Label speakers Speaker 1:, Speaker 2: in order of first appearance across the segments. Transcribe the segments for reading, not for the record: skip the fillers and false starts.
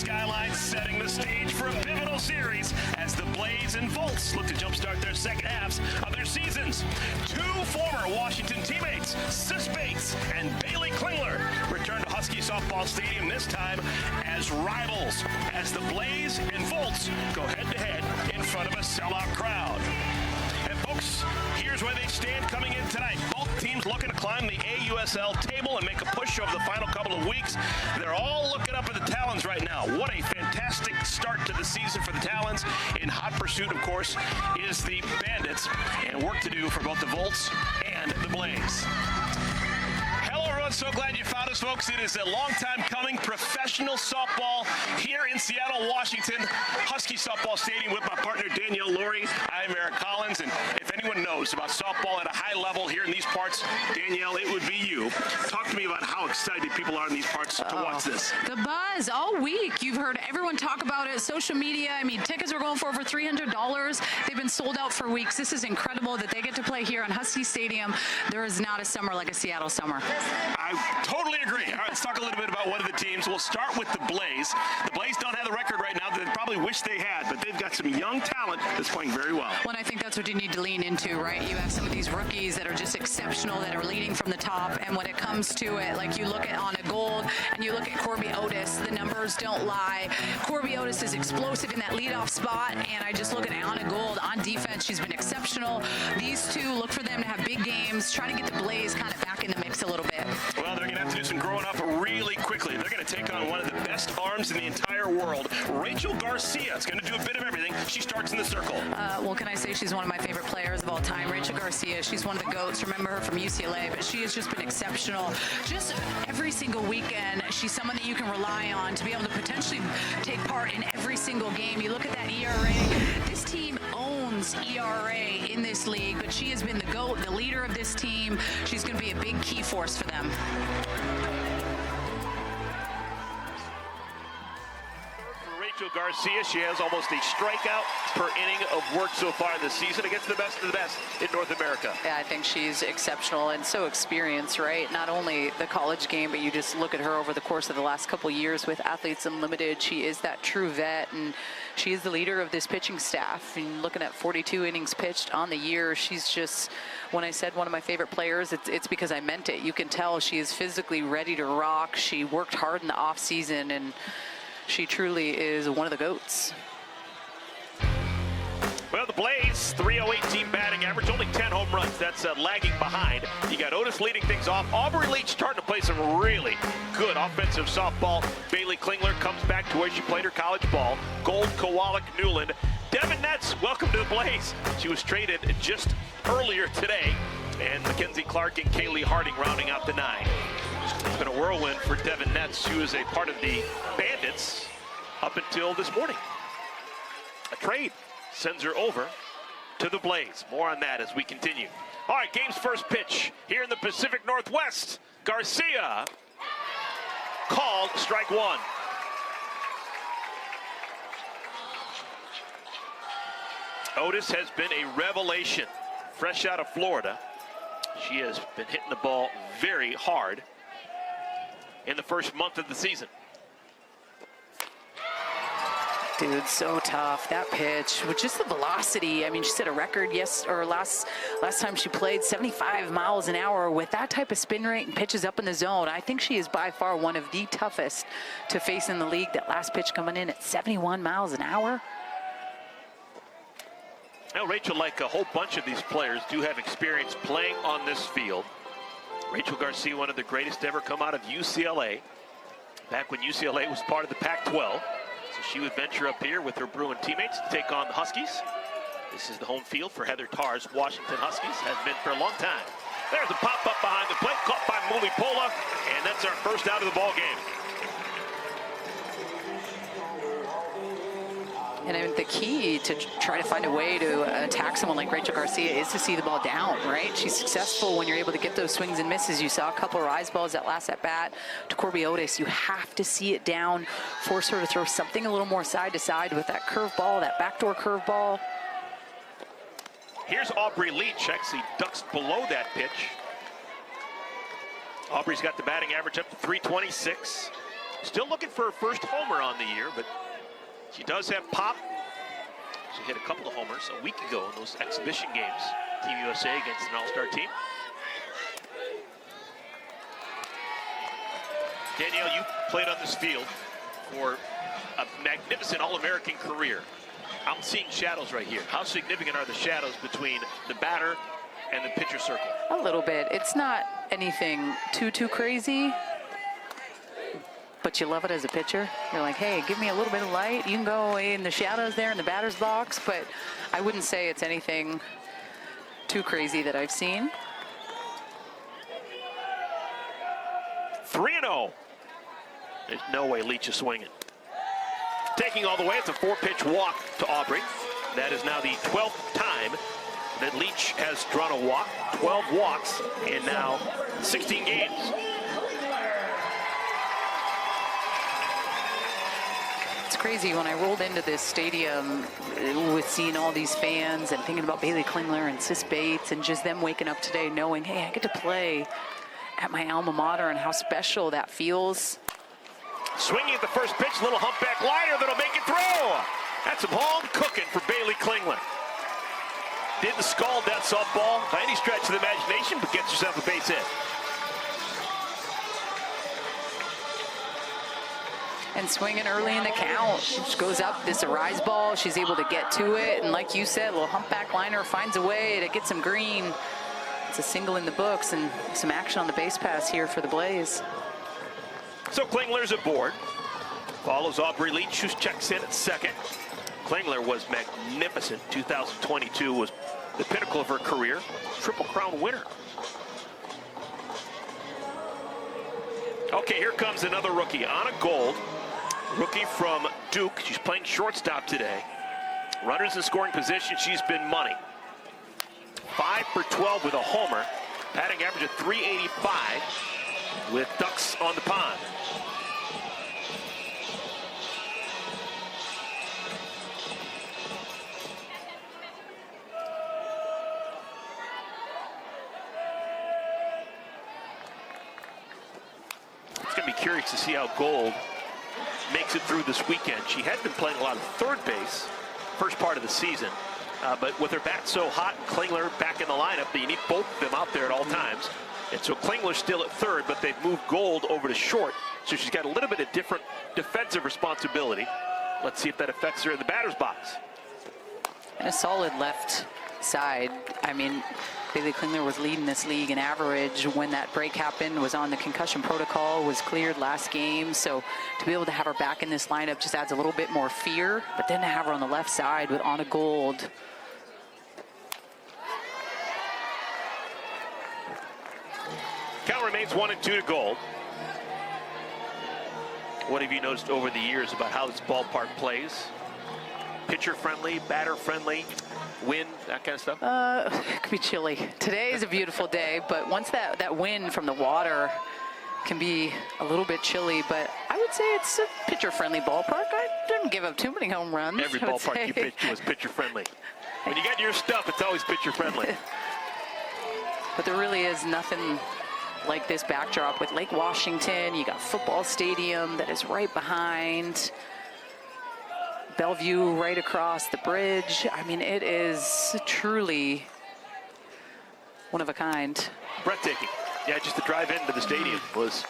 Speaker 1: skyline, setting the stage for a pivotal series as the Blaze and Volts look to jumpstart their second halves of their seasons. Two former Washington teammates, Sis Bates and Bailey Klingler, return to Husky Softball Stadium, this time as rivals, as the Blaze and Volts go head-to-head in front of a sellout crowd. And folks, here's where they stand coming in tonight. Both teams looking to climb the AUSL table and make a push over the final couple of weeks. They're all looking up at the Talons right now. What a fantastic start to the season for the Talons. In hot pursuit, of course, is the Bandits, and work to do for both the Volts and the Blaze. Hello, everyone. So glad you found us, folks. It is a long time coming. Professional softball here in Seattle, Washington. Husky Softball Stadium with my partner, Danielle Laurie. I'm Eric Collins, and if anyone knows about softball at a high level here in these parts, Danielle, it would be you. Talk to me about how excited people are in these parts to watch this.
Speaker 2: The buzz all week. You've heard everyone talk about it. Social media. I mean, tickets are going for over $300. They've been sold out for weeks. This is incredible that they get to play here on Husky Stadium. There is not a summer like a Seattle summer.
Speaker 1: I totally agree. All right, let's talk a little bit about one of the teams. We'll start with the Blaze. The Blaze don't have the record right now that they probably wish they had, but they've got some young talent that's playing very well.
Speaker 2: Well, I think that's what you need to lean into, right? You have some of these rookies that are just exceptional, that are leading from the top, and when it comes to it, like you look at Anna Gold and you look at Corby Otis, the numbers don't lie. Corby Otis is explosive in that leadoff spot, and I just look at Anna Gold on defense. She's been exceptional. These two, look for them to have big games, try to get the Blaze kind of back in the mix a little bit.
Speaker 1: Well, they're going to have to do some growing up really quickly. They're going to take on one of the best arms in the entire world. Rachel Garcia is going to do a bit of everything. She starts in the circle.
Speaker 2: Well, can I say she's one of my favorite players of all time. Rachel Garcia, she's one of the GOATs. Remember her from UCLA, but she has just been exceptional. Just every single weekend, she's someone that you can rely on to be able to potentially take part in every single game. You look at that ERA. This team owns ERA in this league, but she has been the GOAT, the leader of this team. She's going to be a big key force for them.
Speaker 1: Rachel Garcia, she has almost a strikeout per inning of work so far this season against the best of the best in North America.
Speaker 2: Yeah, I think she's exceptional and so experienced, right? Not only the college game, but you just look at her over the course of the last couple years with Athletes Unlimited. She is that true vet, and she is the leader of this pitching staff. And looking at 42 innings pitched on the year, she's just, when I said one of my favorite players, it's because I meant it. You can tell she is physically ready to rock. She worked hard in the off season, and she truly is one of the GOATs.
Speaker 1: Well, the Blaze, 308 team batting average, only 10 home runs. That's lagging behind. You got Otis leading things off. Aubrey Leach starting to play some really good offensive softball. Bailey Klingler comes back to where she played her college ball. Gold, Kowalik, Newland. Devin Netz, welcome to the Blaze. She was traded just earlier today. And Mackenzie Clark and Kaylee Harding rounding out the 9. It's been a whirlwind for Devin Netz, who is a part of the Bandits up until this morning. A trade sends her over to the Blaze. More on that as we continue. All right, game's first pitch here in the Pacific Northwest. Garcia called strike one. Otis has been a revelation. Fresh out of Florida. She has been hitting the ball very hard in the first month of the season.
Speaker 2: Dude, so tough. That pitch with just the velocity. I mean, she set a record last time she played, 75 miles an hour with that type of spin rate and pitches up in the zone. I think she is by far one of the toughest to face in the league. That last pitch coming in at 71 miles an hour.
Speaker 1: Now, Rachel, like a whole bunch of these players, do have experience playing on this field. Rachel Garcia, one of the greatest to ever come out of UCLA, back when UCLA was part of the Pac-12. So she would venture up here with her Bruin teammates to take on the Huskies. This is the home field for Heather Tarr's Washington Huskies, has been for a long time. There's a pop-up behind the plate, caught by Mulipola, and that's our first out of the ball game.
Speaker 2: And I mean, the key to try to find a way to attack someone like Rachel Garcia is to see the ball down, right? She's successful when you're able to get those swings and misses. You saw a couple of rise balls that last at bat to Corby Otis. You have to see it down, force her to throw something a little more side to side with that curve ball, that backdoor curve ball.
Speaker 1: Here's Aubrey Leach, actually ducks below that pitch. Aubrey's got the batting average up to 326.
Speaker 3: Still looking for her first homer on the year, but she does have pop. She hit a couple of homers a week ago in those exhibition games. Team USA against an all-star team. Danielle, you played on this field for a magnificent All-American career. I'm seeing shadows right here. How significant are the shadows between the batter and the pitcher circle?
Speaker 2: A little bit. It's not anything too crazy, but you love it as a pitcher. You're like, hey, give me a little bit of light. You can go in the shadows there in the batter's box, but I wouldn't say it's anything too crazy that I've seen.
Speaker 3: 3-0. There's no way Leach is swinging. Taking all the way, it's a 4-pitch walk to Aubrey. That is now the 12th time that Leach has drawn a walk. 12 walks in now 16 games.
Speaker 2: It's crazy when I rolled into this stadium with seeing all these fans and thinking about Bailey Klingler and Sis Bates and just them waking up today knowing, hey, I get to play at my alma mater and how special that feels.
Speaker 3: Swinging at the first pitch, little humpback liner that'll make it through. That's some home cooking for Bailey Klingler. Didn't scald that softball by any stretch of the imagination, but gets yourself a base hit.
Speaker 2: And swinging early in the count. She goes up, this a rise ball. She's able to get to it. And like you said, a little humpback liner finds a way to get some green. It's a single in the books and some action on the base pass here for the Blaze.
Speaker 3: So Klingler's aboard. Follows Aubrey Leach, who checks in at second. Klingler was magnificent. 2022 was the pinnacle of her career. Triple Crown winner. Okay, here comes another rookie. Anna Gold, rookie from Duke. She's playing shortstop today. Runners in scoring position, she's been money. 5 for 12 with a homer. Batting average of .385 with ducks on the pond. It's going to be curious to see how Gold makes it through this weekend. She had been playing a lot of third base first part of the season, but with her bat so hot, Klingler back in the lineup, that you need both of them out there at all times. And so Klingler's still at third, but they've moved Gold over to short, so she's got a little bit of different defensive responsibility. Let's see if that affects her in the batter's box.
Speaker 2: And a solid left side. I mean, Bailey Klingler was leading this league in average when that break happened, was on the concussion protocol, was cleared last game. So to be able to have her back in this lineup just adds a little bit more fear. But then to have her on the left side with Anna Gold.
Speaker 3: Count remains 1-2 to Gold. What have you noticed over the years about how this ballpark plays? Pitcher friendly, batter friendly, wind, that kind of stuff?
Speaker 2: It could be chilly. Today is a beautiful day, but once that wind from the water can be a little bit chilly, but I would say it's a pitcher-friendly ballpark. I didn't give up too many home runs.
Speaker 3: Every ballpark you pitch to is pitcher-friendly. When you got your stuff, it's always pitcher-friendly.
Speaker 2: But there really is nothing like this backdrop with Lake Washington. You got football stadium that is right behind. Bellevue right across the bridge. I mean, it is truly one of a kind.
Speaker 3: Breathtaking. Yeah, just the drive into the stadium was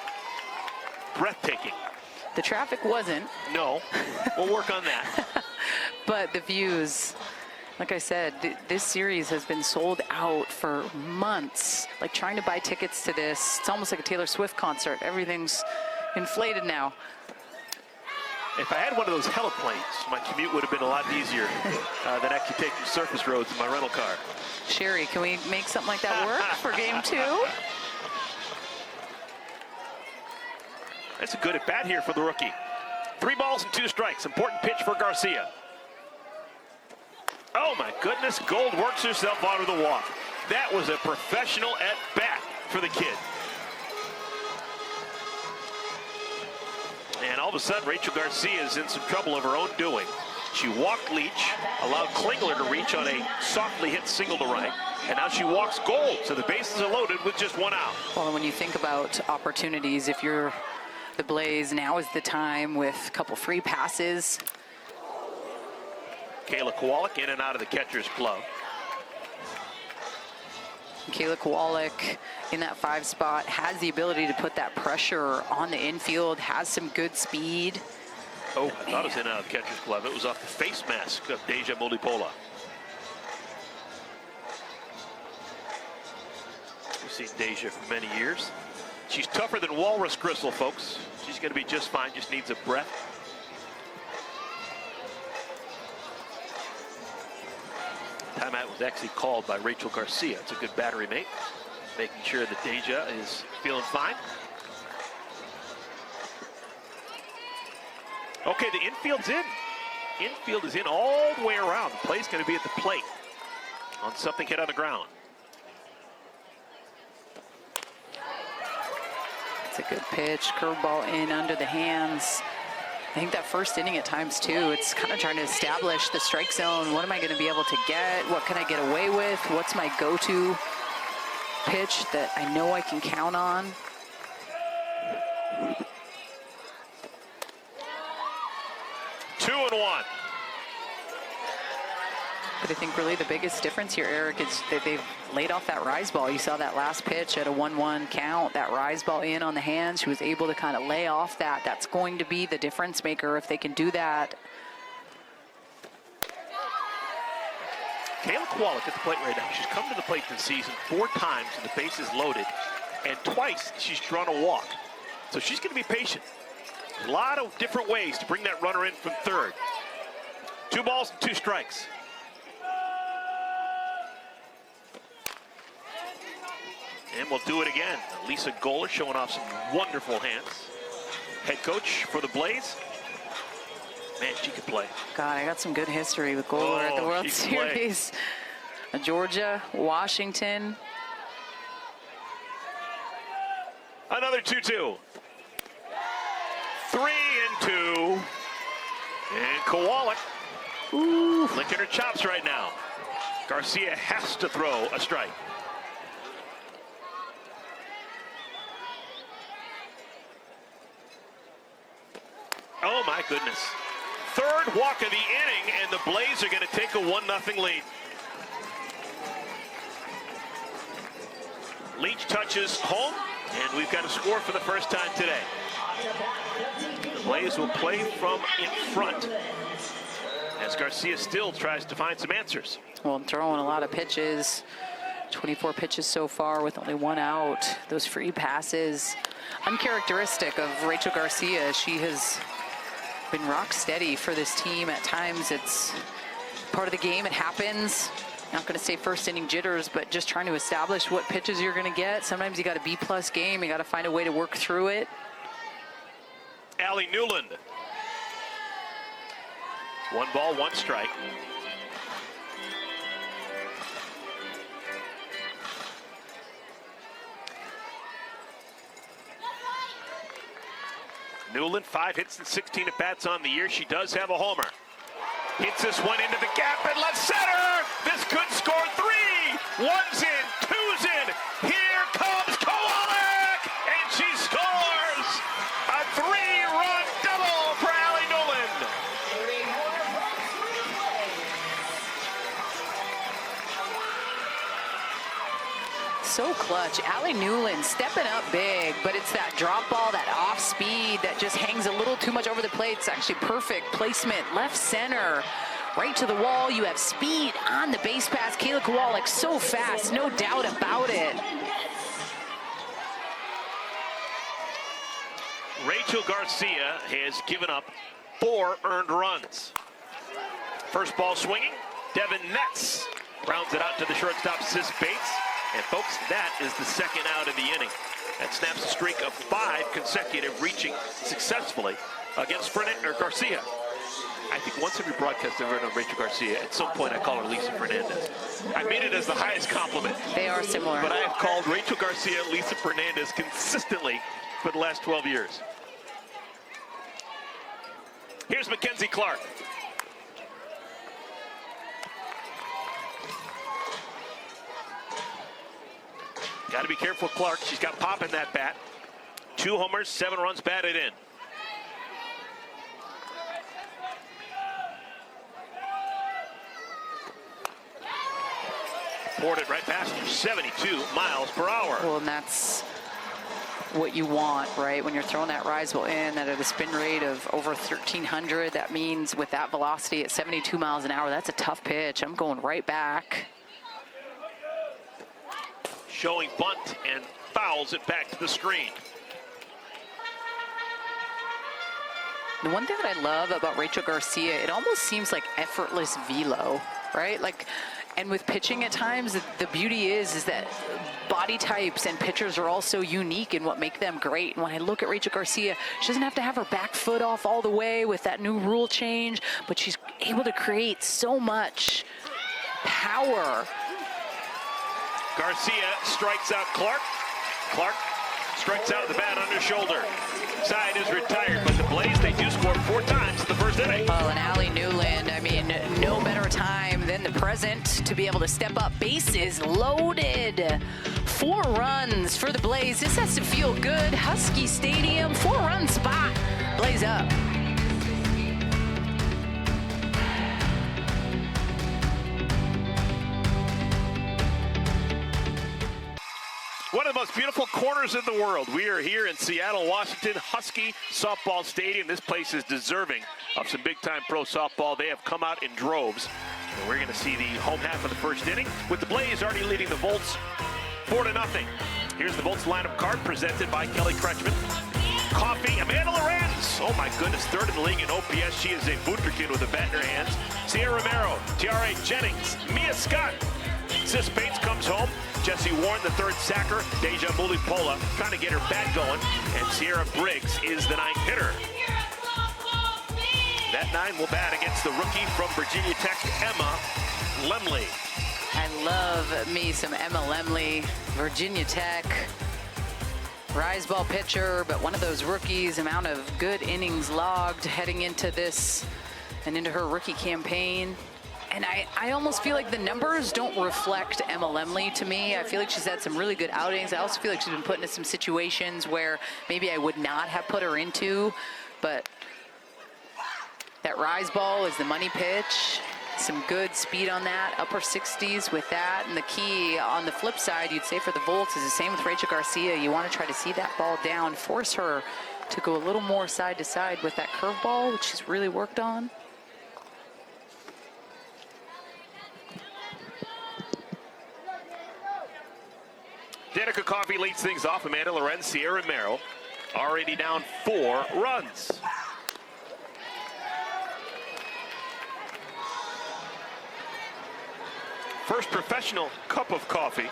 Speaker 3: breathtaking.
Speaker 2: The traffic wasn't.
Speaker 3: No, we'll work on that.
Speaker 2: But the views, like I said, this series has been sold out for months. Like trying to buy tickets to this, it's almost like a Taylor Swift concert. Everything's inflated now.
Speaker 3: If I had one of those heliplanes, my commute would have been a lot easier than actually taking surface roads in my rental car.
Speaker 2: Sherry, can we make something like that work for game 2?
Speaker 3: That's a good at bat here for the rookie. 3 balls and 2 strikes. Important pitch for Garcia. Oh my goodness, Gold works herself out of the walk. That was a professional at bat for the kid. And all of a sudden, Rachel Garcia is in some trouble of her own doing. She walked Leach, allowed Klingler to reach on a softly hit single to right, and now she walks Gold, so the bases are loaded with just 1 out.
Speaker 2: Well, when you think about opportunities, if you're the Blaze. Now is the time with a couple free passes.
Speaker 3: Kowalik in and out of the catcher's glove.
Speaker 2: Kowalik in that 5 spot has the ability to put that pressure on the infield, has some good speed.
Speaker 3: Oh, I thought it was in and out of the catcher's glove. It was off the face mask of Deja Mulipola. We've seen Deja for many years. She's tougher than walrus gristle, folks. She's going to be just fine, just needs a breath. Timeout was actually called by Rachel Garcia. It's a good battery mate, making sure that Deja is feeling fine. Okay, the infield's in. Infield is in all the way around. The play's going to be at the plate on something hit on the ground.
Speaker 2: It's a good pitch, curveball in under the hands. I think that first inning at times too, it's kind of trying to establish the strike zone. What am I going to be able to get? What can I get away with? What's my go-to pitch that I know I can count on?
Speaker 3: Two and one.
Speaker 2: But I think really the biggest difference here, Eric, is that they've laid off that rise ball. You saw that last pitch at a 1-1 count, that rise ball in on the hands. She was able to kind of lay off that. That's going to be the difference maker if they can do that.
Speaker 3: Kayla Kowalik at the plate right now. She's come to the plate this season 4 times and the base is loaded, and twice she's drawn a walk. So she's going to be patient. A lot of different ways to bring that runner in from third. 2 balls and 2 strikes. And we'll do it again. Lisa Goller showing off some wonderful hands. Head coach for the Blaze. Man, she could play.
Speaker 2: God, I got some good history with Goller at the World Series. Georgia, Washington.
Speaker 3: Another 2-2. 3-2. And Kowalik licking her chops right now. Garcia has to throw a strike. Oh my goodness. 3rd walk of the inning, and the Blaze are going to take a 1-0 lead. Leach touches home, and we've got a score for the first time today. The Blaze will play from in front as Garcia still tries to find some answers.
Speaker 2: Well, throwing a lot of pitches. 24 pitches so far with only 1 out. Those free passes, uncharacteristic of Rachel Garcia. She has been rock steady for this team. At times it's part of the game, it happens. Not going to say first inning jitters, but just trying to establish what pitches you're going to get. Sometimes you got a B+ game, you got to find a way to work through it.
Speaker 3: Alli Newland. 1 ball, 1 strike. Newland, 5 hits and 16 at-bats on the year. She does have a homer. Hits this one into the gap and left center. This could score 3. 1's in, 2's in. Here comes Kowalik, and she scores a 3-run double for Alli Newland.
Speaker 2: So clutch. Alli Newland stepping up big, but it's that drop ball, that off speed that just hangs a little too much over the plate. It's actually perfect placement, left center, right to the wall. You have speed on the base pass. Kayla Kowalik so fast, no doubt about it.
Speaker 3: Rachel Garcia has given up 4 earned runs. First ball swinging, Devin Netz rounds it out to the shortstop, Sis Bates. And folks, that is the 2nd out of the inning. That snaps a streak of 5 consecutive, reaching successfully against Garcia. I think once every broadcast I've ever done Rachel Garcia, at some point I call her Lisa Fernandez. I mean it as the highest compliment.
Speaker 2: They are similar.
Speaker 3: But I have called Rachel Garcia Lisa Fernandez consistently for the last 12 years. Here's Mackenzie Clark. Got to be careful with Clark. She's got pop in that bat. 2 homers, 7 runs batted in. Poured it right past her, 72 miles per hour.
Speaker 2: Well, and that's what you want, right? When you're throwing that rise ball in at a spin rate of over 1,300, that means with that velocity at 72 miles an hour, that's a tough pitch. I'm going right back.
Speaker 3: Showing bunt and fouls it back to the screen.
Speaker 2: The one thing that I love about Rachel Garcia, it almost seems like effortless velo, right? Like, and with pitching at times, the beauty is that body types and pitchers are all so unique in what make them great. And when I look at Rachel Garcia, she doesn't have to have her back foot off all the way with that new rule change, but she's able to create so much power.
Speaker 3: Garcia strikes out Clark. Clark strikes out the bat under shoulder. Side is retired, but the Blaze, they do score 4 times in the first inning.
Speaker 2: Well, and Alli Newland, I mean, no better time than the present to be able to step up. Bases loaded. 4 runs for the Blaze. This has to feel good. Husky Stadium, 4-run spot. Blaze up.
Speaker 3: One of the most beautiful corners in the world. We are here in Seattle, Washington, Husky Softball Stadium. This place is deserving of some big-time pro softball. They have come out in droves. And we're going to see the home half of the first inning with the Blaze already leading the Volts 4-0. Here's the Volts lineup card presented by Kelly Kretschmann. Coffee, Amanda Lorenz. Oh my goodness, 3rd in the league in OPS. She is a Wunderkind with a bat in her hands. Sierra Romero, Tiare Jennings, Mia Scott. Sis Bates comes home. Jesse Warren, the 3rd sacker. Deja Mulipola trying to get her bat going. And Sierra Briggs is the 9th hitter. That 9 will bat against the rookie from Virginia Tech, Emma Lemley.
Speaker 2: I love me some Emma Lemley, Virginia Tech. Rise ball pitcher, but one of those rookies, amount of good innings logged heading into this and into her rookie campaign. And I almost feel like the numbers don't reflect Emma Lemley to me. I feel like she's had some really good outings. I also feel like she's been put into some situations where maybe I would not have put her into, but that rise ball is the money pitch. Some good speed on that, upper 60s with that. And the key on the flip side, you'd say for the Volts, is the same with Rachel Garcia. You want to try to see that ball down, force her to go a little more side to side with that curveball, which she's really worked on.
Speaker 3: Danica Coffey leads things off. Amanda Lorenz, Sierra Romero already down 4 runs. First professional cup of coffee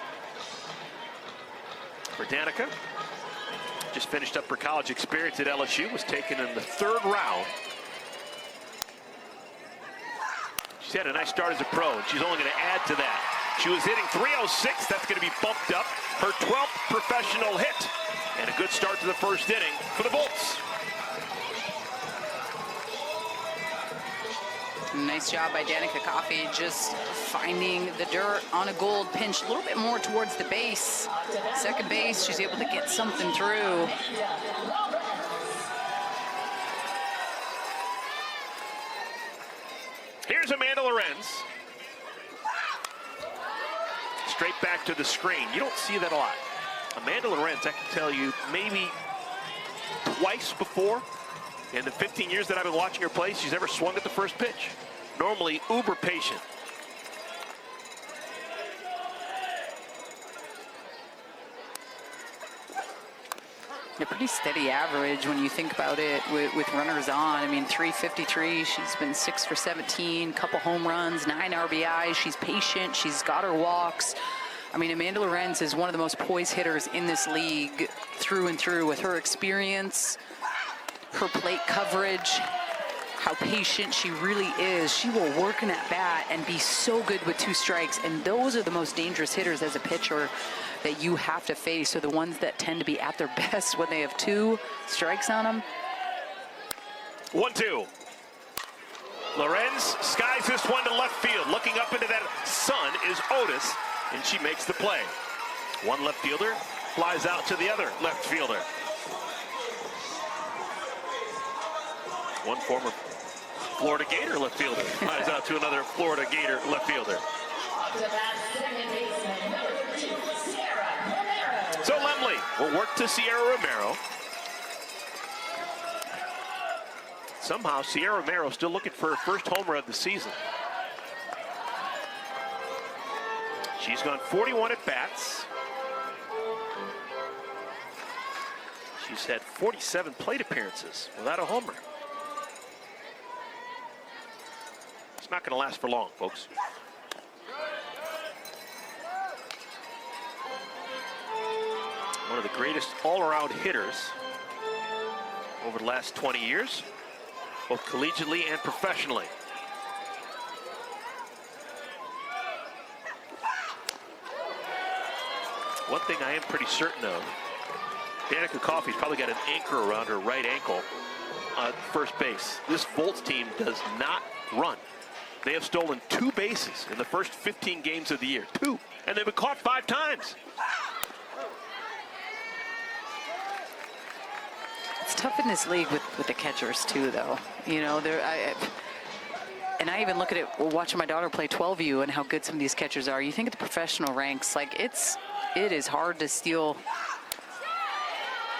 Speaker 3: for Danica. Just finished up her college experience at LSU, was taken in the 3rd round. She's had a nice start as a pro, and she's only going to add to that. She was hitting .306. That's going to be bumped up. Her 12th professional hit. And a good start to the first inning for the Volts.
Speaker 2: Nice job by Danica Coffey, just finding the dirt on a gold pinch a little bit more towards the base. Second base, she's able to get something through.
Speaker 3: Here's Amanda Lorenz. Straight back to the screen. You don't see that a lot. Amanda Lorenz, I can tell you, maybe twice before in the 15 years that I've been watching her play, she's ever swung at the first pitch. Normally uber patient.
Speaker 2: A pretty steady average when you think about it with runners on. I mean, 353, she's been 6 for 17, couple home runs, 9 RBIs. She's patient, she's got her walks. I mean, Amanda Lorenz is one of the most poised hitters in this league through and through with her experience, her plate coverage, how patient she really is. She will work in that bat and be so good with 2 strikes. And those are the most dangerous hitters as a pitcher that you have to face, are the ones that tend to be at their best when they have 2 strikes on them.
Speaker 3: 1-2. Lorenz skies this one to left field. Looking up into that sun is Otis, and she makes the play. One left fielder flies out to the other left fielder. One former Florida Gator left fielder flies out to another Florida Gator left fielder. So Lemley will work to Sierra Romero. Somehow Sierra Romero still looking for her first homer of the season. She's gone 41 at bats. She's had 47 plate appearances without a homer. It's not going to last for long, folks. One of the greatest all-around hitters over the last 20 years, both collegiately and professionally. One thing I am pretty certain of, Danica Coffey's probably got an anchor around her right ankle on first base. This Volts team does not run. They have stolen 2 bases in the first 15 games of the year. 2. And they've been caught 5 times.
Speaker 2: It's tough in this league with the catchers too, though. You know, and I even look at it watching my daughter play 12U and how good some of these catchers are. You think at the professional ranks, like it is hard to steal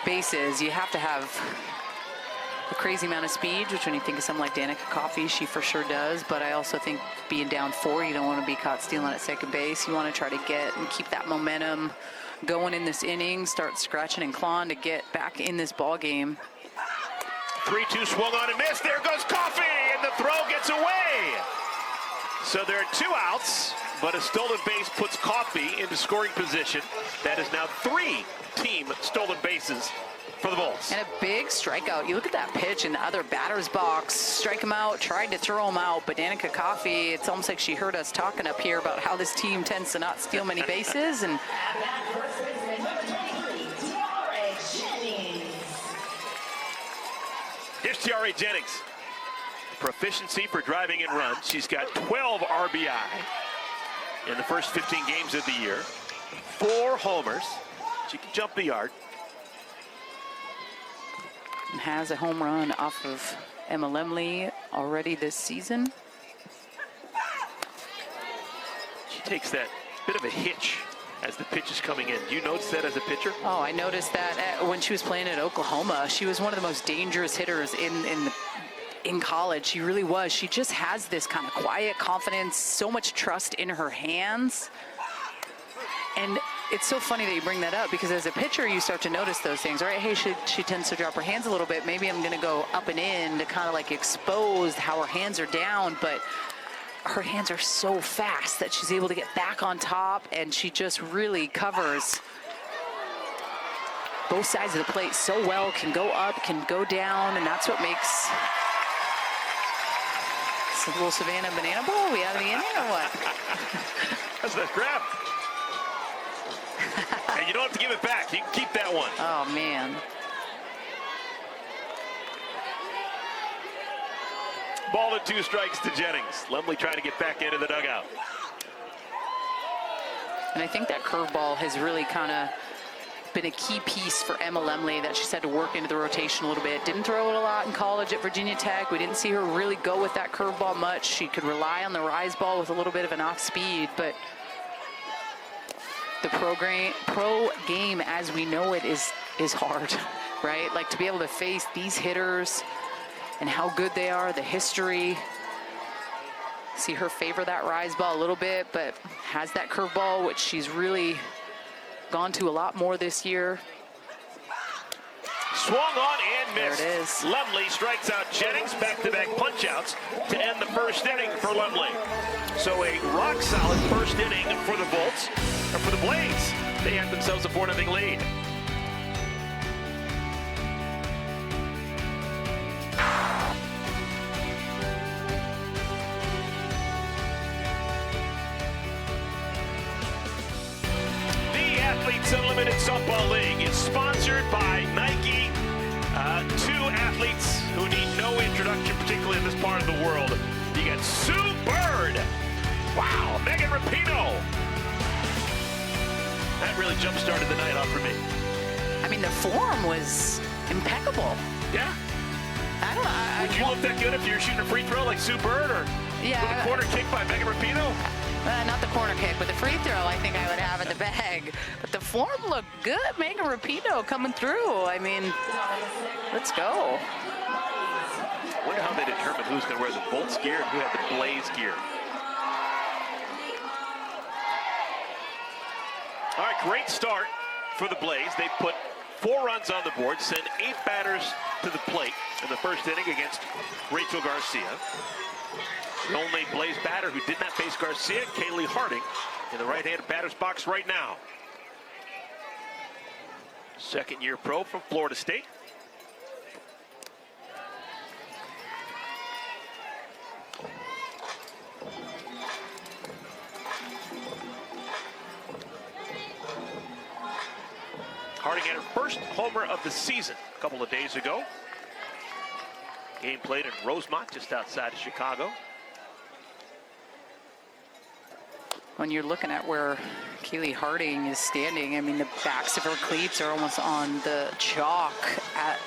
Speaker 2: bases. You have to have a crazy amount of speed, which when you think of someone like Danica Coffey, she for sure does. But I also think being down 4, you don't want to be caught stealing at second base. You want to try to get and keep that momentum going in this inning, start scratching and clawing to get back in this ball game.
Speaker 3: 3-2 swung on and missed. There goes Coffey, and the throw gets away. So there are 2 outs, but a stolen base puts Coffey into scoring position. That is now 3 team stolen bases for the Bolts.
Speaker 2: And a big strikeout. You look at that pitch in the other batter's box, strike him out, tried to throw him out, but Danica Coffey, it's almost like she heard us talking up here about how this team tends to not steal many bases. And
Speaker 3: here's Tiare Jennings. Proficiency for driving in runs. She's got 12 RBI in the first 15 games of the year. 4 homers. She can jump the yard.
Speaker 2: and has a home run off of Emma Lemley already this season.
Speaker 3: She takes that bit of a hitch as the pitch is coming in. Do you notice that as a pitcher?
Speaker 2: Oh, I noticed that when she was playing at Oklahoma. She was one of the most dangerous hitters in college. She really was. She just has this kind of quiet confidence, so much trust in her hands. And it's so funny that you bring that up, because as a pitcher, you start to notice those things, right? Hey, she tends to drop her hands a little bit. Maybe I'm going to go up and in to kind of like expose how her hands are down, but her hands are so fast that she's able to get back on top, and she just really covers both sides of the plate so well, can go up, can go down, and that's what makes it's a little Savannah Banana Bowl. We out of the inning or what?
Speaker 3: That's the grab. And you don't have to give it back. You can keep that one.
Speaker 2: Oh, man.
Speaker 3: Ball and 2 strikes to Jennings. Lemley trying to get back into the dugout.
Speaker 2: And I think that curveball has really kind of been a key piece for Emma Lemley, that she's had to work into the rotation a little bit. Didn't throw it a lot in college at Virginia Tech. We didn't see her really go with that curveball much. She could rely on the rise ball with a little bit of an off speed, but the pro game as we know it is hard, right? Like, to be able to face these hitters and how good they are, the history. See her favor that rise ball a little bit, but has that curveball, which she's really gone to a lot more this year.
Speaker 3: Swung on and missed.
Speaker 2: There it is.
Speaker 3: Lemley strikes out Jennings. Back-to-back punch-outs to end the first inning for Lemley. So a rock-solid first inning for the Bolts, or for the Blades. They have themselves a 4-0 lead. Unlimited Softball League is sponsored by Nike. 2 athletes who need no introduction, particularly in this part of the world. You got Sue Bird. Wow, Megan Rapinoe. That really jump-started the night off for me.
Speaker 2: I mean, the form was impeccable.
Speaker 3: Yeah.
Speaker 2: I don't know.
Speaker 3: Would you look that good if you were shooting a free throw like Sue Bird, or with a corner kick by Megan Rapinoe?
Speaker 2: Not the corner kick, but the free throw I think I would have in the bag. But the form looked good. Megan Rapinoe coming through. I mean, let's go.
Speaker 3: I wonder how they determined who's going to wear the Bolts gear and who had the Blaze gear. All right, great start for the Blaze. They put 4 runs on the board, send 8 batters to the plate in the first inning against Rachel Garcia. The only Blaze batter who did not face Garcia, Kaylee Harding, in the right-handed batter's box right now. Second-year pro from Florida State. Harding had her first homer of the season a couple of days ago. Game played in Rosemont, just outside of Chicago.
Speaker 2: When you're looking at where Kaylee Harding is standing, I mean, the backs of her cleats are almost on the chalk at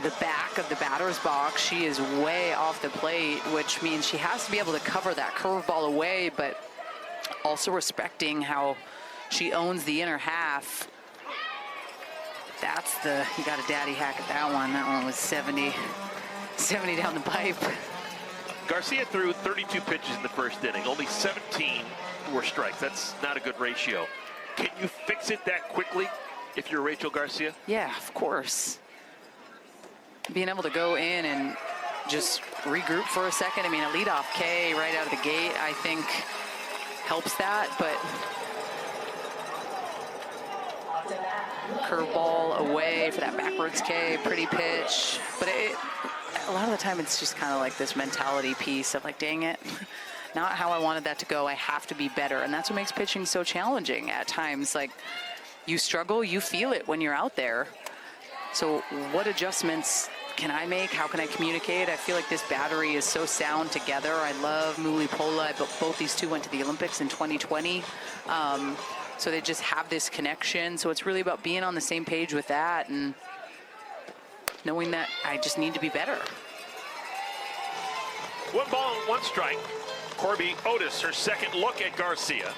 Speaker 2: the back of the batter's box. She is way off the plate, which means she has to be able to cover that curveball away, but also respecting how she owns the inner half. That's the, you got a daddy hack at that one. That one was 70 down the pipe.
Speaker 3: Garcia threw 32 pitches in the first inning. Only 17 were strikes. That's not a good ratio. Can you fix it that quickly if you're Rachel Garcia?
Speaker 2: Yeah, of course. Being able to go in and just regroup for a second. I mean, a leadoff K right out of the gate, I think, helps that, but curveball away for that backwards K, pretty pitch. But a lot of the time it's just kind of like this mentality piece of like, dang it, not how I wanted that to go. I have to be better. And that's what makes pitching so challenging at times. Like, you struggle, you feel it when you're out there. So what adjustments can I make? How can I communicate? I feel like this battery is so sound together. I love Muli Pola, but both these two went to the Olympics in 2020. So they just have this connection. So it's really about being on the same page with that and knowing that I just need to be better.
Speaker 3: 1 ball and 1 strike. Corby Otis, her second look at Garcia.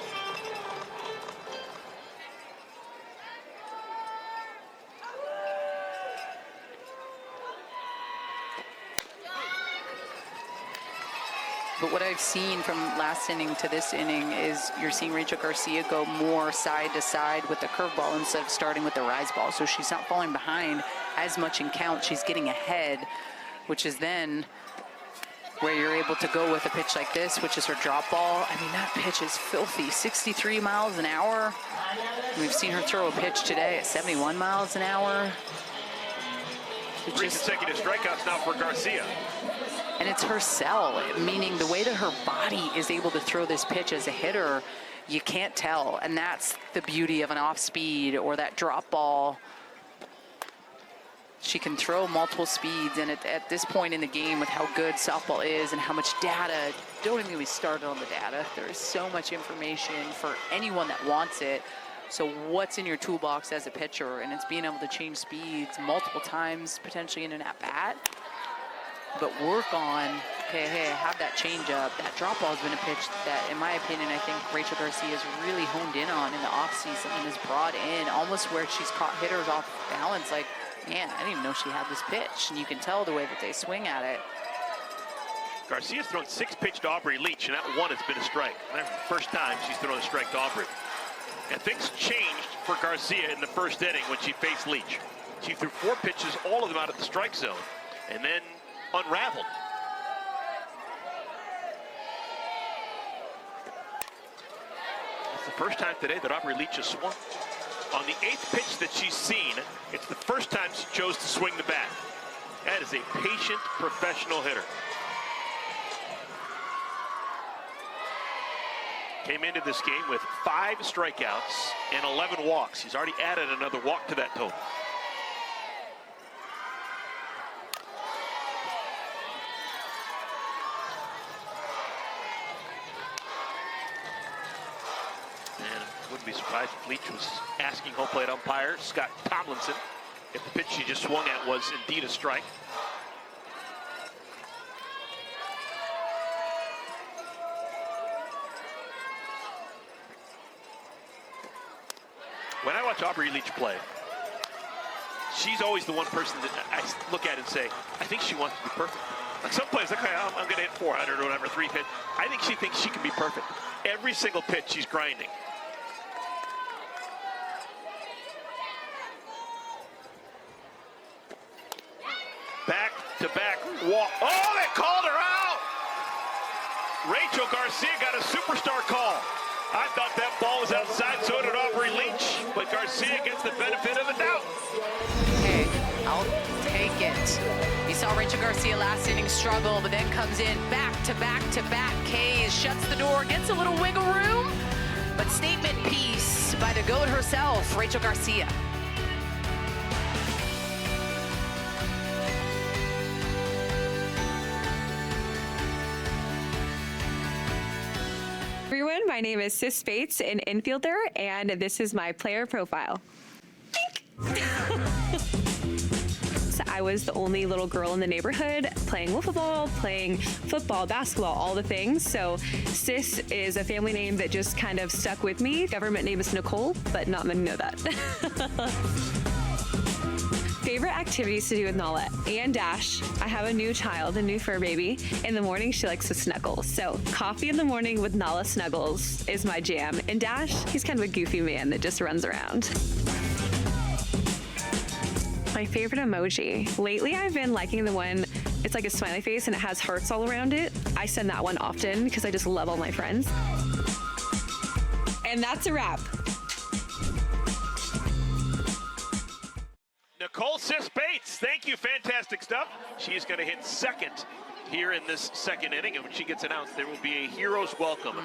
Speaker 2: But what I've seen from last inning to this inning is you're seeing Rachel Garcia go more side to side with the curveball instead of starting with the rise ball. So she's not falling behind as much in count. She's getting ahead, which is then where you're able to go with a pitch like this, which is her drop ball. I mean, that pitch is filthy. 63 miles an hour. We've seen her throw a pitch today at 71 miles an hour.
Speaker 3: 3 consecutive strikeouts now for Garcia.
Speaker 2: And it's her cell, meaning the way that her body is able to throw this pitch as a hitter, you can't tell. And that's the beauty of an off speed or that drop ball. She can throw multiple speeds, and at this point in the game with how good softball is and how much data, don't even get me started on the data. There is so much information for anyone that wants it. So what's in your toolbox as a pitcher? And it's being able to change speeds multiple times, potentially in an at-bat. But work on, okay, hey, I have that changeup. That drop ball has been a pitch that, in my opinion, I think Rachel Garcia has really honed in on in the offseason and has brought in almost where she's caught hitters off balance. Like, man, I didn't even know she had this pitch. And you can tell the way that they swing at it.
Speaker 3: Garcia's thrown 6 pitches to Aubrey Leach, and that one has been a strike. And that's the first time she's thrown a strike to Aubrey. And things changed for Garcia in the first inning when she faced Leach. She threw 4 pitches, all of them out of the strike zone, and then unraveled. It's the first time today that Aubrey Leach has swung. On the 8th pitch that she's seen, it's the first time she chose to swing the bat. That is a patient, professional hitter. Came into this game with 5 strikeouts and 11 walks. He's already added another walk to that total. Wouldn't be surprised if Leach was asking home plate umpire Scott Tomlinson if the pitch she just swung at was indeed a strike. When I watch Aubrey Leach play, she's always the one person that I look at and say, I think she wants to be perfect. Like some players, okay, I'm going to hit 400 or whatever, 3 pitch. I think she thinks she can be perfect. Every single pitch, she's grinding. Back-to-back walk. Oh, they called her out! Rachel Garcia got a superstar call. I thought that ball was outside, so did Aubrey Leach. But Garcia gets the benefit of the doubt.
Speaker 2: Hey, I'll take it. You saw Rachel Garcia last inning struggle, but then comes in back-to-back Ks, shuts the door, gets a little wiggle room. But statement piece by the GOAT herself, Rachel Garcia.
Speaker 4: Everyone, my name is Sis Bates, an infielder, and this is my player profile. So I was the only little girl in the neighborhood playing wiffle ball, playing football, basketball, all the things. So Sis is a family name that just kind of stuck with me. Government name is Nicole, but not many know that. Favorite activities to do with Nala and Dash. I have a new child, a new fur baby. In the morning, she likes to snuggle. So coffee in the morning with Nala snuggles is my jam. And Dash, he's kind of a goofy man that just runs around. My favorite emoji. Lately, I've been liking the one, it's like a smiley face and it has hearts all around it. I send that one often because I just love all my friends. And that's a wrap.
Speaker 3: Nicole Sis Bates, thank you, fantastic stuff. She's going to hit second here in this second inning, and when she gets announced, there will be a hero's welcome.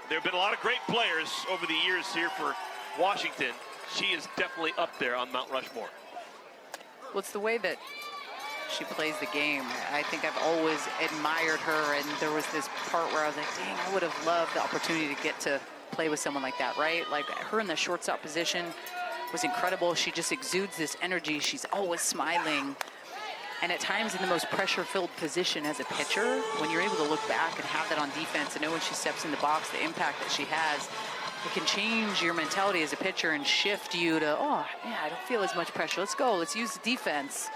Speaker 3: There have been a lot of great players over the years here for Washington. She is definitely up there on Mount Rushmore.
Speaker 2: Well, it's the way that she plays the game. I think I've always admired her, and there was this part where I was like, dang, I would have loved the opportunity to get to play with someone like that, right? Like her in the shortstop position was incredible. She just exudes this energy. She's always smiling. And at times in the most pressure-filled position as a pitcher, when you're able to look back and have that on defense and know when she steps in the box, the impact that she has, it can change your mentality as a pitcher and shift you to, oh, yeah, I don't feel as much pressure. Let's go. Let's use the defense.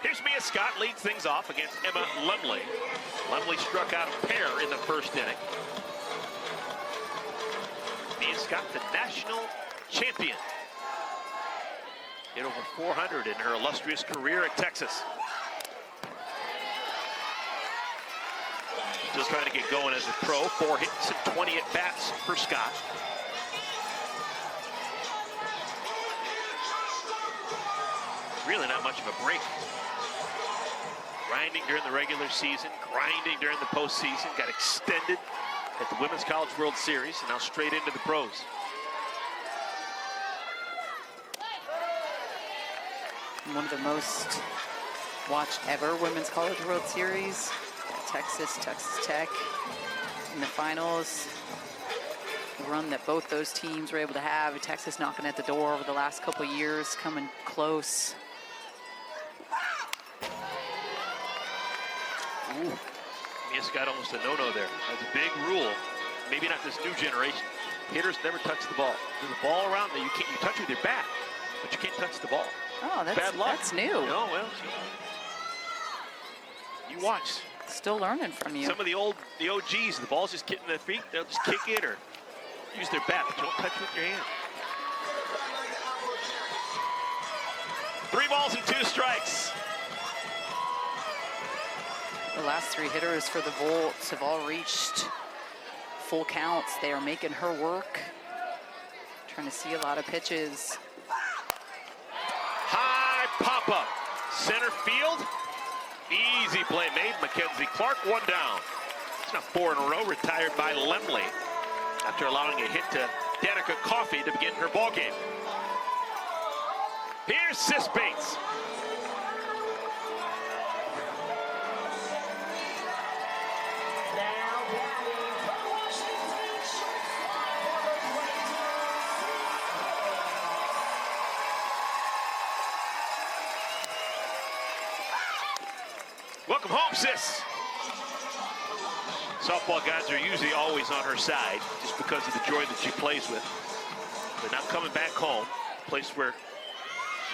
Speaker 3: Here's Mia Scott, leads things off against Emma Lumley. Lumley struck out a pair in the first inning. Mia Scott, the national champion. Hit over 400 in her illustrious career at Texas. Still trying to get going as a pro. 4 hits and 20 at-bats for Scott. Really not much of a break. Grinding during the regular season, grinding during the postseason, got extended at the Women's College World Series, and now straight into the pros.
Speaker 2: One of the most watched ever Women's College World Series. Texas Tech in the finals. The run that both those teams were able to have. Texas knocking at the door over the last couple of years, coming close.
Speaker 3: Ooh, Mia Scott almost a no-no there. That's a big rule. Maybe not this new generation. Hitters never touch the ball. There's a ball around there. You touch with your bat, but you can't touch the ball.
Speaker 2: Oh,
Speaker 3: Bad luck.
Speaker 2: That's new.
Speaker 3: No, well, you watch.
Speaker 2: Still learning from you.
Speaker 3: Some of the OGs, the ball's just getting their feet. They'll just kick it or use their bat, but don't touch it with your hand. 3 balls and 2 strikes.
Speaker 2: The last 3 hitters for the Volts have all reached full counts. They are making her work. Trying to see a lot of pitches.
Speaker 3: High pop-up. Center field. Easy play made. Mackenzie Clark, 1 down. It's now 4 in a row. Retired by Lemley after allowing a hit to Danica Coffey to begin her ball game. Here's Sis Bates. Welcome home, Sis. Softball guys are usually always on her side just because of the joy that she plays with. But now coming back home, a place where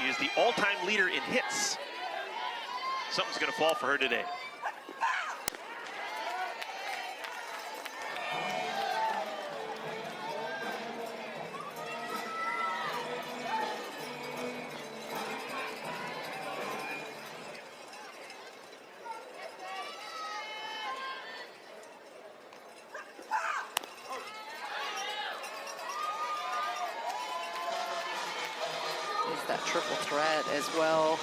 Speaker 3: she is the all-time leader in hits. Something's going to fall for her today.
Speaker 2: That triple threat as well.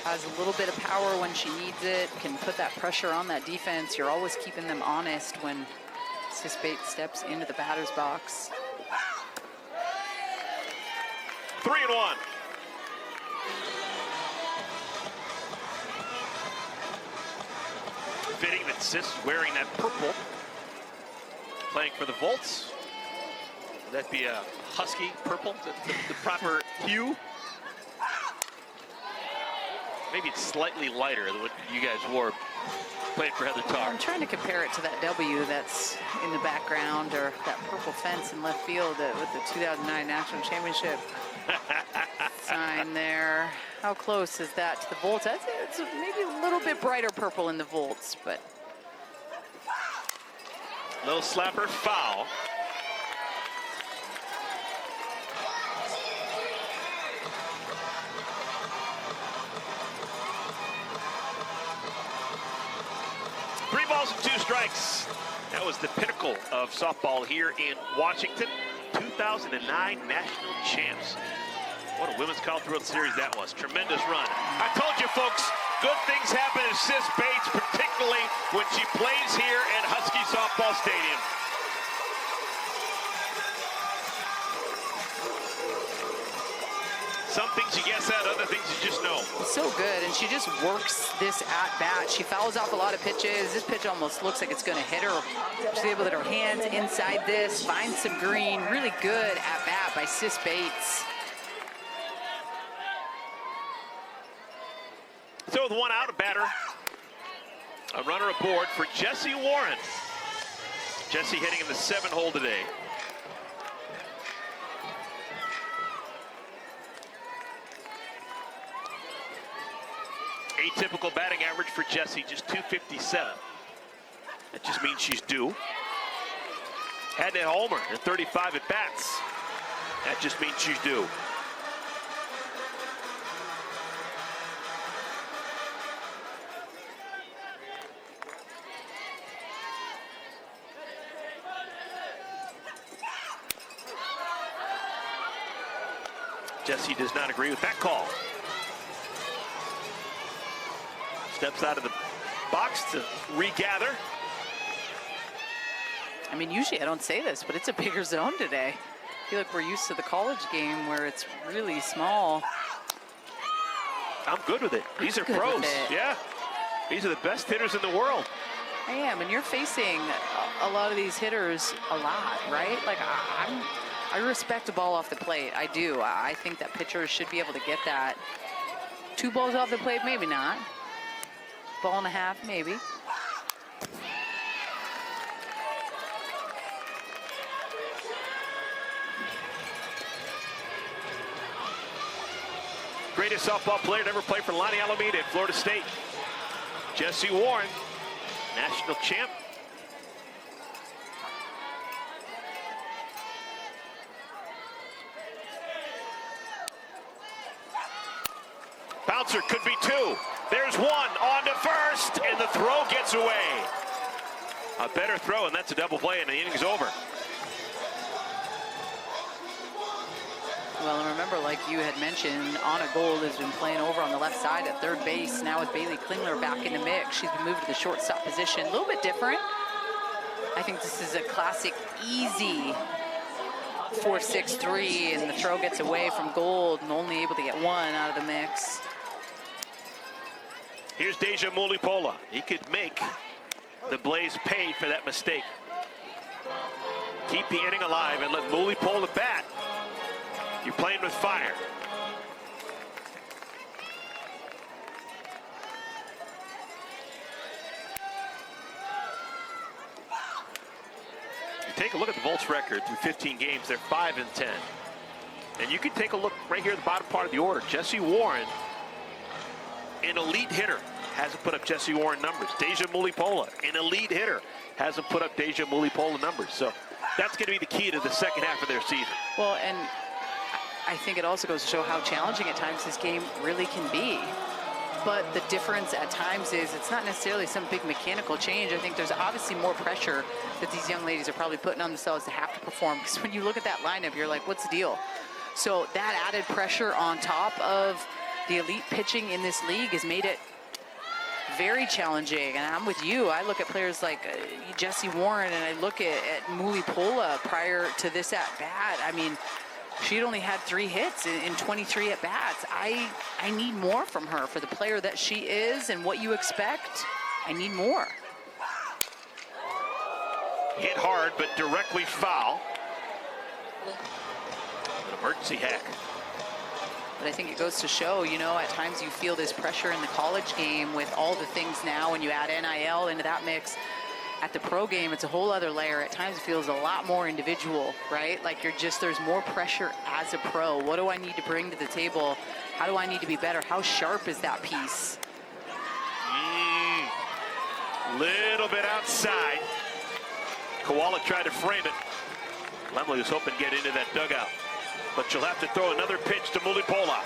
Speaker 2: Has a little bit of power when she needs it, can put that pressure on that defense. You're always keeping them honest when Sis Bates steps into the batter's box.
Speaker 3: 3-1. Fitting that Sis is wearing that purple, playing for the Volts. Would that be a Husky purple, the proper hue? Maybe it's slightly lighter than what you guys wore playing for Heather Tarr.
Speaker 2: I'm trying to compare it to that W that's in the background, or that purple fence in left field with the 2009 National Championship sign there. How close is that to the Volts? I'd say it's maybe a little bit brighter purple in the Volts, but.
Speaker 3: Little slapper foul. Three balls and 2 strikes. That was the pinnacle of softball here in Washington. 2009 national champs. What a Women's College World Series that was. Tremendous run. I told you folks, good things happen to Sis Bates, particularly when she plays here at Husky Softball Stadium. Some things you guess at, other things you just know.
Speaker 2: So good, and she just works this at-bat. She fouls off a lot of pitches. This pitch almost looks like it's going to hit her. She's able to get her hands inside this, find some green. Really good at-bat by Sis Bates.
Speaker 3: So with 1 out, a batter, a runner aboard for Jessie Warren. Jessie hitting in the 7-hole today. Atypical batting average for Jessie, just .257. That just means she's due. Had a homer and 35 at bats. That just means she's due. Jessie does not agree with that call. Steps out of the box to regather.
Speaker 2: I mean, usually I don't say this, but it's a bigger zone today. I feel like we're used to the college game where it's really small.
Speaker 3: I'm good with it. These are pros. Yeah. These are the best hitters in the world.
Speaker 2: I am, and you're facing a lot of these hitters a lot, right? Like, I respect a ball off the plate. I do. I think that pitchers should be able to get that. 2 balls off the plate, maybe not. Ball and a half, maybe.
Speaker 3: Greatest softball player to ever play for Lonnie Alameda at Florida State. Jessie Warren, national champ. Bouncer could be 2. There's 1 on to first, and the throw gets away. A better throw, and that's a double play, and the inning's over.
Speaker 2: Well, and remember, like you had mentioned, Anna Gold has been playing over on the left side at third base. Now with Bailey Klingler back in the mix, she's been moved to the shortstop position. A little bit different. I think this is a classic, easy 4-6-3, and the throw gets away from Gold and only able to get 1 out of the mix.
Speaker 3: Here's Deja Mulipola. He could make the Blaze pay for that mistake. Keep the inning alive and let Mulipola bat. You're playing with fire. take a look at the Volts record through 15 games, they're 5-10. And you can take a look right here at the bottom part of the order. Jessie Warren, an elite hitter, hasn't put up Jessie Warren numbers. Deja Mulipola, an elite hitter, hasn't put up Deja Mulipola numbers. So that's going to be the key to the second half of their season.
Speaker 2: Well, and I think it also goes to show how challenging at times this game really can be. But the difference at times is it's not necessarily some big mechanical change. I think there's obviously more pressure that these young ladies are probably putting on themselves to have to perform. Because when you look at that lineup, you're like, what's the deal? So that added pressure on top of the elite pitching in this league has made it very challenging. And I'm with you. I look at players like Jessie Warren, and I look at Mulipola prior to this at bat. I mean, she had only had 3 hits in 23 at bats. I need more from her for the player that she is and what you expect. I need more.
Speaker 3: Hit hard, but directly foul. An emergency hack.
Speaker 2: But I think it goes to show, you know, at times you feel this pressure in the college game with all the things now, when you add NIL into that mix. At the pro game, it's a whole other layer. At times it feels a lot more individual, right? Like there's more pressure as a pro. What do I need to bring to the table? How do I need to be better? How sharp is that piece?
Speaker 3: Little bit outside. Kowalik tried to frame it. Lemley was hoping to get into that dugout, but she'll have to throw another pitch to Mulipola.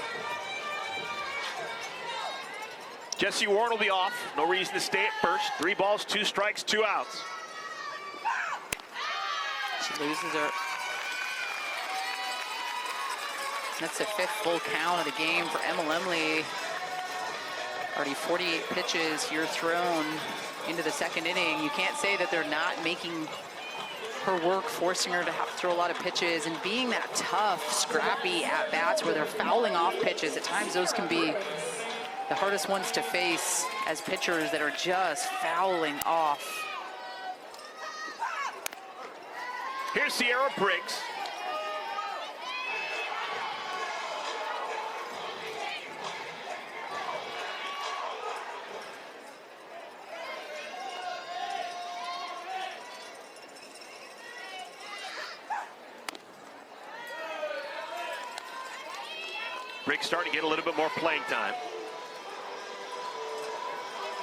Speaker 3: Jessie Warren will be off. No reason to stay at first. 3 balls, 2 strikes, 2 outs.
Speaker 2: She loses her. That's the 5th full count of the game for Emma Lemley. Already 48 pitches here thrown into the 2nd inning. You can't say that they're not making her work, forcing her to have to throw a lot of pitches and being that tough, scrappy at bats where they're fouling off pitches. At times those can be the hardest ones to face as pitchers that are just fouling off.
Speaker 3: Here's Tiare Briggs. Briggs starting to get a little bit more playing time.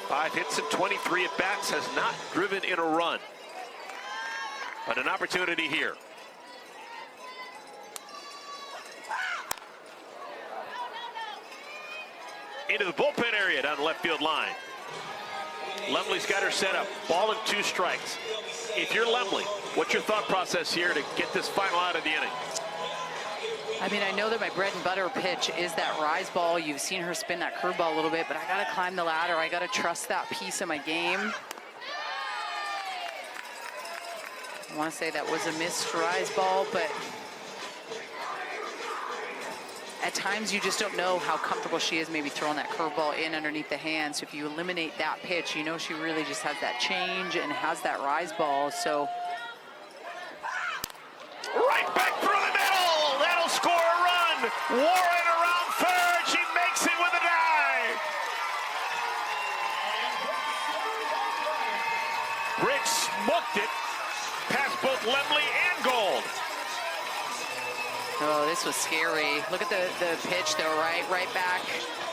Speaker 3: 5 hits and 23 at bats, has not driven in a run. But an opportunity here. Into the bullpen area down the left field line. Lemley's got her set up. Ball and 2 strikes. If you're Lemley, what's your thought process here to get this final out of the inning?
Speaker 2: I mean, I know that my bread and butter pitch is that rise ball. You've seen her spin that curveball a little bit, but I got to climb the ladder. I got to trust that piece of my game. I want to say that was a missed rise ball, but at times you just don't know how comfortable she is maybe throwing that curveball in underneath the hand. So if you eliminate that pitch, you know she really just has that change and has that rise ball. So
Speaker 3: right back through the middle. That'll score a run. Warren around third. She makes it with a dive. Briggs smoked it past both Lemley and Gold.
Speaker 2: Oh, this was scary. Look at the pitch though, right back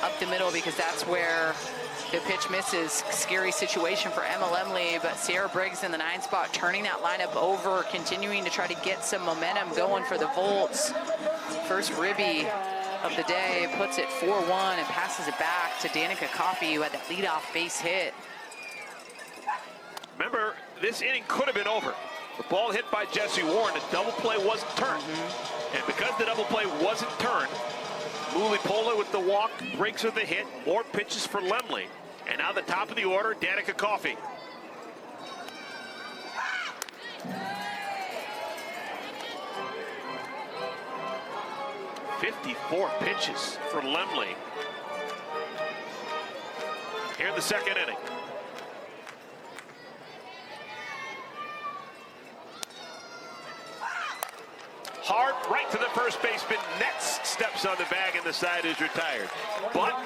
Speaker 2: up the middle, because that's where the pitch misses. Scary situation for Emma Lemley, but Tiare Briggs in the 9th spot, turning that lineup over, continuing to try to get some momentum going for the Volts. First ribby of the day, puts it 4-1 and passes it back to Danica Coffey, who had that leadoff base hit.
Speaker 3: Remember, this inning could have been over. The ball hit by Jessie Warren, the double play wasn't turned. And because the double play wasn't turned, Mulipola with the walk, Briggs with the hit, more pitches for Lemley. And now the top of the order, Danica Coffey. "54 pitches for Lemley here in the 2nd inning. Hard right to the first baseman. Nets steps on the bag and the side is retired. But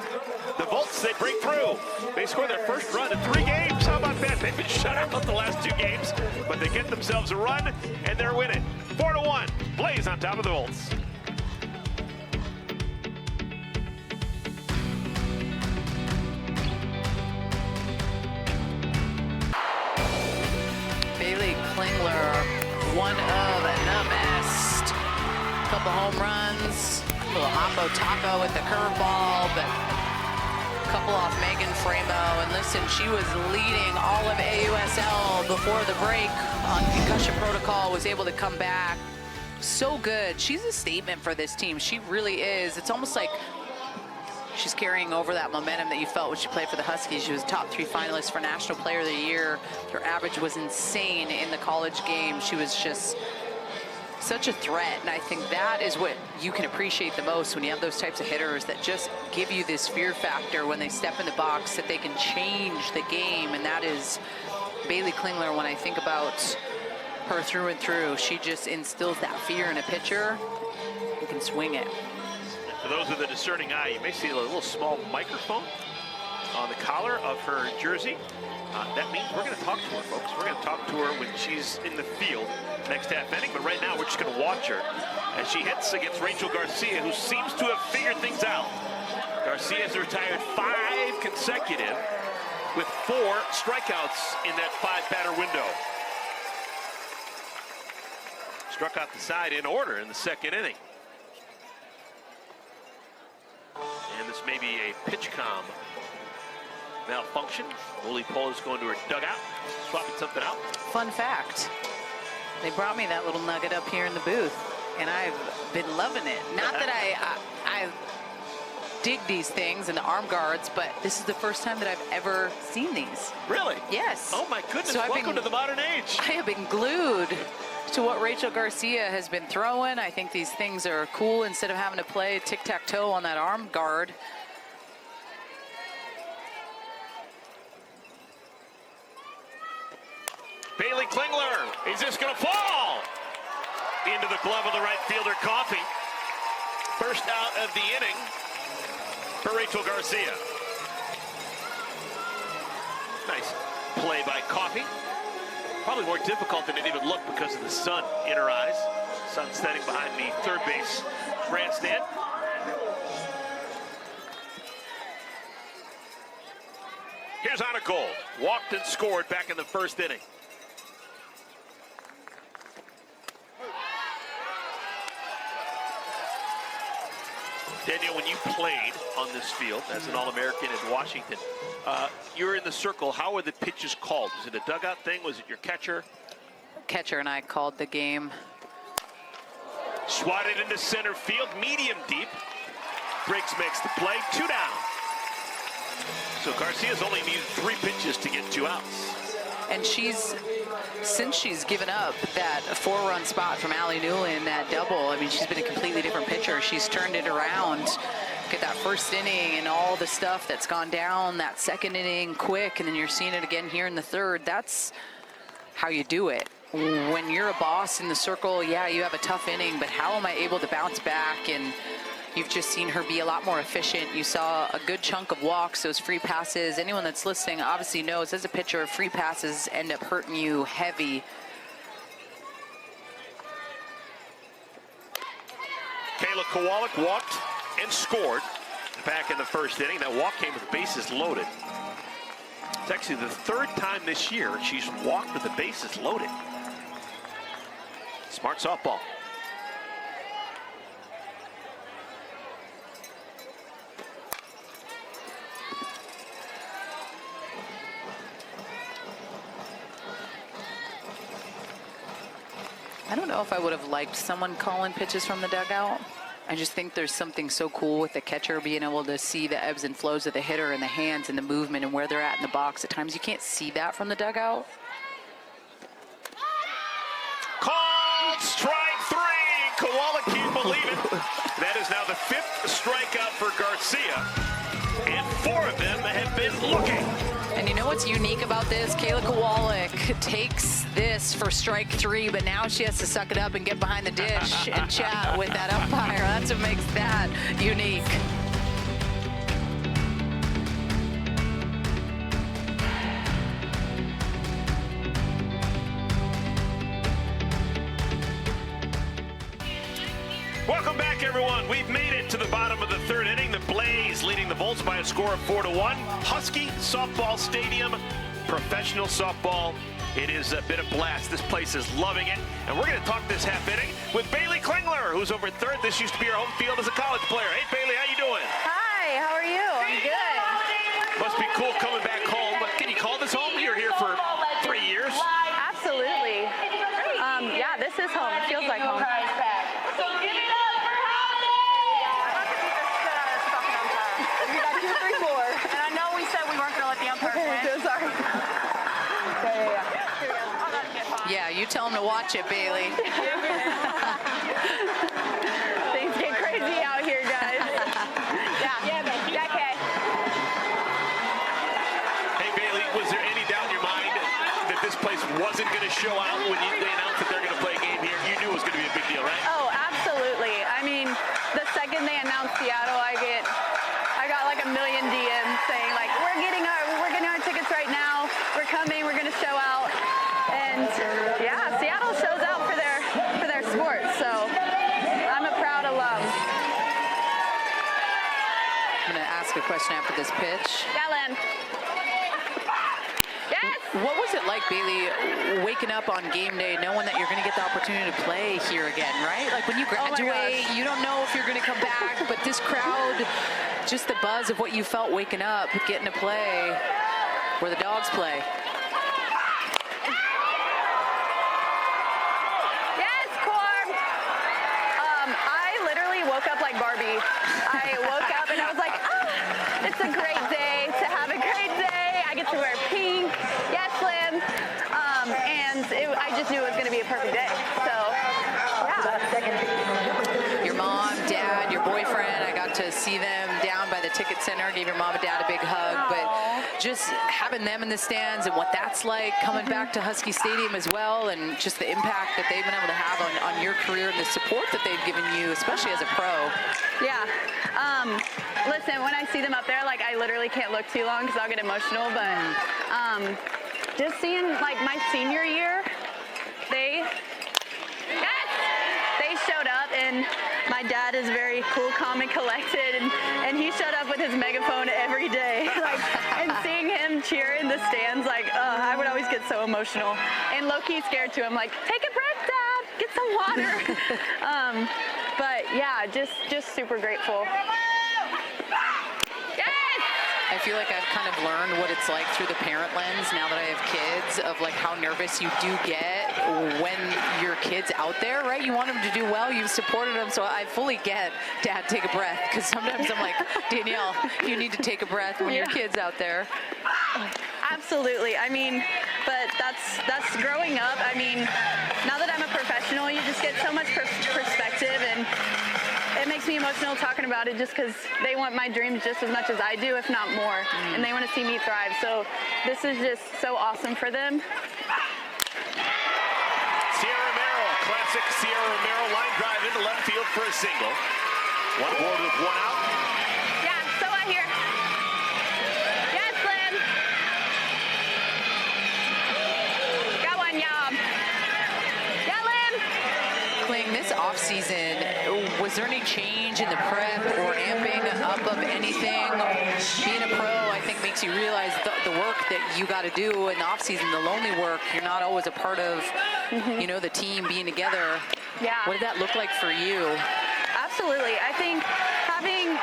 Speaker 3: the Volts, they break through. They score their first run in 3 games. How about that? They've been shut out the last 2 games, but they get themselves a run, and they're winning. 4-1. Blaze on top of the Volts.
Speaker 2: Klingler, one of the best. Couple home runs, a little mambo taco with the curveball, but a couple off Megan Framo. And listen, she was leading all of AUSL before the break on concussion protocol, was able to come back. So good. She's a statement for this team. She really is. It's almost like she's carrying over that momentum that you felt when she played for the Huskies. She was top 3 finalist for National Player of the Year. Her average was insane in the college game. She was just such a threat, and I think that is what you can appreciate the most when you have those types of hitters that just give you this fear factor when they step in the box, that they can change the game. And that is Bailey Klingler. When I think about her through and through, she just instills that fear in a pitcher who can swing it.
Speaker 3: For those with a discerning eye, you may see a little small microphone on the collar of her jersey. That means we're going to talk to her, folks. We're going to talk to her when she's in the field next half inning. But right now, we're just going to watch her as she hits against Rachel Garcia, who seems to have figured things out. Garcia has retired 5 consecutive with 4 strikeouts in that 5-batter window. Struck out the side in order in the 2nd inning. And this may be a pitch comm malfunction. Lily Pohl is going to her dugout, swapping something out.
Speaker 2: Fun fact, they brought me that little nugget up here in the booth, and I've been loving it. Not that I dig these things and the arm guards, but this is the first time that I've ever seen these.
Speaker 3: Really?
Speaker 2: Yes.
Speaker 3: Oh my goodness,
Speaker 2: So
Speaker 3: welcome to the modern age.
Speaker 2: I have been glued to what Rachel Garcia has been throwing. I think these things are cool instead of having to play tic-tac-toe on that arm guard.
Speaker 3: Bailey Klingler, is this going to fall? Into the glove of the right fielder, Coffey. First out of the inning for Rachel Garcia. Nice play by Coffey. Probably more difficult than it even looked because of the sun in her eyes. Sun setting behind the third base grandstand. Here's Anna Gold. Walked and scored back in the 1st inning. Danielle, when you played on this field as an All-American in Washington, you were in the circle. How were the pitches called? Was it a dugout thing? Was it your catcher?
Speaker 2: Catcher and I called the game.
Speaker 3: Swatted into center field, medium deep. Briggs makes the play, 2 down. So Garcia's only needed 3 pitches to get 2 outs.
Speaker 2: And since she's given up that 4-run spot from Alli Newland, that double, I mean, she's been a completely different pitcher. She's turned it around. Look at that 1st inning and all the stuff that's gone down, that 2nd inning quick, and then you're seeing it again here in the 3rd. That's how you do it. When you're a boss in the circle, yeah, you have a tough inning, but how am I able to bounce back? And you've just seen her be a lot more efficient. You saw a good chunk of walks, those free passes. Anyone that's listening obviously knows as a pitcher, free passes end up hurting you heavy.
Speaker 3: Kayla Kowalik walked and scored back in the 1st inning. That walk came with bases loaded. It's actually the 3rd time this year she's walked with the bases loaded. Smart softball.
Speaker 2: I don't know if I would have liked someone calling pitches from the dugout. I just think there's something so cool with the catcher being able to see the ebbs and flows of the hitter and the hands and the movement and where they're at in the box. At times you can't see that from the dugout.
Speaker 3: Called strike 3. Kowalik can't believe it. That is now the 5th strikeout for Garcia. And 4 of them have been looking.
Speaker 2: And you know what's unique about this? Kayla Kowalik takes this for strike 3, but now she has to suck it up and get behind the dish and chat with that umpire. That's what makes that unique.
Speaker 3: Welcome back, everyone. We've made it to the bottom of the third inning. The Blaze leading the Volts by a score of 4-1. Husky Softball Stadium, professional softball. It has been a blast. This place is loving it. And we're going to talk this half inning with Bailey Klingler, who's over at third. This used to be her home field as a college player. Hey, Bailey, how you doing?
Speaker 5: Hi, how are you? I'm good.
Speaker 3: Must be cool coming back home. Can you call this home? You're here for 3 years.
Speaker 5: Absolutely. Yeah, this is home. It feels like home.
Speaker 6: So give it up for Howland!
Speaker 5: We got 2, 3, 4.
Speaker 6: And I know we said we weren't going to let the umpires win.
Speaker 5: So sorry.
Speaker 2: Yeah, you tell him to watch it, Bailey.
Speaker 5: Things get crazy out here, guys. Yeah, okay.
Speaker 3: Hey, Bailey, was there any doubt in your mind that this place wasn't going to show out when they announced that they're going to play a game here? You knew it was going to be a big deal, right?
Speaker 5: Oh, absolutely. I mean, the second they announced Seattle, I got like a million DMs saying like, we're getting our tickets right now. We're coming. We're going to show out. And yeah, Seattle shows out for their sport. So I'm a proud alum.
Speaker 2: I'm going to ask a question after this pitch.
Speaker 5: Yeah, Lynn. Yes.
Speaker 2: What was it like, Bailey, waking up on game day knowing that you're going to get the opportunity to play here again, right? Like when you graduate, you don't know if you're going to come back, but this crowd, just the buzz of what you felt waking up, getting to play where the Dogs play.
Speaker 5: Yes, Corm. I literally woke up like Barbie. I woke up and I was like, it's a great day to have a great day. I get to wear pink. Yes, Lynn. I just knew it was going to be a perfect day. So, yeah.
Speaker 2: Your mom, dad, your boyfriend, I got to see them down by the ticket center, gave your mom and dad a big hug, but just having them in the stands and what that's like coming back to Husky Stadium as well, and just the impact that they've been able to have on your career and the support that they've given you, especially as a pro.
Speaker 5: Yeah. Listen, when I see them up there, like I literally can't look too long because I'll get emotional, but just seeing like my senior year, they showed up, and my dad is very cool, calm, and collected, and he showed up with his megaphone every day. Like, and seeing him cheer in the stands, like, I would always get so emotional. And low-key scared too. I'm like, take a breath, Dad, get some water. But yeah, just super grateful.
Speaker 2: I feel like I've kind of learned what it's like through the parent lens now that I have kids, of like how nervous you do get when your kid's out there, right? You want them to do well, you've supported them, so I fully get, Dad, take a breath, because sometimes I'm like, Danielle, you need to take a breath when your kid's out there.
Speaker 5: Absolutely. I mean, but that's growing up. I mean, now that I'm a professional, you just get so much perspective, and it makes me emotional talking about it just because they want my dreams just as much as I do, if not more, and they want to see me thrive. So this is just so awesome for them.
Speaker 3: Tiare Romero, classic Tiare Romero line drive into left field for a single. One aboard with one out.
Speaker 5: Yeah, so I hear. Yes, Lynn. Got one, Yob. Yeah, Lynn.
Speaker 2: Kling, this offseason, was there any change in the prep or amping up of anything? Being a pro, I think, makes you realize the work that you got to do in the offseason, the lonely work. You're not always a part of, you know, the team being together.
Speaker 5: Yeah.
Speaker 2: What did that look like for you?
Speaker 5: Absolutely. I think having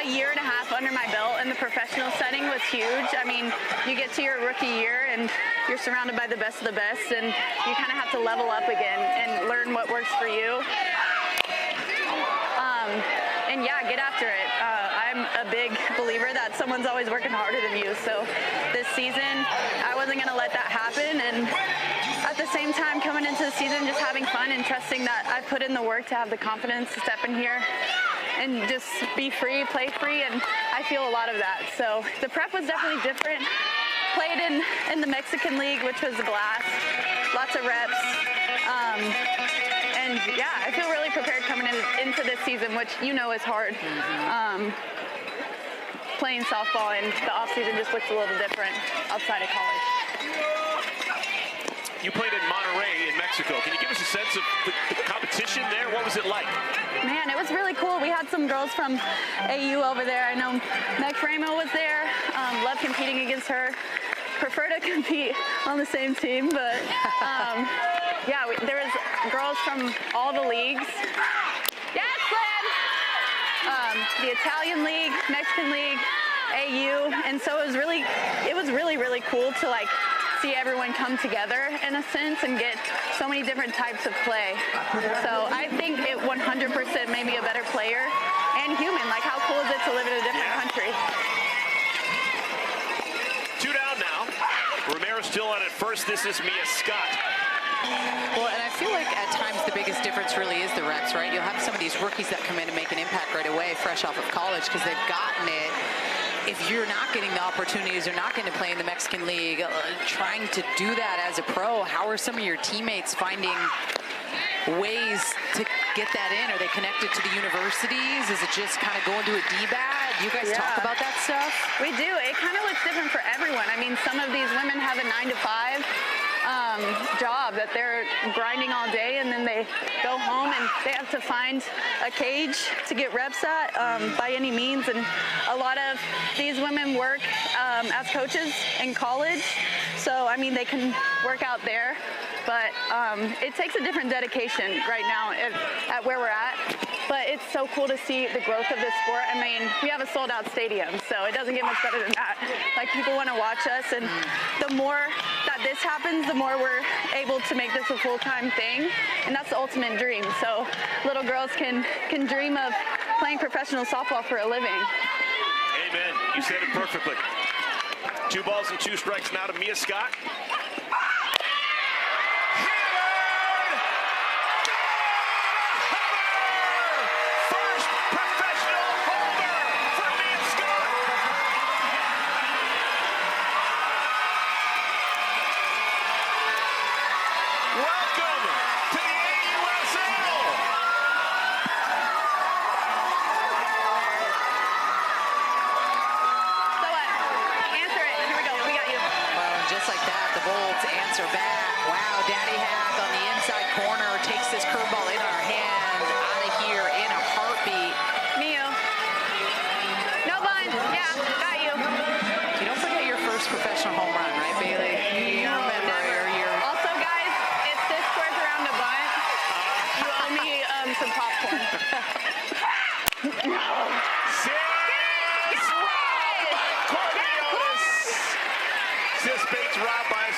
Speaker 5: a year and a half under my belt in the professional setting was huge. I mean, you get to your rookie year and you're surrounded by the best of the best, and you kind of have to level up again and learn what works for you. And yeah, get after it. I'm a big believer that someone's always working harder than you. So this season, I wasn't going to let that happen. And at the same time, coming into the season, just having fun and trusting that I put in the work to have the confidence to step in here and just be free, play free. And I feel a lot of that. So the prep was definitely different. Played in the Mexican League, which was a blast. Lots of reps. And yeah, I feel really prepared coming into this season, which you know is hard. Playing softball, and the offseason just looks a little different outside of college.
Speaker 3: You played in Monterrey in Mexico. Can you give us a sense of the competition there? What was it like?
Speaker 5: Man, it was really cool. We had some girls from AU over there. I know Meg Framo was there. Love competing against her. Prefer to compete on the same team, but yeah, there was girls from all the leagues. Yes, Lynn! The Italian League, Mexican League, AU, and so it was really cool to like see everyone come together in a sense and get so many different types of play. So I think it 100% made me a better player and human. Like, how cool is it to live in a different country?
Speaker 3: 2 down now. Romero still on at first. This is Mia Scott.
Speaker 2: Well, and I feel like at times the biggest difference really is the reps, right? You'll have some of these rookies that come in and make an impact right away, fresh off of college, because they've gotten it. If you're not getting the opportunities or not getting to play in the Mexican League, trying to do that as a pro, how are some of your teammates finding ways to get that in? Are they connected to the universities? Is it just kind of going to a D-BAT? You guys talk about that stuff?
Speaker 5: We do. It kind of looks different for everyone. I mean, some of these women have a 9-to-5 job that they're grinding all day, and then they go home and they have to find a cage to get reps at by any means. And a lot of these women work as coaches in college, so I mean, they can work out there, but it takes a different dedication right now at where we're at. But it's so cool to see the growth of this sport. I mean, we have a sold-out stadium, so it doesn't get much better than that. Like, people want to watch us, and the more that this happens, the more we're able to make this a full-time thing, and that's the ultimate dream. So little girls can dream of playing professional softball for a living.
Speaker 3: Amen. You said it perfectly. 2 balls and 2 strikes now to Mia Scott.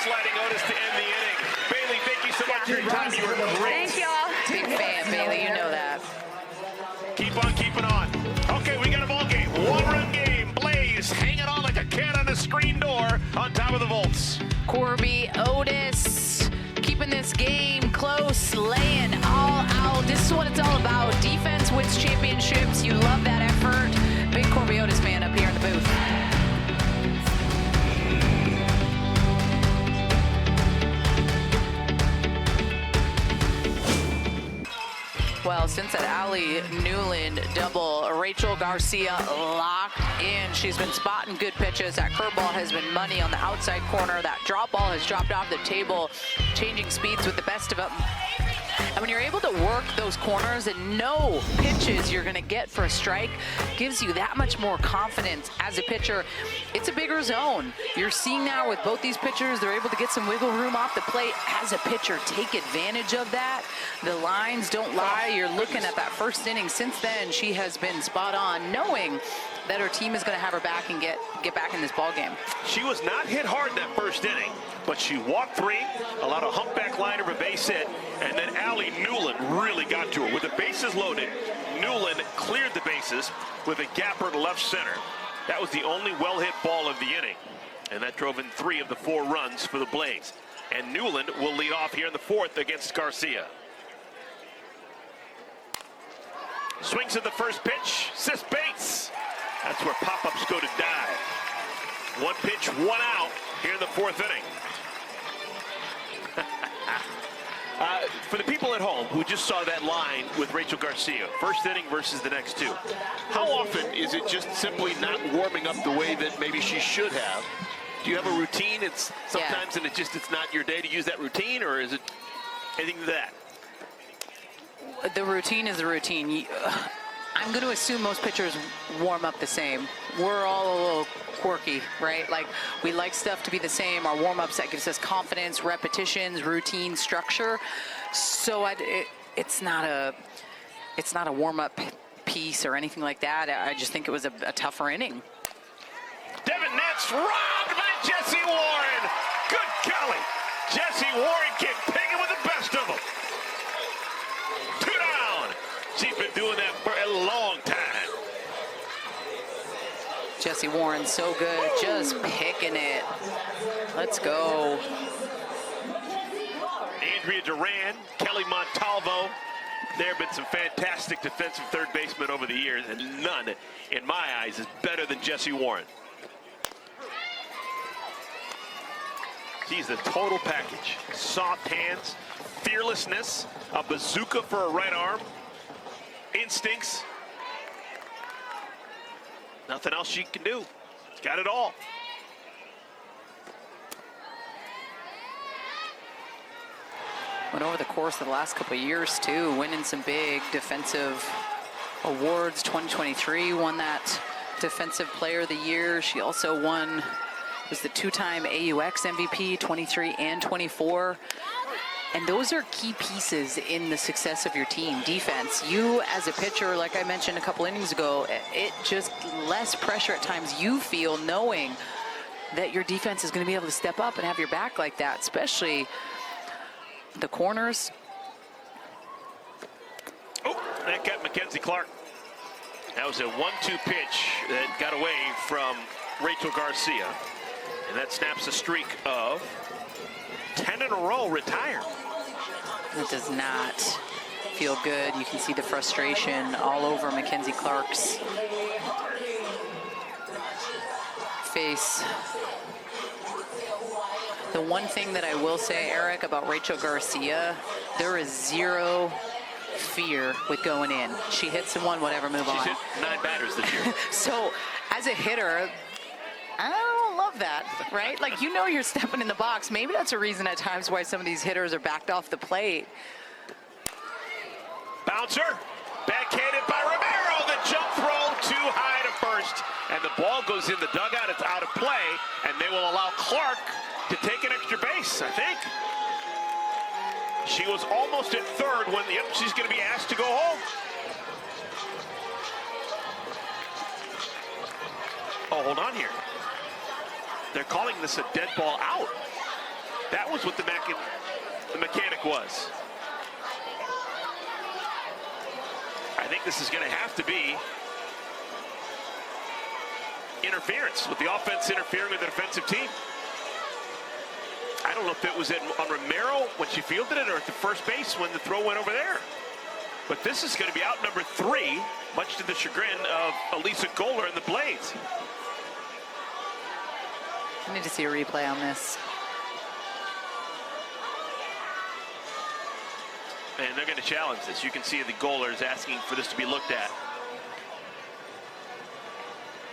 Speaker 3: Sliding Otis to end the inning. Bailey, thank you so much for your time. You were great.
Speaker 5: Thank y'all.
Speaker 2: Big fan, Bailey. You know that.
Speaker 3: Keep on keeping on. Okay, we got a ball game. 1-run game. Blaze hanging on like a cat on a screen door on top of the Volts.
Speaker 2: Corby, Otis, keeping this game close, laying all out. This is what it's all about. Defense wins championships. You love that effort. Big Corby Otis fan up here in the booth. Well, since that Alli Newland double, Rachel Garcia locked in. She's been spotting good pitches. That curveball has been money on the outside corner. That drop ball has dropped off the table, changing speeds with the best of them. And when you're able to work those corners and know pitches you're going to get for a strike, gives you that much more confidence as a pitcher. It's a bigger zone. You're seeing now with both these pitchers, they're able to get some wiggle room off the plate. As a pitcher, take advantage of that. The lines don't lie. You're looking at that first inning. Since then, she has been spot on, knowing that her team is going to have her back and get back in this ball game.
Speaker 3: She was not hit hard that first inning, but she walked 3, allowed a humpback liner of a base hit, and then Alli Newland really got to her. With the bases loaded, Newland cleared the bases with a gapper to left center. That was the only well-hit ball of the inning, and that drove in 3 of the 4 runs for the Blaze. And Newland will lead off here in the 4th against Garcia. Swings at the first pitch, Sis Bates. That's where pop-ups go to die. 1 pitch, 1 out here in the 4th inning. For the people at home who just saw that line with Rachel Garcia, first inning versus the next 2, how often is it just simply not warming up the way that maybe she should have? Do you have a routine? It's sometimes and it's not your day to use that routine, or is it anything to that?
Speaker 2: The routine is the routine. I'm going to assume most pitchers warm up the same. We're all a little quirky, right? Like, we like stuff to be the same. Our warm-ups, that gives us confidence, repetitions, routine, structure. So it's not a warm-up piece or anything like that. I just think it was a tougher inning.
Speaker 3: Devin Nets robbed by Jesse Warren. Good golly. Jesse Warren can ping him with the best of them. 2 down. She's been doing that for a long time.
Speaker 2: Jesse Warren, so good, just picking it. Let's go.
Speaker 3: Andrea Duran, Kelly Montalvo. There have been some fantastic defensive third basemen over the years, and none, in my eyes, is better than Jesse Warren. She's the total package. Soft hands, fearlessness, a bazooka for a right arm, instincts. Nothing else she can do. She's got it all.
Speaker 2: Went over the course of the last couple of years, too, winning some big defensive awards. 2023 won that Defensive Player of the Year. She also was the 2-time AUX MVP, 23 and 24. And those are key pieces in the success of your team. Defense, you as a pitcher, like I mentioned a couple innings ago, it just less pressure at times you feel knowing that your defense is going to be able to step up and have your back like that, especially the corners.
Speaker 3: Oh, that got Mackenzie Clark. That was a 1-2 pitch that got away from Rachel Garcia. And that snaps a streak of 10 in a row retired.
Speaker 2: It does not feel good. You can see the frustration all over Mackenzie Clark's face. The one thing that I will say, Eric, about Rachel Garcia, there is zero fear with going in. She hits one, whatever, move on.
Speaker 3: She's hit 9 batters this year.
Speaker 2: So, as a hitter, I don't love that, right? Like, you know you're stepping in the box. Maybe that's a reason at times why some of these hitters are backed off the plate.
Speaker 3: Bouncer, backhanded by Romero. The jump throw too high to first. And the ball goes in the dugout. It's out of play. And they will allow Clark to take an extra base, I think. She was almost at third when she's going to be asked to go home. Oh, hold on here. They're calling this a dead ball out. That was what the mechanic was. I think this is going to have to be interference, with the offense interfering with the defensive team. I don't know if it was on Romero when she fielded it or at the first base when the throw went over there. But this is going to be out number 3, much to the chagrin of Elisa Goller and the Blades.
Speaker 2: I need to see a replay on this.
Speaker 3: And they're going to challenge this. You can see the Goller is asking for this to be looked at.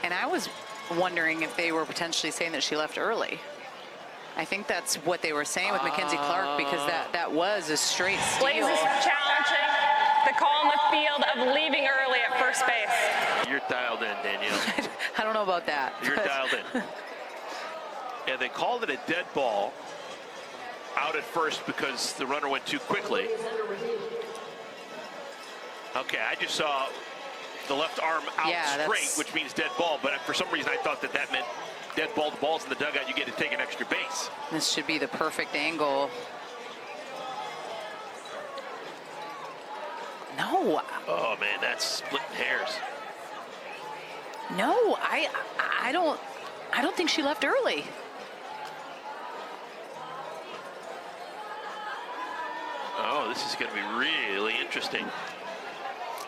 Speaker 2: And I was wondering if they were potentially saying that she left early. I think that's what they were saying with Mackenzie Clark, because that was a straight steal.
Speaker 6: Blaze is challenging the call in the field of leaving early at first base.
Speaker 3: You're dialed in, Danielle.
Speaker 2: I don't know about that.
Speaker 3: You're dialed in. And they called it a dead ball out at first because the runner went too quickly. Okay, I just saw the left arm out straight, which means dead ball, but for some reason I thought that meant dead ball. The ball's in the dugout, you get to take an extra base.
Speaker 2: This should be the perfect angle. No.
Speaker 3: Oh man, that's splitting hairs.
Speaker 2: No, I don't think she left early.
Speaker 3: Oh, this is going to be really interesting.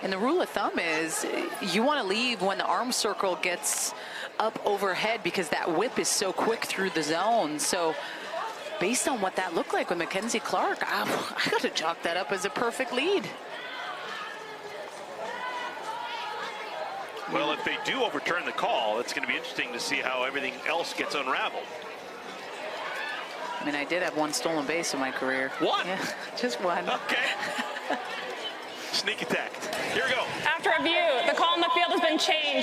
Speaker 2: And the rule of thumb is you want to leave when the arm circle gets up overhead, because that whip is so quick through the zone. So based on what that looked like with Mackenzie Clark, I got to chalk that up as a perfect lead.
Speaker 3: Well, if they do overturn the call, it's going to be interesting to see how everything else gets unraveled.
Speaker 2: I mean, I did have one stolen base in my career.
Speaker 3: One?
Speaker 2: Yeah, just one.
Speaker 3: Okay. Sneak attack. Here we go.
Speaker 6: After review,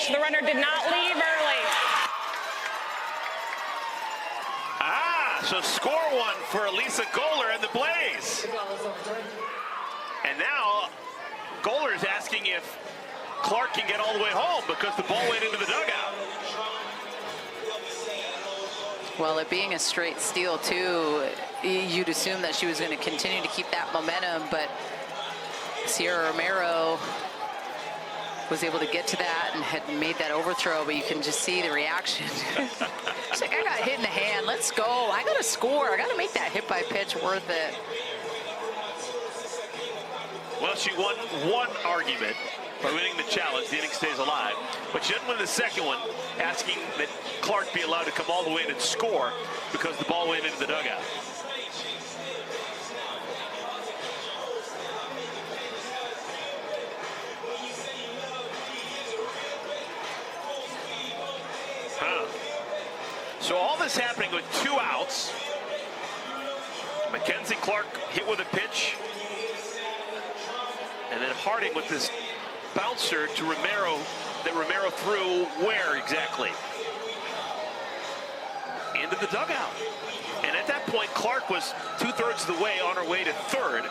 Speaker 6: pitch. The runner did not leave early.
Speaker 3: So score one for Lisa Goller and the Blaze. And now Goller is asking if Clark can get all the way home because the ball went into the dugout.
Speaker 2: Well, it being a straight steal, too, you'd assume that she was going to continue to keep that momentum, but Sierra Romero was able to get to that and had made that overthrow, but you can just see the reaction. She's like, I got hit in the hand. Let's go. I got to score. I got to make that hit by pitch worth it.
Speaker 3: Well, she won one argument by winning the challenge. The inning stays alive. But she didn't win the second one, asking that Clark be allowed to come all the way in and score because the ball went into the dugout. So all this happening with 2 outs. Mackenzie Clark hit with a pitch. And then Harding with this bouncer to Romero that Romero threw where exactly? Into the dugout. And at that point, Clark was 2/3 of the way on her way to third.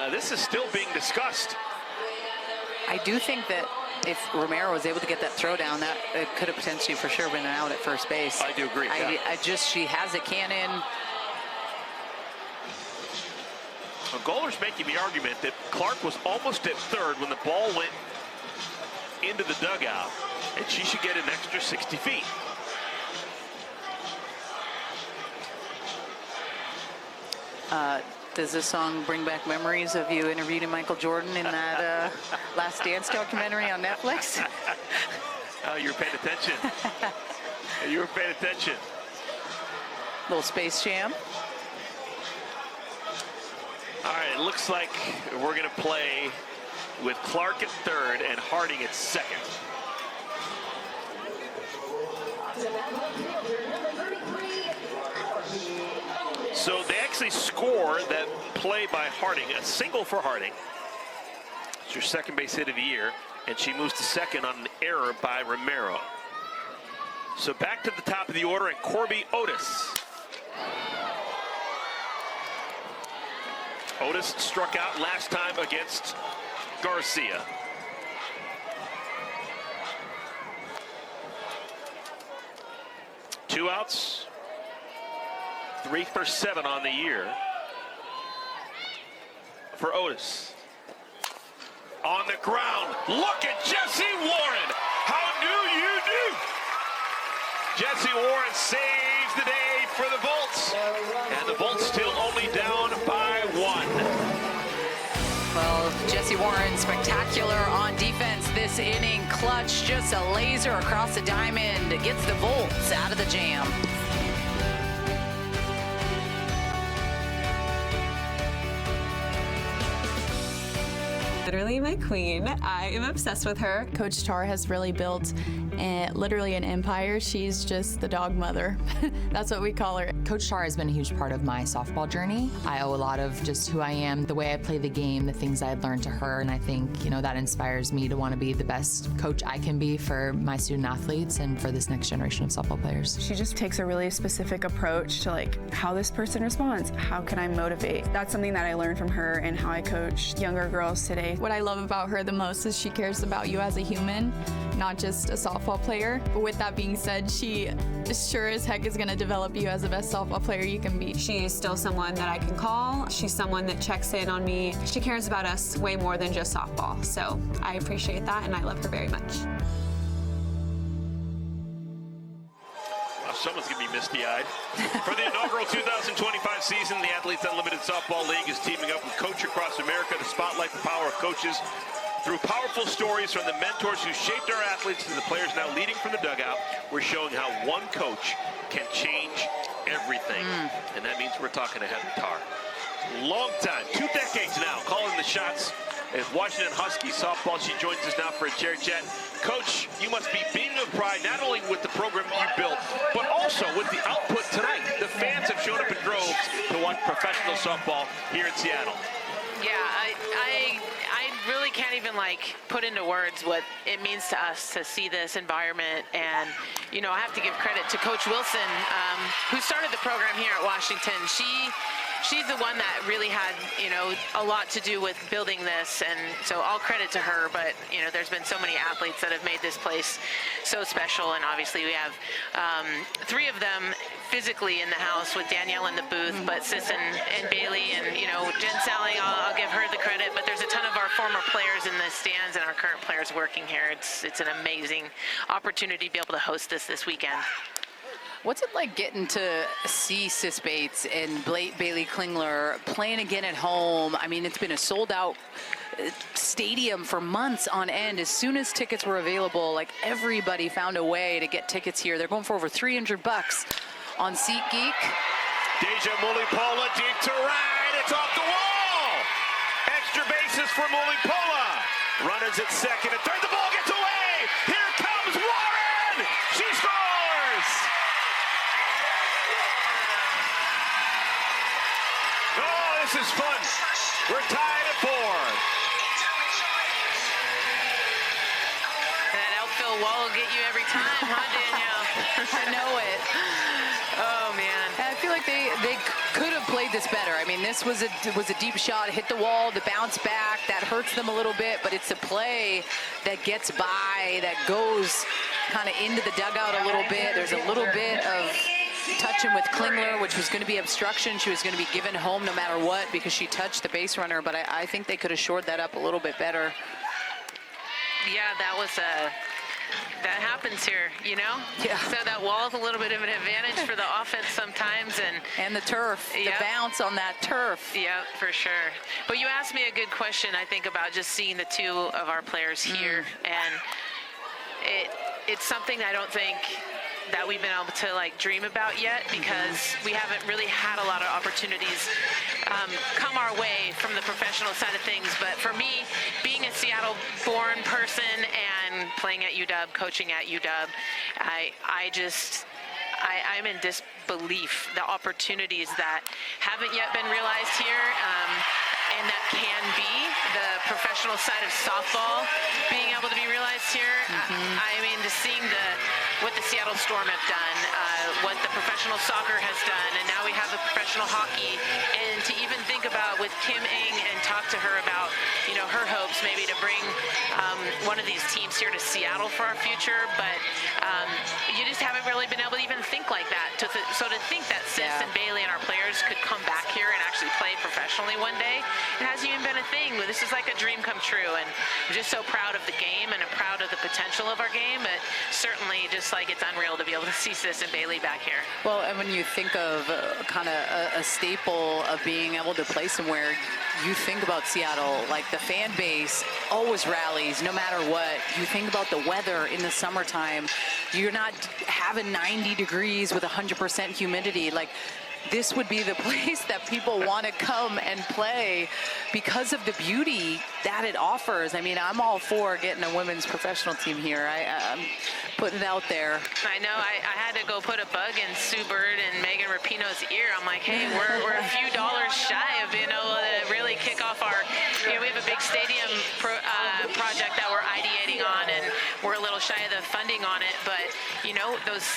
Speaker 3: This is still being discussed.
Speaker 2: I do think that if Romero was able to get that throw down, that it could have potentially for sure been out at first base.
Speaker 3: I do agree.
Speaker 2: She has a cannon.
Speaker 3: Well, Goller's making the argument that Clark was almost at third when the ball went into the dugout, and she should get an extra 60 feet.
Speaker 2: Does this song bring back memories of you interviewing Michael Jordan in that Last Dance documentary on Netflix?
Speaker 3: Oh, you were paying attention. You were paying attention.
Speaker 2: Little Space Jam.
Speaker 3: All right, it looks like we're going to play with Clark at third and Harding at second. So they actually score that play by Harding, a single for Harding. It's her second base hit of the year, and she moves to second on an error by Romero. So back to the top of the order, and Corby Otis. Otis struck out last time against Garcia. Two outs, 3 for 7 on the year for Otis. On the ground, look at Jesse Warren. How do you do? Jesse Warren saves the day for the Bolts, and the Bolts still only down by 1.
Speaker 2: Well, Jesse Warren spectacular on defense this inning. Clutch, just a laser across the diamond. Gets the Bolts out of the jam.
Speaker 4: Literally my queen. I am obsessed with her.
Speaker 7: Coach Tar has really built literally an empire. She's just the dog mother. That's what we call her.
Speaker 8: Coach Tar has been a huge part of my softball journey. I owe a lot of just who I am, the way I play the game, the things I had learned to her, and I think, you know, that inspires me to want to be the best coach I can be for my student athletes and for this next generation of softball players.
Speaker 9: She just takes a really specific approach to like how this person responds. How can I motivate? That's something that I learned from her and how I coach younger girls today.
Speaker 7: What I love about her the most is she cares about you as a human, not just a softball player. But with that being said, she sure as heck is going to develop you as the best softball player you can be.
Speaker 4: She's still someone that I can call. She's someone that checks in on me. She cares about us way more than just softball. So I appreciate that and I love her very much.
Speaker 3: Someone's going to be misty-eyed. For the inaugural 2025 season, the Athletes Unlimited Softball League is teaming up with Coach Across America to spotlight the power of coaches through powerful stories from the mentors who shaped our athletes to the players now leading from the dugout. We're showing how one coach can change everything. And that means we're talking to Heather Tar. Long time, 2 decades now, calling the shots at Washington Husky Softball. She joins us now for a chair chat. Coach, you must be beaming with pride, not only with the program you built, but also with the output tonight. The fans have shown up in droves to watch professional softball here in Seattle.
Speaker 10: Yeah, I really can't can't even like put into words what it means to us to see this environment. And, you know, I have to give credit to Coach Wilson, who started the program here at Washington. She's the one that really had, you know, a lot to do with building this, and so all credit to her. But, you know, there's been so many athletes that have made this place so special, and obviously we have 3 of them physically in the house with Danielle in the booth, but Sis and Bailey, and, you know, Jen Salling, I'll give her the credit, but there's a ton of our former players in the stands and our current players working here. It's an amazing opportunity to be able to host this weekend.
Speaker 2: What's it like getting to see Sis Bates and Bailey Klingler playing again at home? I mean, it's been a sold-out stadium for months on end. As soon as tickets were available, like, everybody found a way to get tickets here. They're going for over $300 on SeatGeek.
Speaker 3: Deja Mulipola deep to right. It's off the wall. Extra bases for Mulipola. Runners at second and third. The ball gets away. Here comes Warren. She scores. Oh, this is fun. We're tied at 4.
Speaker 10: That outfield wall will get you every time, huh, Danielle?
Speaker 2: I know it.
Speaker 10: Oh, man.
Speaker 2: I feel like they could have played this better. I mean, this was a deep shot, hit the wall, the bounce back. That hurts them a little bit, but it's a play that gets by, that goes kind of into the dugout a little bit. There's a little bit of touching with Klingler, which was going to be obstruction. She was going to be given home no matter what because she touched the base runner, but I think they could have shored that up a little bit better.
Speaker 10: Yeah, that happens here, you know?
Speaker 2: Yeah.
Speaker 10: So that wall is a little bit of an advantage for the offense sometimes.
Speaker 2: And the turf, the bounce on that turf.
Speaker 10: Yeah, for sure. But you asked me a good question, I think, about just seeing the 2 of our players here. And it's something I don't think that we've been able to like dream about yet, because we haven't really had a lot of opportunities come our way from the professional side of things. But for me, being a Seattle-born person and playing at UW, coaching at UW, I'm in disbelief the opportunities that haven't yet been realized here, and that can be the professional side of softball being able to be realized here. I mean, just seeing what the Seattle Storm have done, what the professional soccer has done, and now we have the professional hockey, and to even think about with Kim Ng and talk to her about, you know, her hopes maybe to bring one of these teams here to Seattle for our future, but you just haven't really been able to even think like that. So to think that Sis and Bailey and our players could come back here and actually play professionally one day, it hasn't even been a thing. This is like a dream come true, and I'm just so proud of the game and I'm proud of the potential of our game, but certainly just like it's unreal to be able to see Sis and Bailey back here.
Speaker 2: Well, and when you think of kind of a staple of being able to play somewhere, you think about Seattle, like the fan base always rallies no matter what. You think about the weather in the summertime. You're not having 90 degrees with 100% humidity. Like, this would be the place that people want to come and play because of the beauty that it offers. I mean, I'm all for getting a women's professional team here. I'm putting it out there.
Speaker 10: I know. I had to go put a bug in Sue Bird and Megan Rapinoe's ear. I'm like, hey, we're a few dollars shy of being able to really kick off our, you know, we have a big stadium project that we're ideating on, and we're a little shy of the funding on it. But, you know, those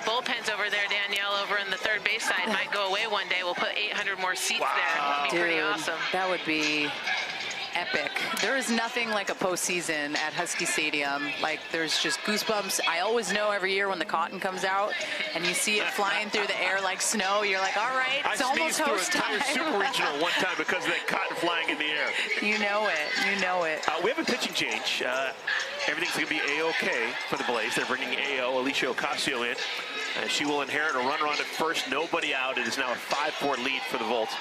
Speaker 10: bullpens over there, Danielle, over in the third base side, might go away one day. We'll put 800 more seats there. It'll be pretty awesome.
Speaker 2: That would be epic. There is nothing like a postseason at Husky Stadium. Like, there's just goosebumps. I always know every year when the cotton comes out and you see it flying through the air like snow, you're like, all right, it's almost host time.
Speaker 3: I sneezed through an entire Super Regional one time because of that cotton flying in the air.
Speaker 2: You know it. You know it.
Speaker 3: We have a pitching change. Everything's going to be A-OK for the Blaze. They're bringing A.O. Alicia Ocasio in. She will inherit a runner on at first, nobody out. It is now a 5-4 lead for the Volts.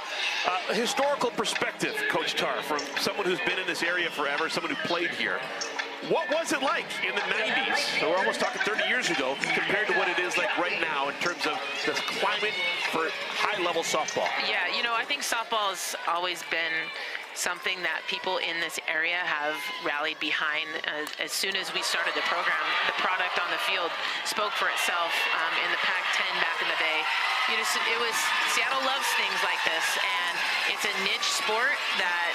Speaker 3: Historical perspective, Coach Tar, from someone who's been in this area forever, someone who played here. What was it like in the 90s, so we're almost talking 30 years ago, compared to what it is like right now in terms of the climate for high-level softball?
Speaker 10: Yeah, you know, I think softball has always been something that people in this area have rallied behind. As soon as we started the program, the product on the field spoke for itself. In the Pac-10 back in the day, Seattle loves things like this, and it's a niche sport that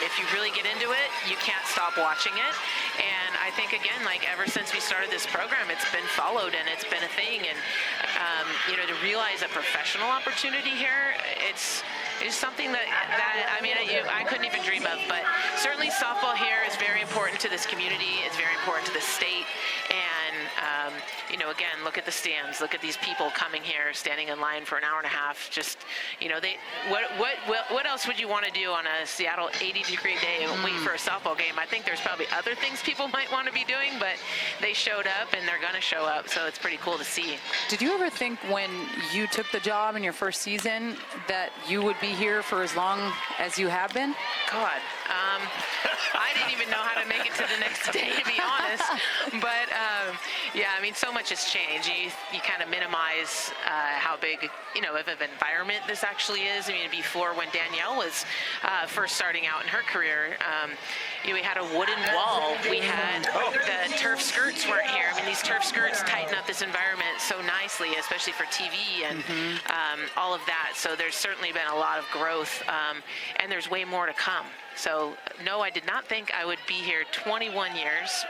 Speaker 10: if you really get into it, you can't stop watching it. And I think, again, like ever since we started this program, it's been followed and it's been a thing. And to realize a professional opportunity here, it's something that I mean, I couldn't even dream of. But certainly softball here is very important to this community. It's very important to the state. And again, look at the stands. Look at these people coming here, standing in line for an hour and a half. Just, what else would you want to do on a Seattle 80-degree day and wait for a softball game? I think there's probably other things people might want to be doing, but they showed up and they're going to show up. So it's pretty cool to see.
Speaker 2: Did you ever think when you took the job in your first season that you would be here for as long as you have been?
Speaker 10: God, I didn't even know how to make it to the next day, to be honest. But yeah, I mean, so much has changed. You kind of minimize how big, of an environment this actually is. I mean, before when Danielle was first starting out in her career, we had a wooden wall. We had the turf skirts weren't here. I mean, these turf skirts tighten up this environment so nicely, especially for TV and all of that. So there's certainly been a lot of growth, and there's way more to come. So no, I did not think I would be here 21 years.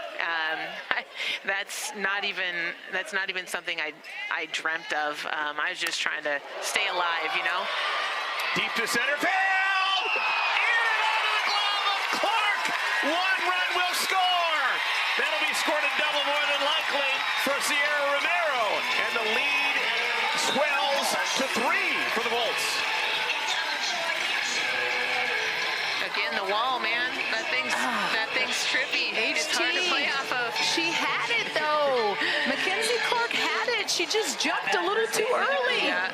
Speaker 10: That's not even something I dreamt of. I was just trying to stay alive,
Speaker 3: Deep to center field! In and out of the glove of Clark! 1 run will score! That'll be scored a double more than likely for Sierra Romero. And the lead swells to 3 for the Volts.
Speaker 10: Again, the wall, man. That thing's trippy. It's hard to play off of.
Speaker 2: She had it, though. Mackenzie Clark had it. She just jumped a little too early.
Speaker 10: Yeah.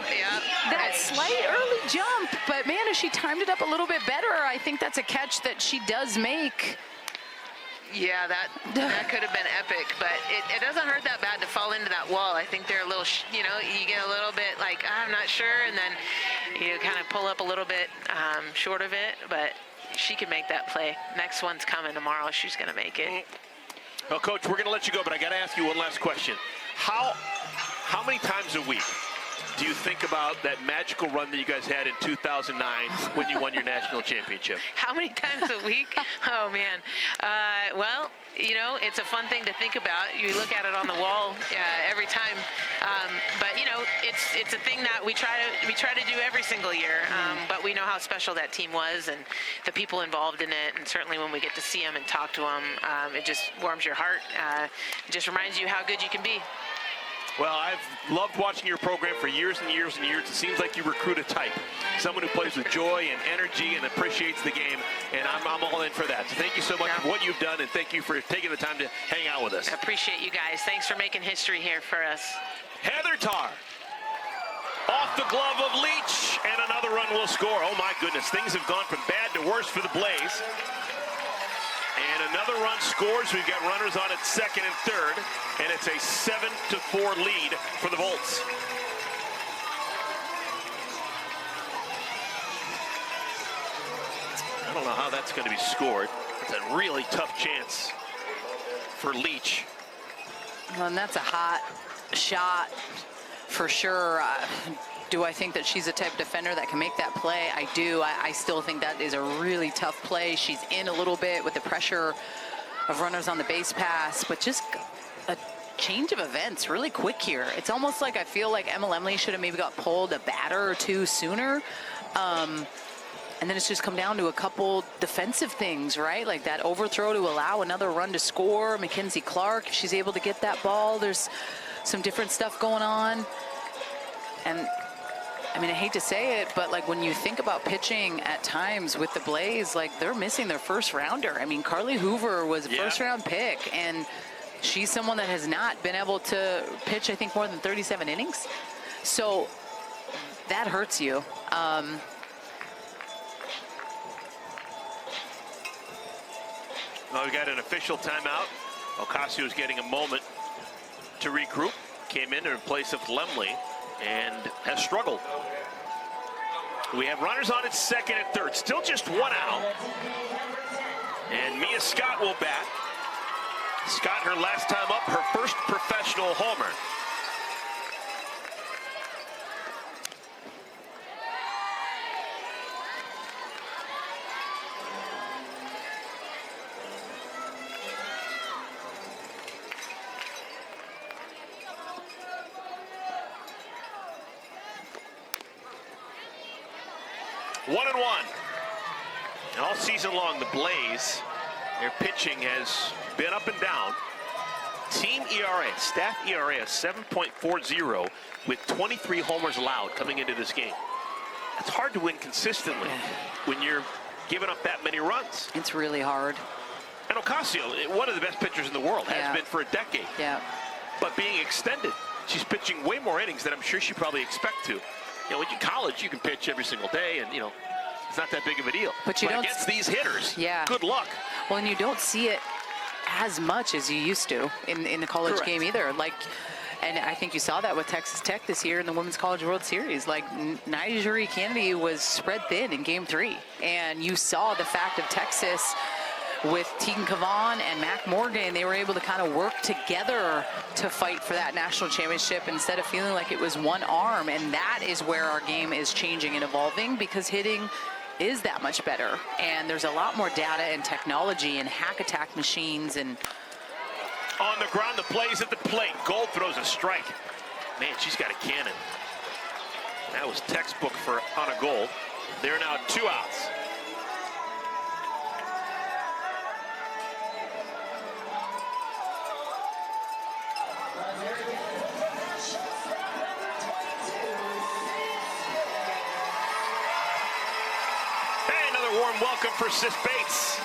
Speaker 2: That slight early jump. But, man, if she timed it up a little bit better, I think that's a catch that she does make.
Speaker 10: Yeah, that could have been epic, but it doesn't hurt that bad to fall into that wall. I think they're a little, you get a little bit like, I'm not sure, and then you kind of pull up a little bit short of it, but she can make that play. Next one's coming tomorrow. She's going to make it.
Speaker 3: Well, Coach, we're going to let you go, but I got to ask you one last question. How many times a week do you think about that magical run that you guys had in 2009 when you won your national championship?
Speaker 10: How many times a week? Oh, man. Well, it's a fun thing to think about. You look at it on the wall every time. But, it's a thing that we try to do every single year. But we know how special that team was and the people involved in it. And certainly when we get to see them and talk to them, it just warms your heart. It just reminds you how good you can be.
Speaker 3: Well, I've loved watching your program for years and years and years. It seems like you recruit a type, someone who plays with joy and energy and appreciates the game, and I'm all in for that. So thank you so much for what you've done, and thank you for taking the time to hang out with us.
Speaker 10: I appreciate you guys. Thanks for making history here for us.
Speaker 3: Heather Tarr, off the glove of Leach, and another run will score. Oh, my goodness. Things have gone from bad to worse for the Blaze. And another run scores. We've got runners on at second and third, and it's a 7-4 lead for the Volts. I don't know how that's going to be scored. It's a really tough chance for Leach.
Speaker 2: Well, and that's a hot shot for sure. Do I think that she's a type of defender that can make that play? I do. I still think that is a really tough play. She's in a little bit with the pressure of runners on the base pass, but just a change of events really quick here. It's almost like I feel like Emma Lemley should have maybe got pulled a batter or two sooner. And then it's just come down to a couple defensive things, right? Like that overthrow to allow another run to score. Mackenzie Clark, if she's able to get that ball, there's some different stuff going on. And I mean, I hate to say it, but like when you think about pitching at times with the Blaze, like they're missing their first rounder. I mean, Carly Hoover was a first round pick, and she's someone that has not been able to pitch, I think, more than 37 innings. So that hurts you.
Speaker 3: Well, we got an official timeout. Ocasio's getting a moment to regroup. Came in place of Lemley and has struggled We have runners on at second and third. Still just one out. And Mia Scott will bat. Scott, her last time up, her first professional homer. One and one. And all season long, the Blaze, their pitching has been up and down. Team ERA, staff ERA of 7.40 with 23 homers allowed coming into this game. It's hard to win consistently when you're giving up that many runs.
Speaker 2: It's really hard.
Speaker 3: And Ocasio, one of the best pitchers in the world, has been for a decade.
Speaker 2: Yeah.
Speaker 3: But being extended, she's pitching way more innings than I'm sure she probably expect to. You know, in college, you can pitch every single day, and, you know, it's not that big of a deal.
Speaker 2: But you don't
Speaker 3: against these hitters, good luck.
Speaker 2: Well, and you don't see it as much as you used to in the college game either. Like, and I think you saw that with Texas Tech this year in the Women's College World Series. Like, Nigeri Kennedy was spread thin in Game 3, and you saw the fact of Texas with Tegan Cavan and Mac Morgan. They were able to kind of work together to fight for that national championship instead of feeling like it was one arm. And that is where our game is changing and evolving, because hitting is that much better. And there's a lot more data and technology and hack attack machines. And
Speaker 3: on the ground, the Blaze at the plate. Gold throws a strike. Man, she's got a cannon. That was textbook for Anna Gold. They're now 2 outs. Warm welcome for Sis Bates.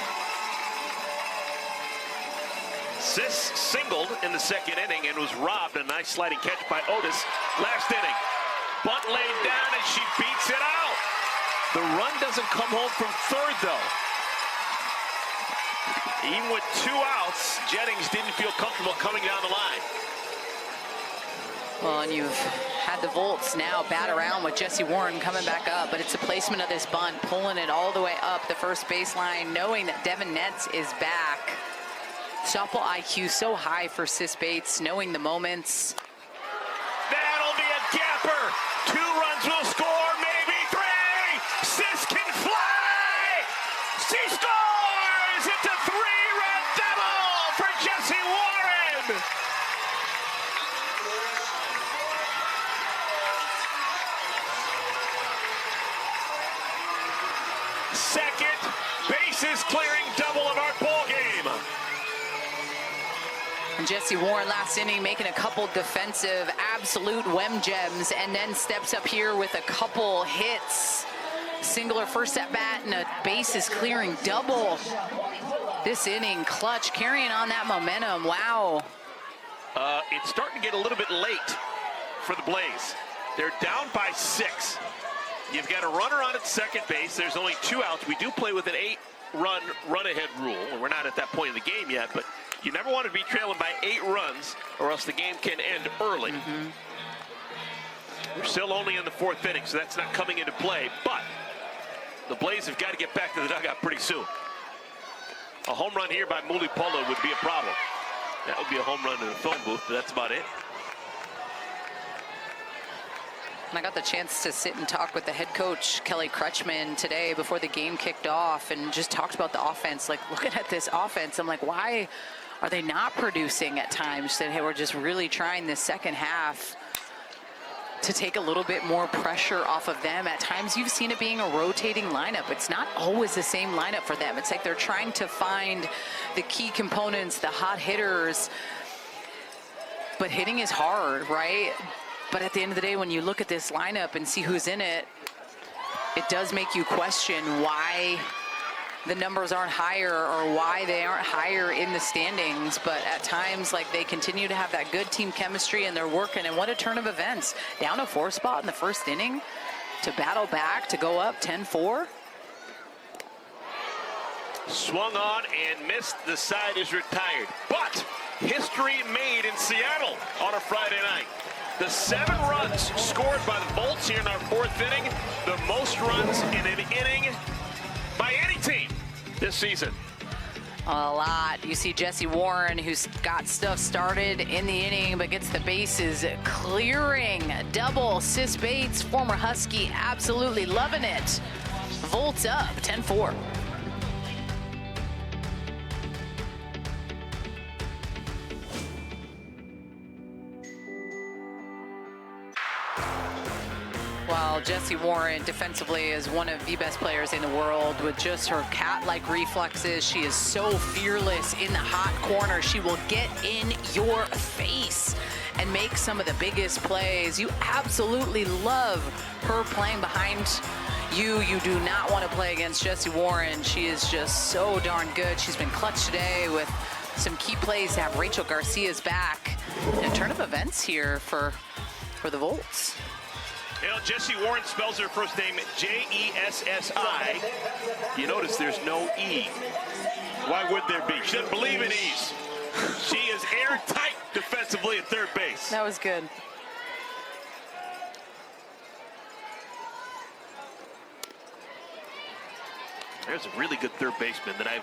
Speaker 3: Sis singled in the second inning and was robbed. A nice sliding catch by Otis last inning. Bunt laid down and she beats it out. The run doesn't come home from third though. Even with 2 outs, Jennings didn't feel comfortable coming down the line.
Speaker 2: Well, and you've had the Volts now bat around with Jessie Warren coming back up, but it's the placement of this bunt, pulling it all the way up the first baseline, knowing that Devin Netz is back. Softball IQ so high for Sis Bates, knowing the moments.
Speaker 3: That'll be a gapper. 2 runs will score, maybe 3. Sis can fly. She scores. It's a 3-run double for Jessie Warren. Second bases clearing double of our ball game.
Speaker 2: And Jessie Warren last inning making a couple defensive absolute wham gems, and then steps up here with a couple hits. Single her first at bat and a bases clearing double. This inning, clutch, carrying on that momentum. Wow.
Speaker 3: It's starting to get a little bit late for the Blaze. They're down by 6. You've got a runner on at second base. There's only 2 outs. We do play with an 8-run run-ahead rule. We're not at that point in the game yet, but you never want to be trailing by 8 runs or else the game can end early. We're still only in the 4th inning, so that's not coming into play, but the Blaze have got to get back to the dugout pretty soon. A home run here by Muli Polo would be a problem. That would be a home run in the phone booth, but that's about it.
Speaker 2: And I got the chance to sit and talk with the head coach, Kelly Crutchman, today before the game kicked off, and just talked about the offense. Like, looking at this offense, I'm like, why are they not producing at times? Said, hey, we're just really trying this second half to take a little bit more pressure off of them. At times you've seen it being a rotating lineup. It's not always the same lineup for them. It's like they're trying to find the key components, the hot hitters. But hitting is hard, right? But at the end of the day, when you look at this lineup and see who's in it, it does make you question why the numbers aren't higher or why they aren't higher in the standings. But at times, like, they continue to have that good team chemistry and they're working. And what a turn of events. Down a 4 spot in the first inning to battle back, to go up 10-4.
Speaker 3: Swung on and missed. The side is retired. But history made in Seattle on a Friday night. The 7 runs scored by the Bolts here in our 4th inning, the most runs in an inning by any team this season.
Speaker 2: A lot. You see Jesse Warren, who's got stuff started in the inning, but gets the bases clearing. Double. Sis Bates, former Husky, absolutely loving it. Volts up, 10-4. While Jesse Warren defensively is one of the best players in the world with just her cat-like reflexes. She is so fearless in the hot corner. She will get in your face and make some of the biggest plays. You absolutely love her playing behind you. You do not want to play against Jesse Warren. She is just so darn good. She's been clutch today with some key plays to have Rachel Garcia's back. And a turn of events here for the Volts.
Speaker 3: You know, Jesse Warren spells her first name Jessi. You notice there's no E. Why would there be? She doesn't believe in E's. She is airtight defensively at third base.
Speaker 2: That was good.
Speaker 3: There's a really good third baseman that I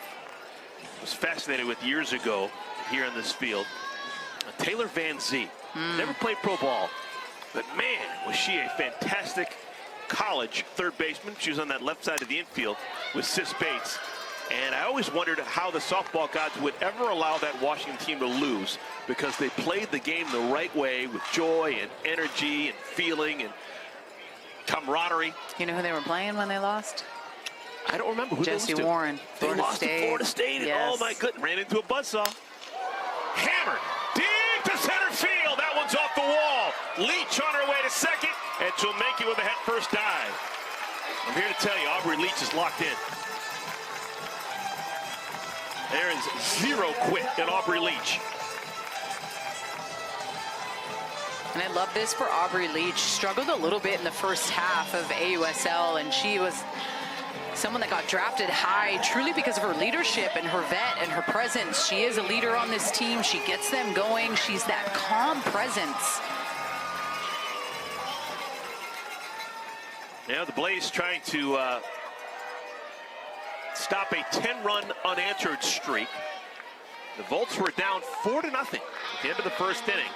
Speaker 3: was fascinated with years ago here in this field. Taylor Van Zee. Never played pro ball. But man, was she a fantastic college third baseman. She was on that left side of the infield with Sis Bates. And I always wondered how the softball gods would ever allow that Washington team to lose, because they played the game the right way with joy and energy and feeling and camaraderie.
Speaker 2: You know who they were playing when they lost?
Speaker 3: I don't remember who
Speaker 2: Jesse
Speaker 3: they lost to.
Speaker 2: Warren.
Speaker 3: They lost to Florida State.
Speaker 2: Yes.
Speaker 3: Oh my goodness, ran into a buzzsaw. Hammered deep to center field. That one's off the wall. Leach on her way to second, and she'll make it with a head first dive. I'm here to tell you, Aubrey Leach is locked in. There is zero quit in Aubrey Leach.
Speaker 2: And I love this for Aubrey Leach. Struggled a little bit in the first half of AUSL, and she was someone that got drafted high truly because of her leadership and her vet and her presence. She is a leader on this team. She gets them going. She's that calm presence.
Speaker 3: Now the Blaze trying to stop a 10-run unanswered streak. The Volts were down 4-0 at the end of the first inning.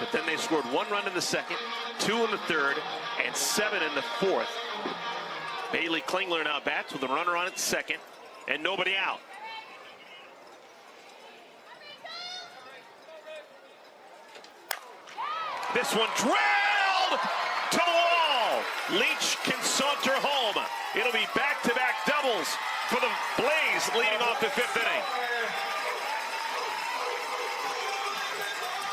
Speaker 3: But then they scored 1 run in the second, 2 in the third, and 7 in the fourth. Bailey Klingler now bats with a runner on at second and nobody out. This one drilled to the wall. Leach can saunter home. It'll be back-to-back doubles for the Blaze leading off the 5th inning.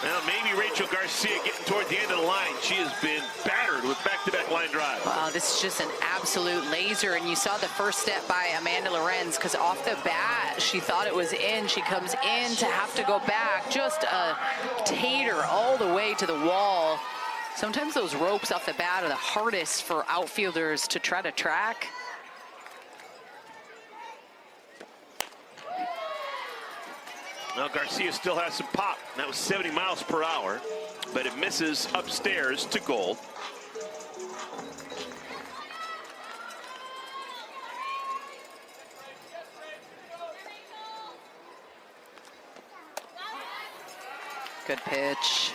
Speaker 3: Now maybe Rachel Garcia getting toward the end of the line. She has been battered with back-to-back line drives.
Speaker 2: Wow, this is just an absolute laser. And you saw the first step by Amanda Lorenz, because off the bat, she thought it was in. She comes in to have to go back. Just a tater all the way to the wall. Sometimes those ropes off the bat are the hardest for outfielders to try to track.
Speaker 3: Now Garcia still has some pop. That was 70 miles per hour, but it misses upstairs to goal.
Speaker 2: Good pitch.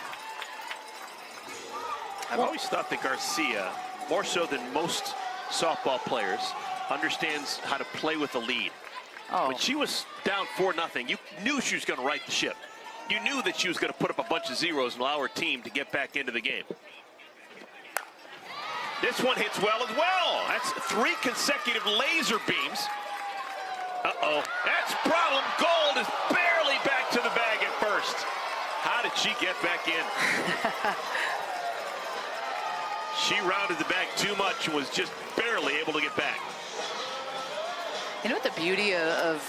Speaker 3: I've always thought that Garcia, more so than most softball players, understands how to play with the lead.
Speaker 2: Oh.
Speaker 3: When she was down 4-0, you knew she was going to right the ship. You knew that she was going to put up a bunch of zeros and allow her team to get back into the game. This one hits well as well. That's 3 consecutive laser beams. Uh-oh. That's a problem. Gold is barely back to the bag at first. How did she get back in? She rounded the bag too much and was just barely able to get back.
Speaker 2: You know what the beauty of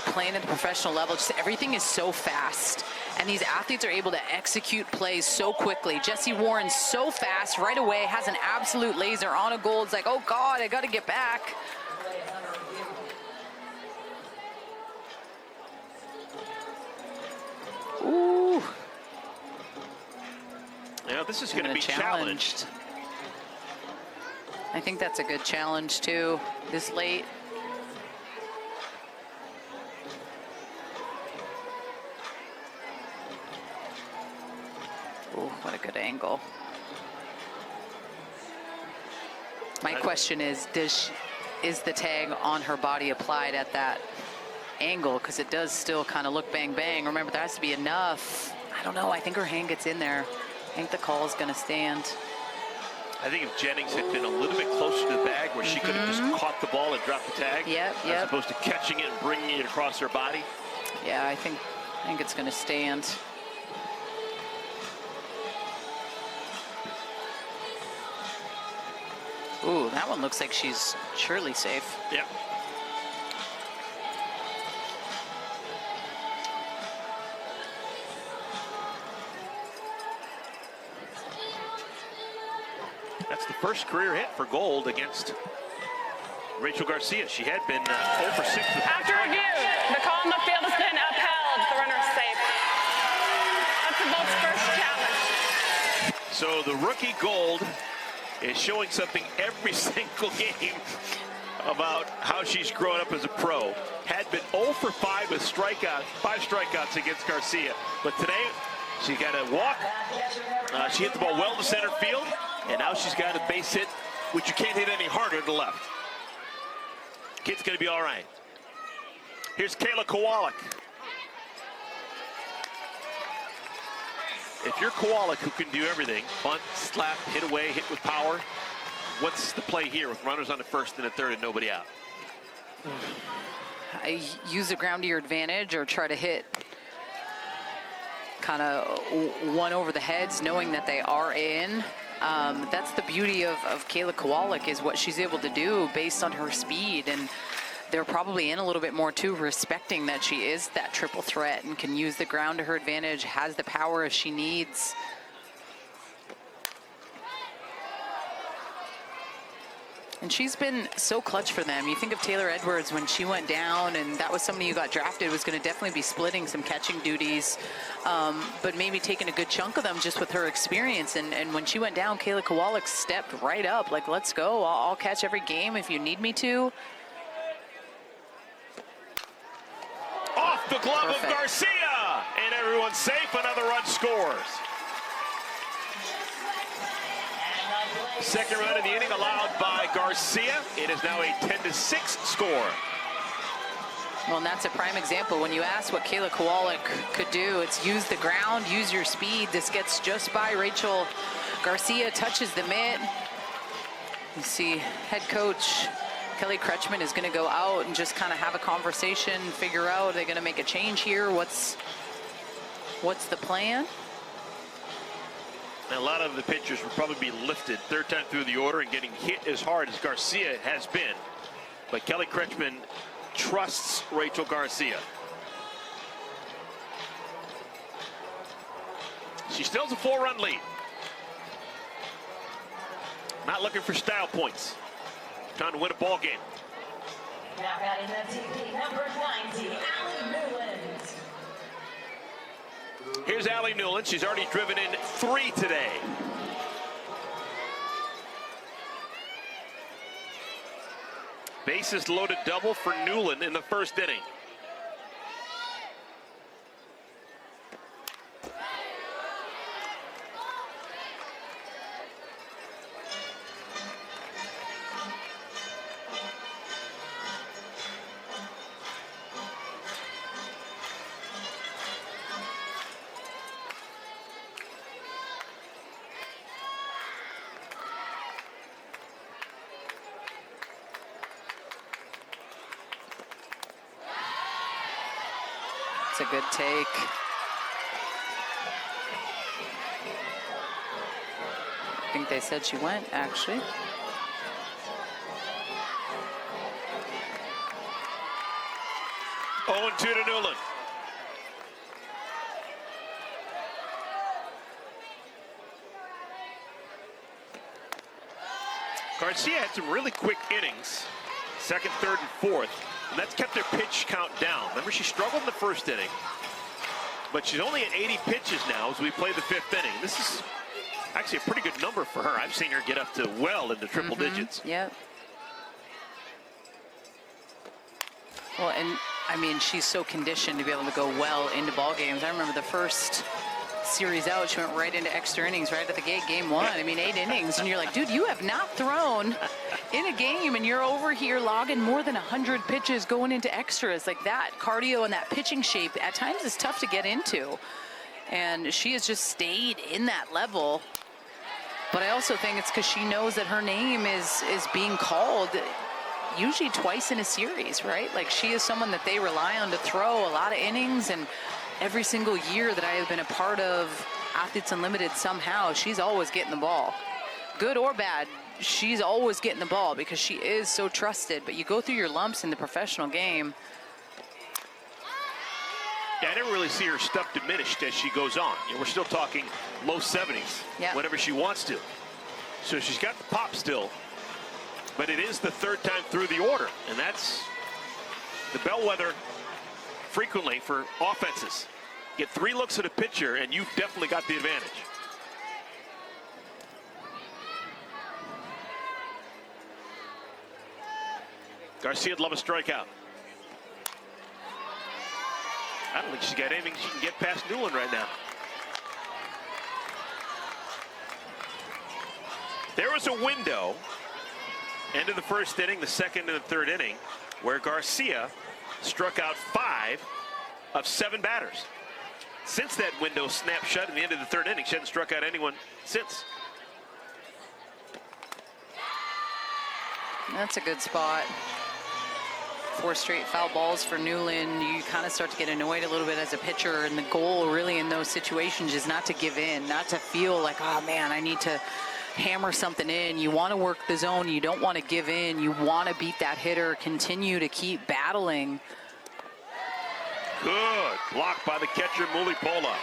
Speaker 2: playing at the professional level, just everything is so fast. And these athletes are able to execute plays so quickly. Jesse Warren's so fast right away, has an absolute laser on a goal. It's like, oh God, I got to get back. Ooh.
Speaker 3: Now this is going to be challenged.
Speaker 2: I think that's a good challenge too, this late. Oh, what a good angle. My question is, is the tag on her body applied at that angle? Because it does still kind of look bang bang. Remember, there has to be enough. I don't know. I think her hand gets in there. I think the call is going to stand.
Speaker 3: I think if Jennings had been a little bit closer to the bag where she could have just caught the ball and dropped the tag, as opposed to catching it and bringing it across her body.
Speaker 2: Yeah, I think it's going to stand. Ooh, that one looks like she's surely safe.
Speaker 3: Yep. That's the first career hit for Gold against Rachel Garcia. She had been 0 for 6.
Speaker 6: After review, the call in the field has been upheld. The runner is safe. That's the Bolt's first challenge.
Speaker 3: So the rookie Gold is showing something every single game about how she's grown up as a pro. Had been 0 for 5 with 5 strikeouts against Garcia. But today, she got a walk. She hit the ball well to center field. And now she's got a base hit, which you can't hit any harder to the left. Kid's going to be all right. Here's Kayla Kowalik. If you're Kowalik, who can do everything, bunt, slap, hit away, hit with power, what's the play here with runners on the first and the third and nobody out?
Speaker 2: I use the ground to your advantage or try to hit kind of one over the heads, knowing that they are in. That's the beauty of Kayla Kowalik, is what she's able to do based on her speed. And they're probably in a little bit more too, respecting that she is that triple threat and can use the ground to her advantage, has the power if she needs. And she's been so clutch for them. You think of Taylor Edwards when she went down, and that was somebody who got drafted, was going to definitely be splitting some catching duties, but maybe taking a good chunk of them just with her experience. And when she went down, Kayla Kowalik stepped right up, like, let's go. I'll catch every game if you need me to.
Speaker 3: Off the glove of Garcia, and everyone's safe. Another run scores. Second run of the inning allowed by Garcia. It is now a 10-6 score.
Speaker 2: Well, and that's a prime example. When you ask what Kayla Kowalik could do, it's use the ground, use your speed. This gets just by Rachel Garcia, touches the mitt. You see head coach Kelly Kretschmann is going to go out and just kind of have a conversation, figure out, are they going to make a change here? What's the plan?
Speaker 3: A lot of the pitchers will probably be lifted third time through the order and getting hit as hard as Garcia has been. But Kelly Kretschmann trusts Rachel Garcia. She still has a 4-run lead. Not looking for style points. Trying to win a ball game.
Speaker 11: Now batting the TV, number 90, Alli Newland.
Speaker 3: Here's Alli Newland. She's already driven in 3 today. Bases loaded double for Newland in the first inning.
Speaker 2: It's a good take. I think they said she went, actually.
Speaker 3: Oh, 2 to Newland. Garcia had some really quick innings, second, third, and fourth. And that's kept their pitch count down. Remember, she struggled in the first inning, but she's only at 80 pitches now as we play the 5th inning. This is Actually, a pretty good number for her. I've seen her get up to well into triple digits.
Speaker 2: Yep. Well, and I mean, she's so conditioned to be able to go well into ball games. I remember the first series out, she went right into extra innings right at the gate, game 1. I mean, 8 innings, and you're like, dude, you have not thrown in a game, and you're over here logging more than 100 pitches going into extras. Like, that cardio and that pitching shape at times is tough to get into, and she has just stayed in that level. But I also think it's because she knows that her name is being called usually twice in a series, right? Like, she is someone that they rely on to throw a lot of innings, and every single year that I have been a part of Athletes Unlimited, somehow she's always getting the ball. Good or bad, she's always getting the ball because she is so trusted. But you go through your lumps in the professional game.
Speaker 3: Yeah, I never really see her stuff diminished as she goes on. You know, we're still talking low 70s, whenever she wants to. So she's got the pop still, but it is the 3rd time through the order, and that's the bellwether frequently for offenses. Get 3 looks at a pitcher, and you've definitely got the advantage. Garcia'd love a strikeout. I don't think she's got anything she can get past Newland right now. There was a window, end of the 1st inning, the 2nd and the 3rd inning, where Garcia struck out 5 of 7 batters. Since that window snapped shut in the end of the 3rd inning, she hasn't struck out anyone since.
Speaker 2: That's a good spot. 4 straight foul balls for Newland. You kind of start to get annoyed a little bit as a pitcher, and the goal really in those situations is not to give in, not to feel like, oh man, I need to hammer something in. You want to work the zone. You don't want to give in. You want to beat that hitter, continue to keep battling.
Speaker 3: Good block by the catcher, Mulipola.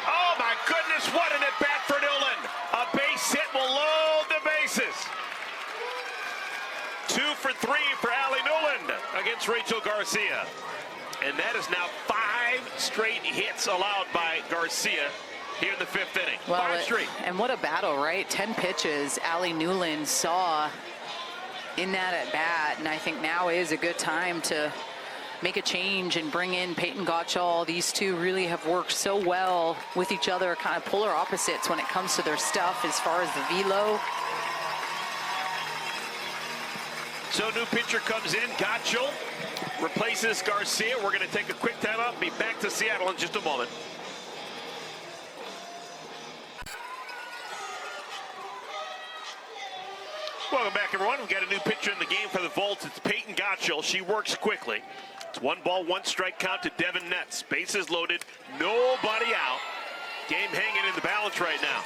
Speaker 3: Oh my goodness, what an at-bat for Newland. A base hit will load the bases. 2 for 3 for Alli Newland against Rachel Garcia. And that is now 5 straight hits allowed by Garcia here in the 5th inning.
Speaker 2: Well,
Speaker 3: 5 straight.
Speaker 2: And what a battle, right? 10 pitches Alli Newland saw in that at bat, and I think now is a good time to make a change and bring in Peyton Gottschall. These two really have worked so well with each other, kind of polar opposites when it comes to their stuff as far as the velo.
Speaker 3: So new pitcher comes in, Gottschall replaces Garcia. We're going to take a quick timeout and be back to Seattle in just a moment. Welcome back, everyone. We've got a new pitcher in the game for the Volts. It's Peyton Gottschall. She works quickly. It's 1 ball, 1 strike count to Devin Netz. Bases loaded, nobody out. Game hanging in the balance right now.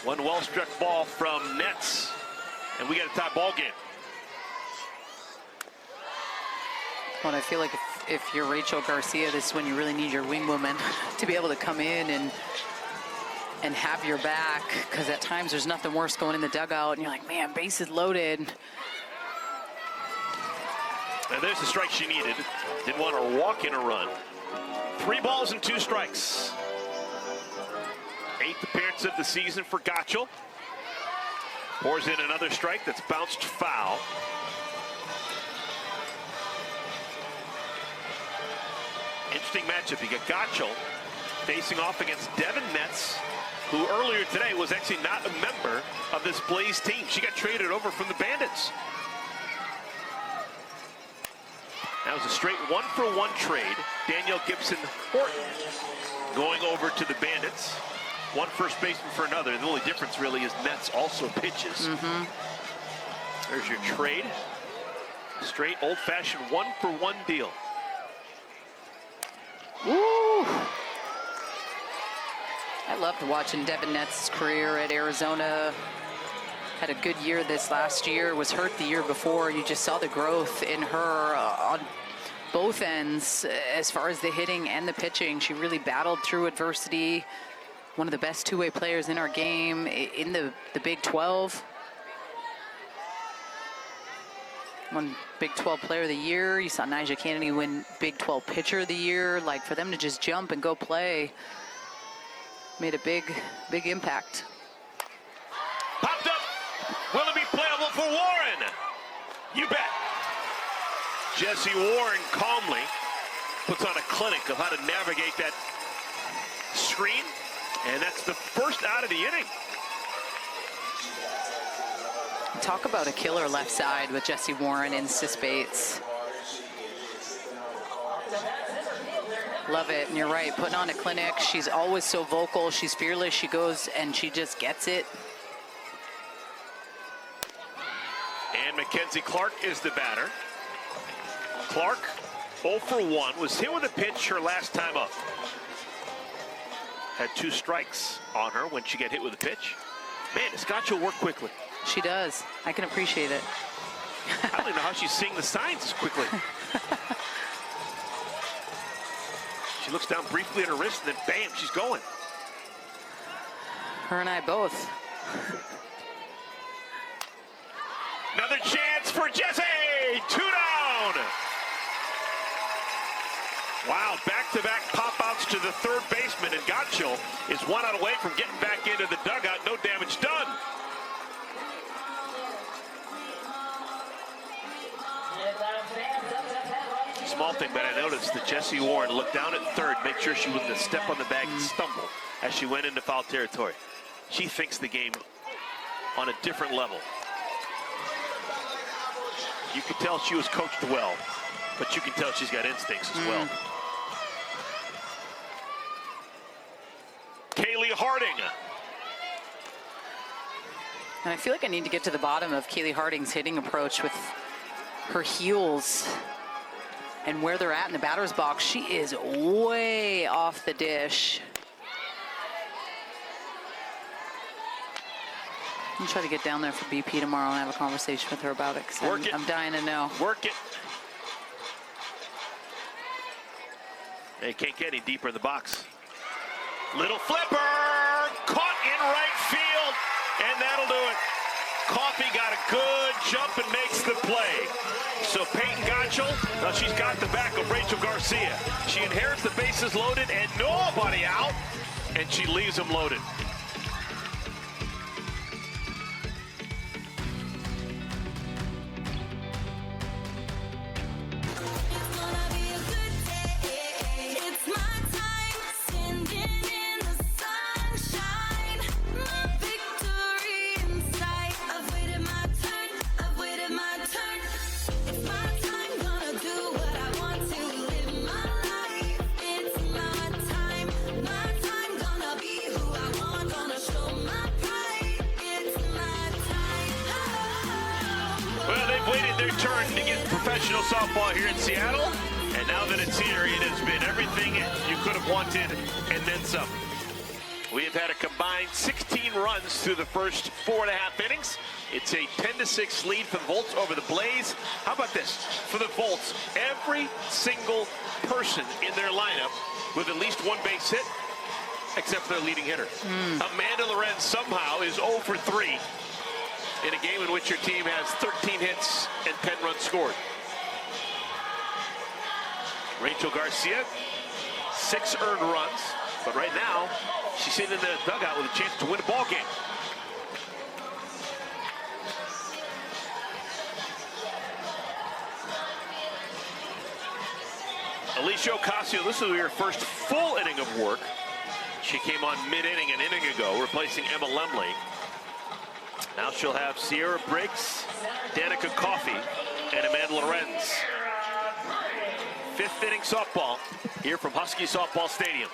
Speaker 3: 1 well-struck ball from Netz, and we got a tie ball game.
Speaker 2: Well, I feel like if you're Rachel Garcia, this is when you really need your wing woman to be able to come in and have your back, because at times there's nothing worse going in the dugout, and you're like, man, bases loaded.
Speaker 3: And there's the strike she needed. Didn't want to walk in a run. 3 balls and 2 strikes. 8th appearance of the season for Gottschall. Pours in another strike that's bounced foul. Interesting matchup. You got Gottschall facing off against Devin Netz, who earlier today was actually not a member of this Blaze team. She got traded over from the Bandits. That was a straight 1-for-1 trade. Danielle Gibson-Horton going over to the Bandits. One first baseman for another. The only difference really is Netz also pitches. There's your trade. Straight old-fashioned 1-for-1 deal.
Speaker 2: Woo! I loved watching Devin Netz's career at Arizona. Had a good year this last year, was hurt the year before. You just saw the growth in her on both ends as far as the hitting and the pitching. She really battled through adversity. One of the best two-way players in our game in the Big 12. Won Big 12 Player of the Year. You saw Nyjah Kennedy win Big 12 Pitcher of the Year. Like, for them to just jump and go play made a big impact.
Speaker 3: Popped up. Will it be playable for Warren? You bet. Jessie Warren calmly puts on a clinic of how to navigate that screen, and that's the first out of the inning.
Speaker 2: Talk about a killer left side with Jessie Warren and Sis Bates. Love it, and you're right, putting on a clinic. She's always so vocal, she's fearless, she goes and she just gets it.
Speaker 3: And Mackenzie Clark is the batter. Clark, 0 for 1, was hit with a pitch her last time up. Had 2 strikes on her when she got hit with a pitch. Man, Scotch will work quickly.
Speaker 2: She does. I can appreciate it.
Speaker 3: I don't even know how she's seeing the signs quickly. She looks down briefly at her wrist, and then bam, she's going.
Speaker 2: Her and I both.
Speaker 3: Another chance for Jessie! 2 down! Wow, back-to-back pop-outs to the third baseman, and Gotchel is 1 out away from getting back into the dugout. No damage done. Small thing, but I noticed that Jessie Warren looked down at third, make sure she wouldn't step on the bag and stumble as she went into foul territory. She thinks the game on a different level. You could tell she was coached well, but you can tell she's got instincts as well. Kaylee Harding.
Speaker 2: And I feel like I need to get to the bottom of Kaylee Harding's hitting approach with her heels and where they're at in the batter's box. She is way off the dish. I'm try to get down there for BP tomorrow and have a conversation with her about it, because I'm dying to know.
Speaker 3: Work it. They can't get any deeper in the box. Little flipper, caught in right field, and that'll do it. Coffey got a good jump and makes the play. So Peyton Gotchel, now she's got the back of Rachel Garcia. She inherits the bases loaded and nobody out, and she leaves them loaded. Professional softball here in Seattle, and now that it's here, it has been everything you could have wanted and then some. We have had a combined 16 runs through the first 4.5 innings. It's a 10-6 lead for the Volts over the Blaze. How about this? For the Volts, every single person in their lineup with at least 1 base hit, except for their leading hitter. Amanda Lorenz somehow is 0 for 3 in a game in which your team has 13 hits and 10 runs scored. Rachel Garcia, 6 earned runs, but right now she's sitting in the dugout with a chance to win a ball game. Alicia Ocasio, this will be her first full inning of work. She came on mid-inning an inning ago, replacing Emma Lemley. Now she'll have Sierra Briggs, Danica Coffey, and Amanda Lorenz. 5th inning softball here from Husky Softball Stadium.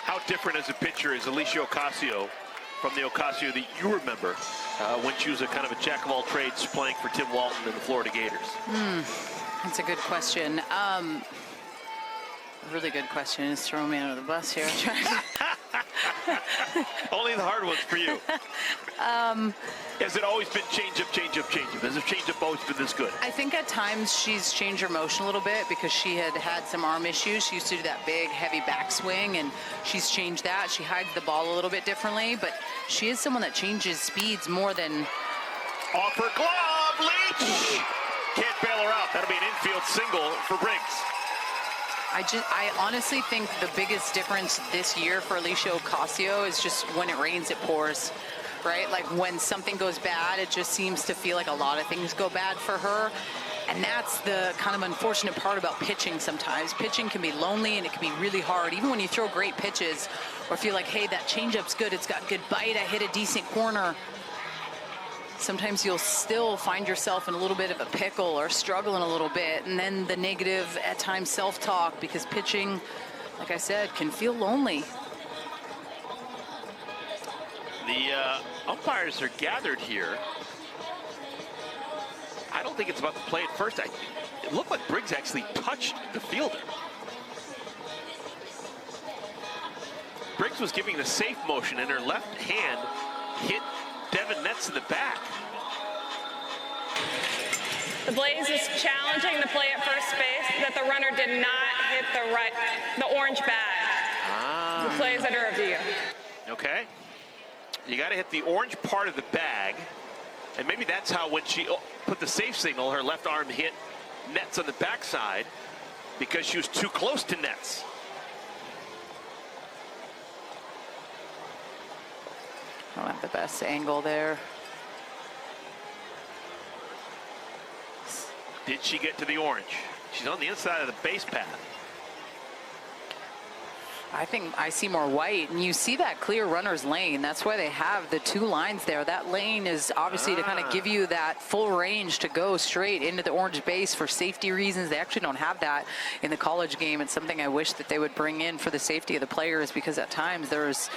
Speaker 3: How different as a pitcher is Alicia Ocasio from the Ocasio that you remember when she was a kind of a jack of all trades playing for Tim Walton and the Florida Gators?
Speaker 2: That's a good question. A really good question. Is throwing me under the bus here.
Speaker 3: Only the hard ones for you. Has it always been change up, change up, change up? Has the change up always been this good?
Speaker 2: I think at times she's changed her motion a little bit because she had some arm issues. She used to do that big, heavy backswing, and she's changed that. She hides the ball a little bit differently, but she is someone that changes speeds more than...
Speaker 3: Off her glove, Leach! Can't bail her out. That'll be an infield single for Briggs.
Speaker 2: I honestly think the biggest difference this year for Alicia Ocasio is just when it rains, it pours, right? Like when something goes bad, it just seems to feel like a lot of things go bad for her. And that's the kind of unfortunate part about pitching sometimes. Pitching can be lonely and it can be really hard. Even when you throw great pitches or feel like, hey, that changeup's good, it's got good bite, I hit a decent corner. Sometimes you'll still find yourself in a little bit of a pickle or struggling a little bit, and then the negative, at times, self-talk, because pitching, like I said, can feel lonely.
Speaker 3: The umpires are gathered here. I don't think it's about the play at first. It looked like Briggs actually touched the fielder. Briggs was giving the safe motion, and her left hand hit Devin Netz in the back.
Speaker 6: The Blaze is challenging the play at first base that the runner did not hit the orange bag. The play is under review.
Speaker 3: Okay. You got to hit the orange part of the bag. And maybe that's how when she put the safe signal, her left arm hit Netz on the backside because she was too close to Netz.
Speaker 2: I don't have the best angle there.
Speaker 3: Did she get to the orange? She's on the inside of the base path.
Speaker 2: I think I see more white, and you see that clear runner's lane. That's why they have the two lines there. That lane is obviously to kind of give you that full range to go straight into the orange base for safety reasons. They actually don't have that in the college game. It's something I wish that they would bring in for the safety of the players, because at times there's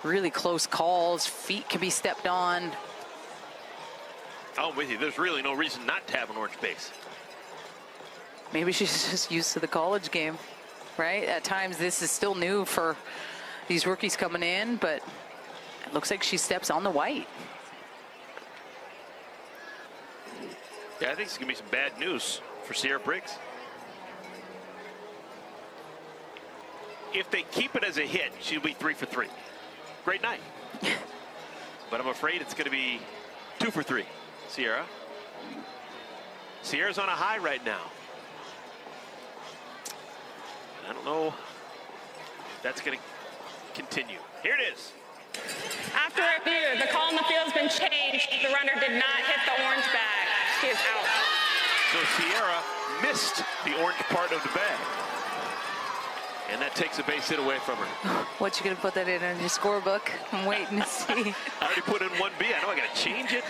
Speaker 2: really close calls. Feet can be stepped on.
Speaker 3: I'm with you. There's really no reason not to have an orange base.
Speaker 2: Maybe she's just used to the college game. Right? At times, this is still new for these rookies coming in, but it looks like she steps on the white.
Speaker 3: Yeah, I think it's going to be some bad news for Sierra Briggs. If they keep it as a hit, she'll be 3 for 3. Great night. But I'm afraid it's going to be 2 for 3. Sierra. Sierra's on a high right now. I don't know if that's going to continue. Here it is.
Speaker 6: After review, the call in the field has been changed. The runner did not hit the orange bag. She is out.
Speaker 3: So Sierra missed the orange part of the bag. And that takes a base hit away from her.
Speaker 2: What, you going to put that in your scorebook? I'm waiting to see.
Speaker 3: I already put in 1B. I know I got to change it.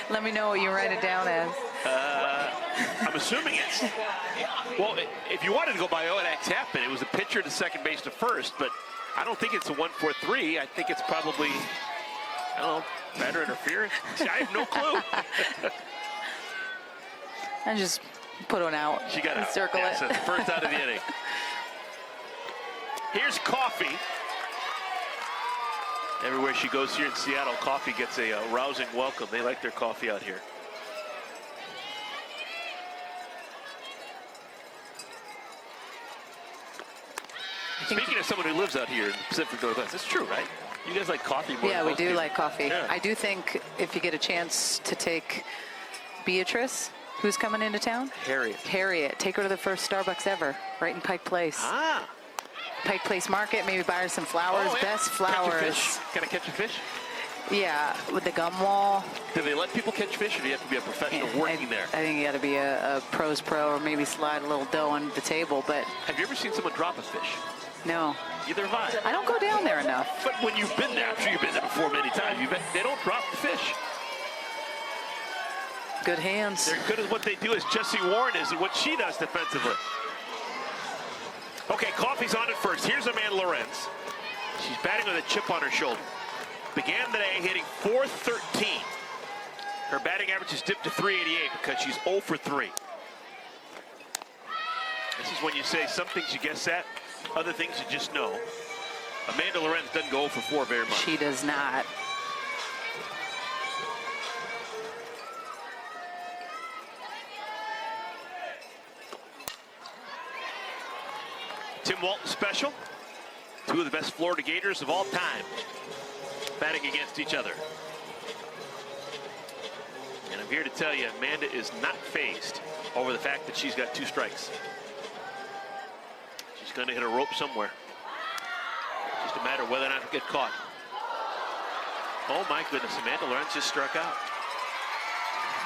Speaker 2: Let me know what you write it down as.
Speaker 3: I'm assuming it's, well, if you wanted to go by what happened, it was a pitcher to second base to first, but I don't think it's a 1-4-3. I think it's probably, I don't know, batter interference. I have no clue.
Speaker 2: I just put one out.
Speaker 3: She got out.
Speaker 2: Circle
Speaker 3: it.
Speaker 2: it.
Speaker 3: First out of the inning. Here's Coffee. Everywhere she goes here in Seattle, Coffee gets a rousing welcome. They like their coffee out here. Speaking of someone who lives out here in the Pacific Northwest, it's true, right? You guys like coffee more
Speaker 2: Yeah,
Speaker 3: than
Speaker 2: we
Speaker 3: most
Speaker 2: do
Speaker 3: people.
Speaker 2: like coffee.
Speaker 3: Yeah.
Speaker 2: I do think if you get a chance to take Beatrice, who's coming into town? Harriet. Take her to the first Starbucks ever, right in Pike Place. Pike Place Market, maybe buy her some flowers.
Speaker 3: Oh, yeah.
Speaker 2: Best flowers.
Speaker 3: Catch a fish. Can I catch a fish?
Speaker 2: Yeah, with the gum wall.
Speaker 3: Do they let people catch fish, or do you have to be a professional working there?
Speaker 2: I think you got to be a pro's pro, or maybe slide a little dough on the table. But
Speaker 3: have you ever seen someone drop a fish?
Speaker 2: No.
Speaker 3: Either have I.
Speaker 2: I don't go down there enough.
Speaker 3: But when you've been there, I'm sure you've been there before many times, they don't drop the fish.
Speaker 2: Good hands.
Speaker 3: They're good at what they do, as Jessie Warren is, and what she does defensively. Okay, Coffee's on it first. Here's Amanda Lorenz. She's batting with a chip on her shoulder. Began the day hitting .413. Her batting average has dipped to .388 because she's 0 for 3. This is when you say some things you guess at, other things you just know. Amanda Lorenz doesn't go for 4 very much.
Speaker 2: She does not.
Speaker 3: Tim Walton special. 2 of the best Florida Gators of all time batting against each other. And I'm here to tell you, Amanda is not fazed over the fact that she's got 2 strikes. She's going to hit a rope somewhere. Just a matter of whether or not to get caught. Oh my goodness, Amanda Lorenz just struck out.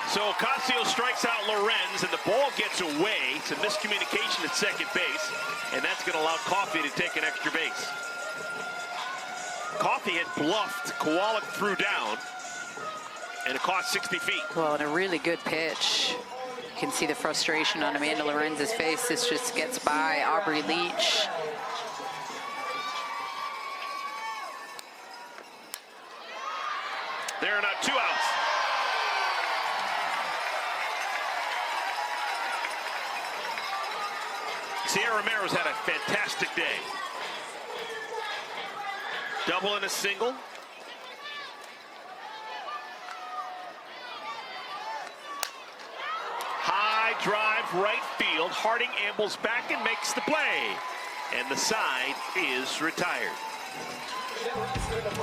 Speaker 3: So Ocasio strikes out Lorenz, and the ball gets away. It's a miscommunication at second base, and that's going to allow Coffey to take an extra base. Coffey had bluffed. Kowalik threw down, and it caught 60 feet.
Speaker 2: Well, and a really good pitch. You can see the frustration on Amanda Lorenz's face. This just gets by Aubrey Leach.
Speaker 3: There are now 2 outs. Sierra Romero's had a fantastic day. Double and a single. High drive right field. Harding ambles back and makes the play. And the side is retired.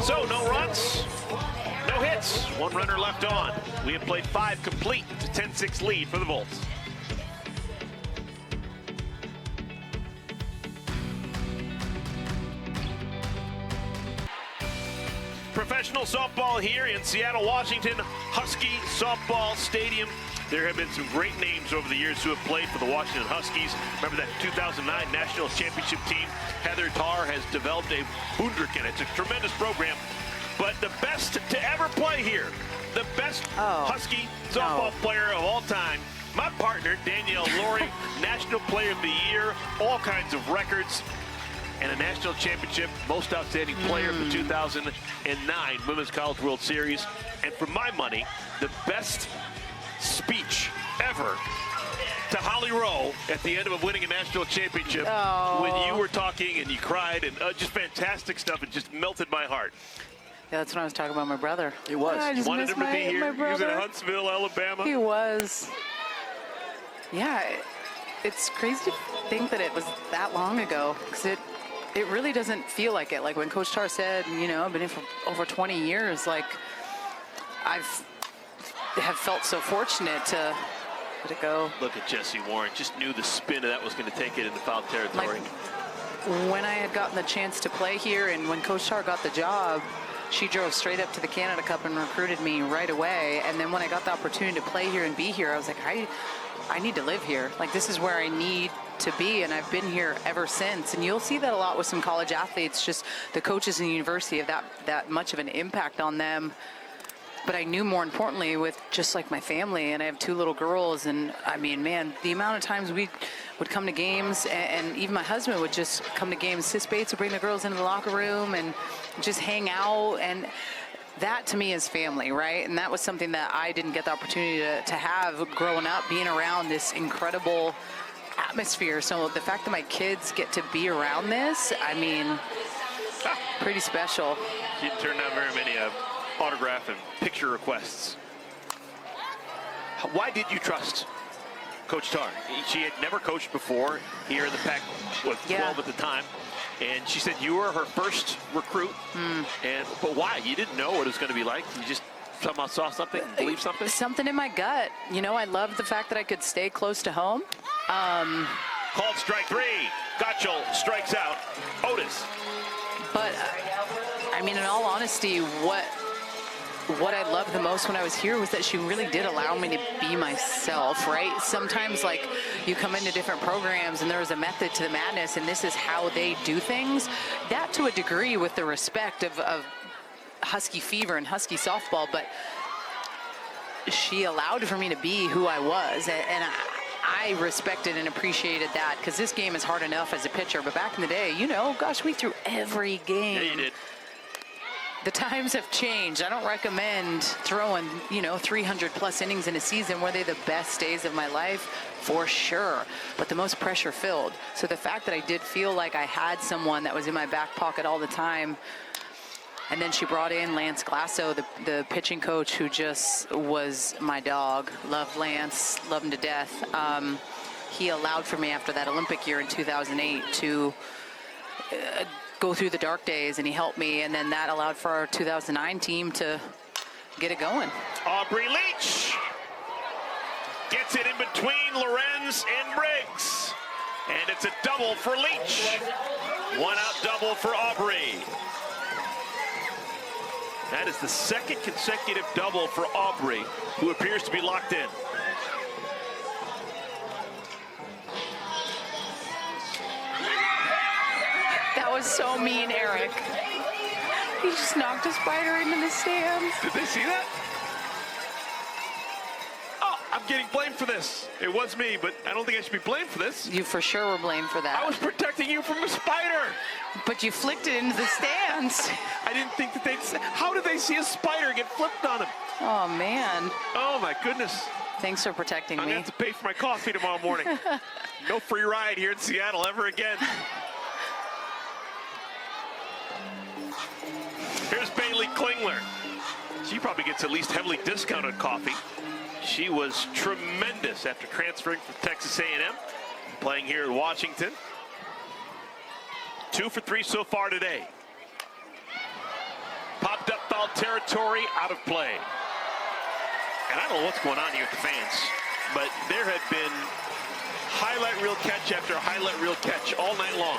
Speaker 3: So no runs, no hits, 1 runner left on. We have played 5 complete. It's a 10-6 lead for the Volts. Professional softball here in Seattle, Washington, Husky Softball Stadium. There have been some great names over the years who have played for the Washington Huskies. Remember that 2009 National Championship team? Heather Tarr has developed a Boondrick, and it's a tremendous program. But the best to ever play here, the best Husky softball player of all time, my partner, Danielle Laurie, National Player of the Year, all kinds of records, and a national championship, most outstanding player of the 2009 Women's College World Series. And for my money, the best speech ever to Holly Rowe at the end of winning a national championship when you were talking and you cried, and just fantastic stuff. It just melted my heart.
Speaker 2: Yeah, that's when I was talking about my brother.
Speaker 3: It was.
Speaker 2: I
Speaker 3: You
Speaker 2: just
Speaker 3: wanted
Speaker 2: miss
Speaker 3: him to be here.
Speaker 2: my
Speaker 3: He was in
Speaker 2: brother.
Speaker 3: Huntsville, Alabama.
Speaker 2: He was. Yeah, it's crazy to think that it was that long ago, because it really doesn't feel like it. Like when Coach Tarr said, you know, I've been in for over 20 years, like have felt so fortunate to let it go.
Speaker 3: Look at Jesse Warren. Just knew the spin of that was going to take it into foul territory.
Speaker 2: Like, when I had gotten the chance to play here and when Coach Tarr got the job, she drove straight up to the Canada Cup and recruited me right away. And then when I got the opportunity to play here and be here, I was like, I need to live here. Like, this is where I need to be, and I've been here ever since. And you'll see that a lot with some college athletes, just the coaches in the university have that much of an impact on them. But I knew more importantly with just like my family, and I have 2 little girls, and I mean, man, the amount of times we would come to games, and even my husband would just come to games. Sis Bates would bring the girls into the locker room and just hang out, and that to me is family, right? And that was something that I didn't get the opportunity to have growing up, being around this incredible atmosphere. So the fact that my kids get to be around this, I mean, pretty special.
Speaker 3: You didn't turn down very many autograph and picture requests. Why did you trust Coach Tarr? She had never coached before here in the Pac, 12 at the time. And she said you were her first recruit. But why? You didn't know what it was going to be like. You just somehow saw something, believed something?
Speaker 2: Something in my gut. You know, I loved the fact that I could stay close to home.
Speaker 3: Called strike 3. Gottschall strikes out Otis.
Speaker 2: But, I mean, in all honesty, what I loved the most when I was here was that she really did allow me to be myself, right? Sometimes, like, you come into different programs and there's a method to the madness, and this is how they do things. That, to a degree, with the respect of Husky Fever and Husky Softball, but she allowed for me to be who I was, and I respected and appreciated that, because this game is hard enough as a pitcher, but back in the day, you know, gosh, we threw every game.
Speaker 3: Yeah, you did.
Speaker 2: The times have changed. I don't recommend throwing, 300 plus innings in a season. Were they the best days of my life? For sure, but the most pressure filled. So the fact that I did feel like I had someone that was in my back pocket all the time. And then she brought in Lance Glasso, the pitching coach, who just was my dog. Love Lance, love him to death. He allowed for me after that Olympic year in 2008 to go through the dark days, and he helped me, and then that allowed for our 2009 team to get it going.
Speaker 3: Aubrey Leach gets it in between Lorenz and Briggs, and it's a double for Leach. One out double for Aubrey. That is the second consecutive double for Aubrey, who appears to be locked in.
Speaker 2: That was so mean, Eric. He just knocked a spider into the stands.
Speaker 3: Did they see that? Oh, I'm getting blamed for this. It was me, but I don't think I should be blamed for this.
Speaker 2: You for sure were blamed for that.
Speaker 3: I was protecting you from a spider.
Speaker 2: But you flicked it into the stands.
Speaker 3: I didn't think that they'd... How did they see a spider get flipped on them?
Speaker 2: Oh, man.
Speaker 3: Oh, my goodness.
Speaker 2: Thanks for protecting me.
Speaker 3: I'm going to have to pay for my coffee tomorrow morning. No free ride here in Seattle ever again. Here's Bailey Klingler. She probably gets at least heavily discounted coffee. She was tremendous after transferring from Texas A&M, playing here in Washington. 2 for 3 so far today. Popped up foul territory, out of play. And I don't know what's going on here with the fans, but there had been highlight reel catch after highlight reel catch all night long.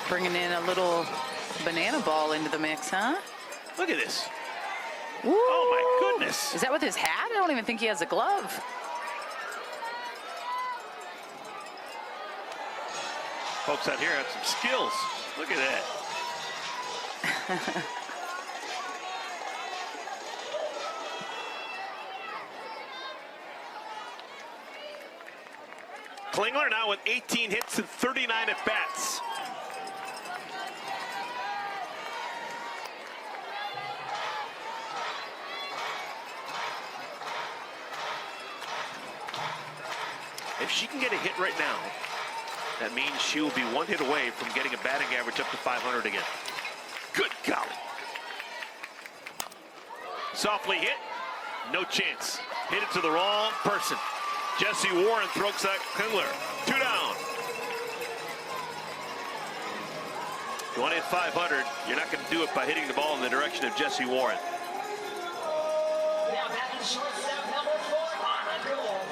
Speaker 2: Bringing in a little banana ball into the mix, huh?
Speaker 3: Look at this.
Speaker 2: Woo.
Speaker 3: Oh my goodness.
Speaker 2: Is that with his hat? I don't even think he has a glove.
Speaker 3: Folks out here have some skills. Look at that. Klingler now with 18 hits and 39 at-bats. If she can get a hit right now, that means she will be one hit away from getting a batting average up to 500 again. Good golly. Softly hit, no chance. Hit it to the wrong person. Jesse Warren throws that Klingler. 2 down. If you want to hit 500, you're not going to do it by hitting the ball in the direction of Jesse Warren.
Speaker 11: Now batting shortstop number 4, Alli Newland.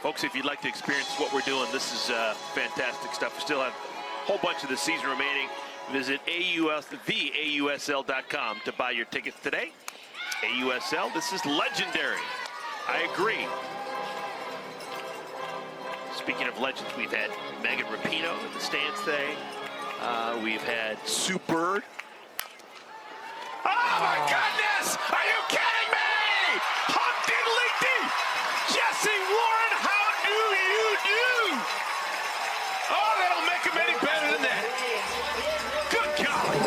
Speaker 3: Folks, if you'd like to experience what we're doing, this is fantastic stuff. We still have a whole bunch of the season remaining. Visit theausl.com to buy your tickets today. AUSL, this is legendary. I agree. Speaking of legends, we've had Megan Rapinoe in the stands today. We've had Sue Bird. Oh my goodness! Are you kidding me? Humpty-Limpty! Jesse Warren, how do you do? Oh, that'll make him any better than that. Good golly.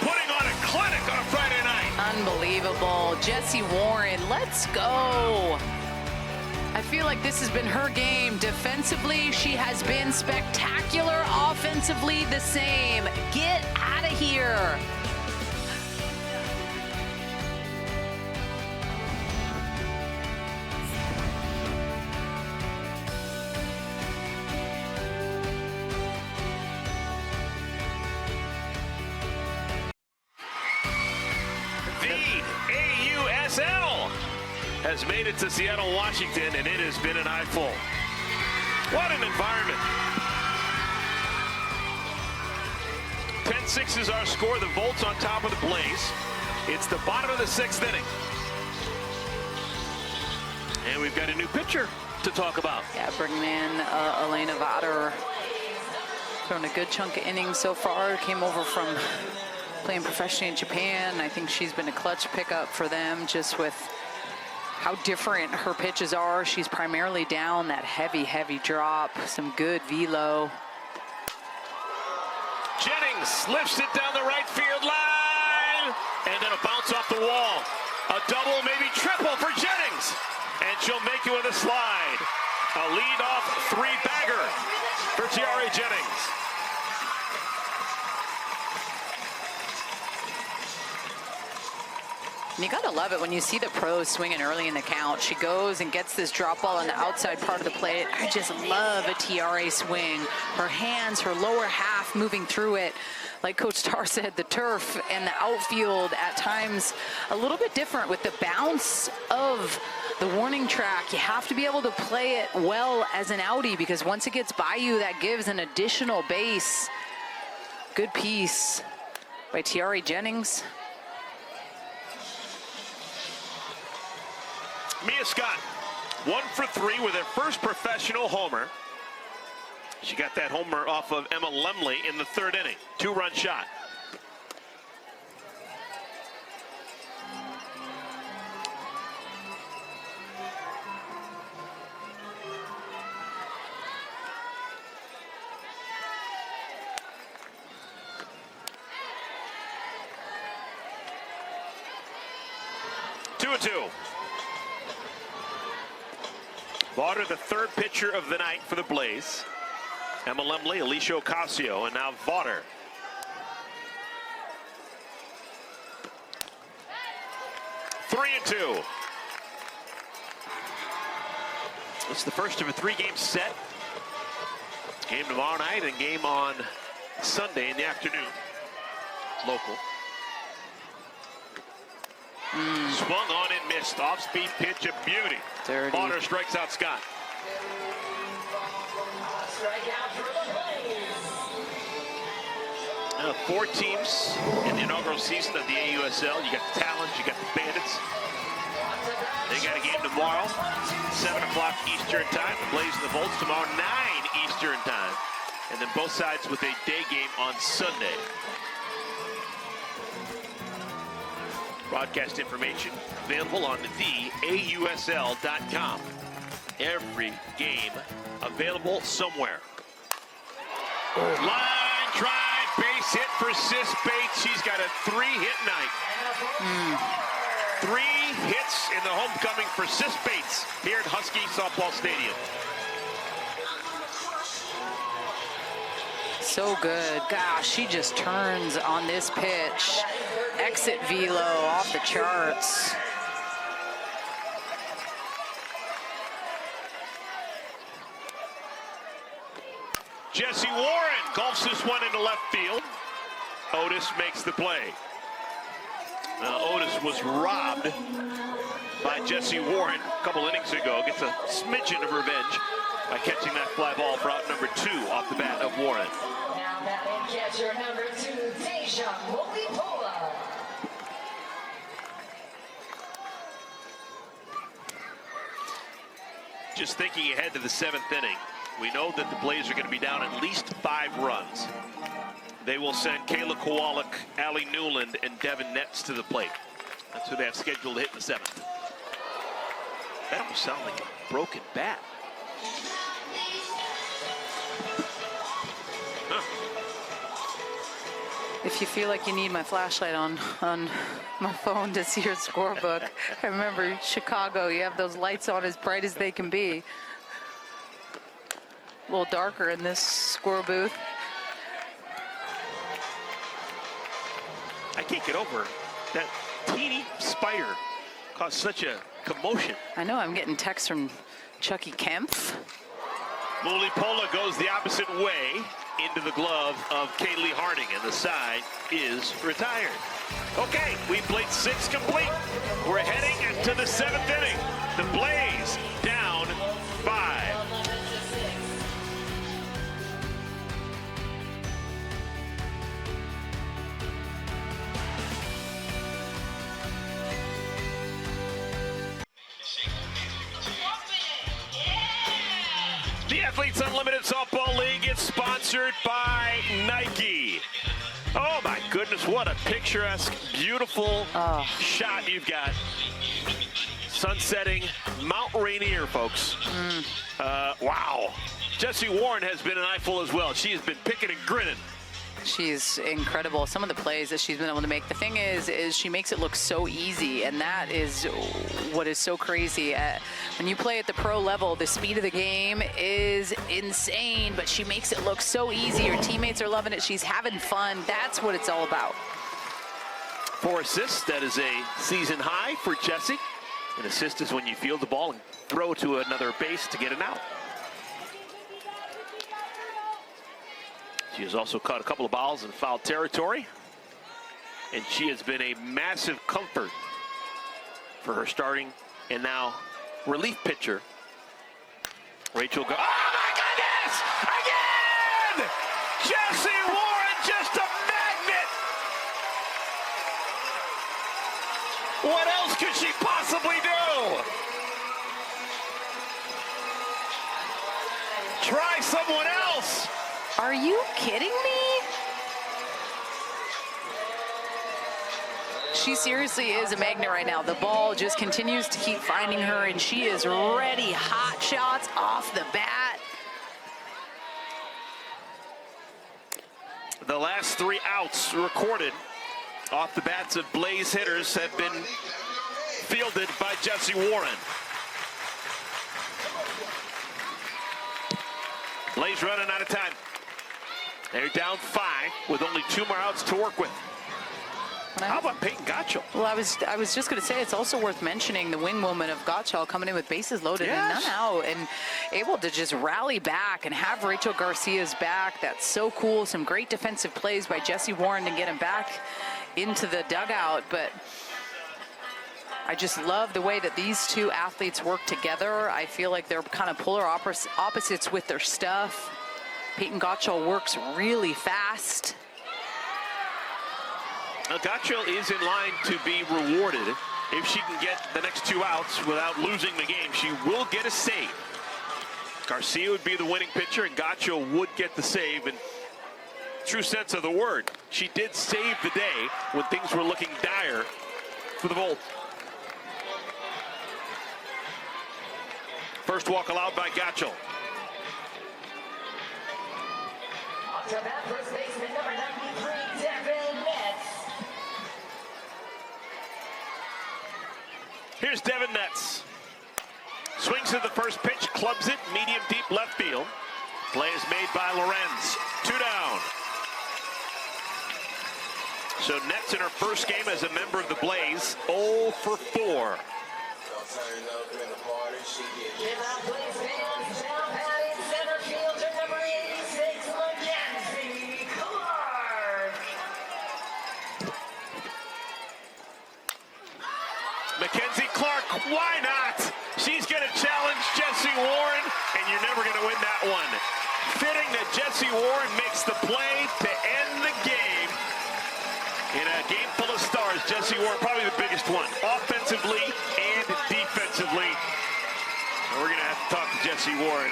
Speaker 3: Putting on a clinic on a Friday night.
Speaker 2: Unbelievable. Jesse Warren, let's go. I feel like this has been her game. Defensively, she has been spectacular. Offensively, the same. Get out of here.
Speaker 3: Has made it to Seattle, Washington, and it has been an eyeful. What an environment. 10-6 is our score. The Volts on top of the Blaze. It's the bottom of the 6th inning. And we've got a new pitcher to talk about.
Speaker 2: Yeah, bringing in Elena Vader. Thrown a good chunk of innings so far. Came over from playing professionally in Japan. I think she's been a clutch pickup for them, just with how different her pitches are. She's primarily down that heavy, heavy drop. Some good velo.
Speaker 3: Jennings lifts it down the right field line, and then a bounce off the wall. A double, maybe triple for Jennings, and she'll make it with a slide. A lead-off three-bagger for Tiare Jennings.
Speaker 2: You gotta love it when you see the pros swinging early in the count. She goes and gets this drop ball on the outside part of the plate. I just love a Tiare swing. Her hands, her lower half moving through it. Like Coach Tar said, the turf and the outfield at times a little bit different with the bounce of the warning track. You have to be able to play it well as an outie, because once it gets by you, that gives an additional base. Good piece by Tiare Jennings.
Speaker 3: Mia Scott, 1 for 3 with her first professional homer. She got that homer off of Emma Lemley in the 3rd inning. 2-run shot. Two and two. Vaughter, the 3rd pitcher of the night for the Blaze. Emma Lemley, Alicia Ocasio, and now Vaughter. Three and two. This is the first of a 3-game set. Game tomorrow night and game on Sunday in the afternoon. Local. Swung on and missed. Off-speed pitch, a beauty.
Speaker 2: Dirty.
Speaker 3: Vaughter strikes out Scott. Now 4 teams in the inaugural season of the AUSL. You got the Talons, you got the Bandits. They got a game tomorrow, 7 o'clock Eastern time. The Blaze and the Volts tomorrow, 9 Eastern time. And then both sides with a day game on Sunday. Broadcast information available on theausl.com. Every game available somewhere. Line drive, base hit for Sis Bates. She's got a 3-hit night. 3 hits in the homecoming for Sis Bates here at Husky Softball Stadium.
Speaker 2: So good. Gosh, she just turns on this pitch. Exit velo off the charts.
Speaker 3: Jesse Warren golfs this one into left field. Otis makes the play. Now Otis was robbed by Jesse Warren a couple innings ago. Gets a smidgen of revenge by catching that fly ball for out number 2 off the bat of Warren.
Speaker 11: Now batting catcher number 2, Deja Molipola.
Speaker 3: Just thinking ahead to the 7th inning, we know that the Blaze are going to be down at least 5 runs. They will send Kayla Kowalik, Alli Newland, and Devin Netz to the plate. That's who they have scheduled to hit in the 7th. That almost sounds like a broken bat.
Speaker 2: If you feel like you need my flashlight on my phone to see your scorebook, I remember Chicago, you have those lights on as bright as they can be. A little darker in this score booth.
Speaker 3: I can't get over that teeny spider caused such a commotion.
Speaker 2: I know, I'm getting texts from Chucky Kempf.
Speaker 3: Molipola goes the opposite way into the glove of Kaylee Harding, and the side is retired. Okay, we played 6 complete. We're heading into the 7th inning. The Blaze down 5. The Athletes Unlimited Softball League is sponsored by Nike. Oh my goodness. goodness, what a picturesque, beautiful shot you've got. Sun setting, Mount Rainier, folks. Wow. Jessie Warren has been an eyeful as well. She has been picking and grinning.
Speaker 2: She's incredible. Some of the plays that she's been able to make. The thing is she makes it look so easy, and that is what is so crazy. When you play at the pro level, the speed of the game is insane, but she makes it look so easy. Her teammates are loving it. She's having fun. That's what it's all about.
Speaker 3: 4 assists. That is a season high for Jessie. An assist is when you field the ball and throw to another base to get an out. She has also caught a couple of balls in foul territory, and she has been a massive comfort for her starting and now relief pitcher, Rachel. Oh my goodness! Again! Jessie Warren, just a magnet! What else could she possibly do? Try someone else!
Speaker 2: Are you kidding me? She seriously is a magnet right now. The ball just continues to keep finding her, and she is ready. Hot shots off the bat.
Speaker 3: The last 3 outs recorded off the bats of Blaze hitters have been fielded by Jessie Warren. Blaze running out of time. They're down 5 with only 2 more outs to work with. How about Peyton Gottschall?
Speaker 2: Well, I was just going to say, it's also worth mentioning the wing woman of Gottschall coming in with bases loaded and none out, and able to just rally back and have Rachel Garcia's back. That's so cool. Some great defensive plays by Jessie Warren to get him back into the dugout. But I just love the way that these 2 athletes work together. I feel like they're kind of polar opposites with their stuff. Peyton Gottschall works really fast.
Speaker 3: Now, Gottschall is in line to be rewarded. If she can get the next 2 outs without losing the game, she will get a save. Garcia would be the winning pitcher, and Gottschall would get the save. In true sense of the word, she did save the day when things were looking dire for the Volt. First walk allowed by Gottschall.
Speaker 11: To bat, first baseman number 93, Devin Metz.
Speaker 3: Here's Devin Metz. Swings at the first pitch, clubs it, medium deep left field. Play is made by Lorenz. 2 down. So Metz in her first game as a member of the Blaze, 0 for 4.
Speaker 11: Give out Blaze fans, down batting center fielder number 86, Mackenzie Clark.
Speaker 3: Mackenzie Clark, why not? She's going to challenge Jessie Warren, and you're never going to win that one. Fitting that Jessie Warren makes the play to end the game. In a game full of stars, Jessie Warren, probably the biggest one, offensively and defensively. And we're going to have to talk to Jessie Warren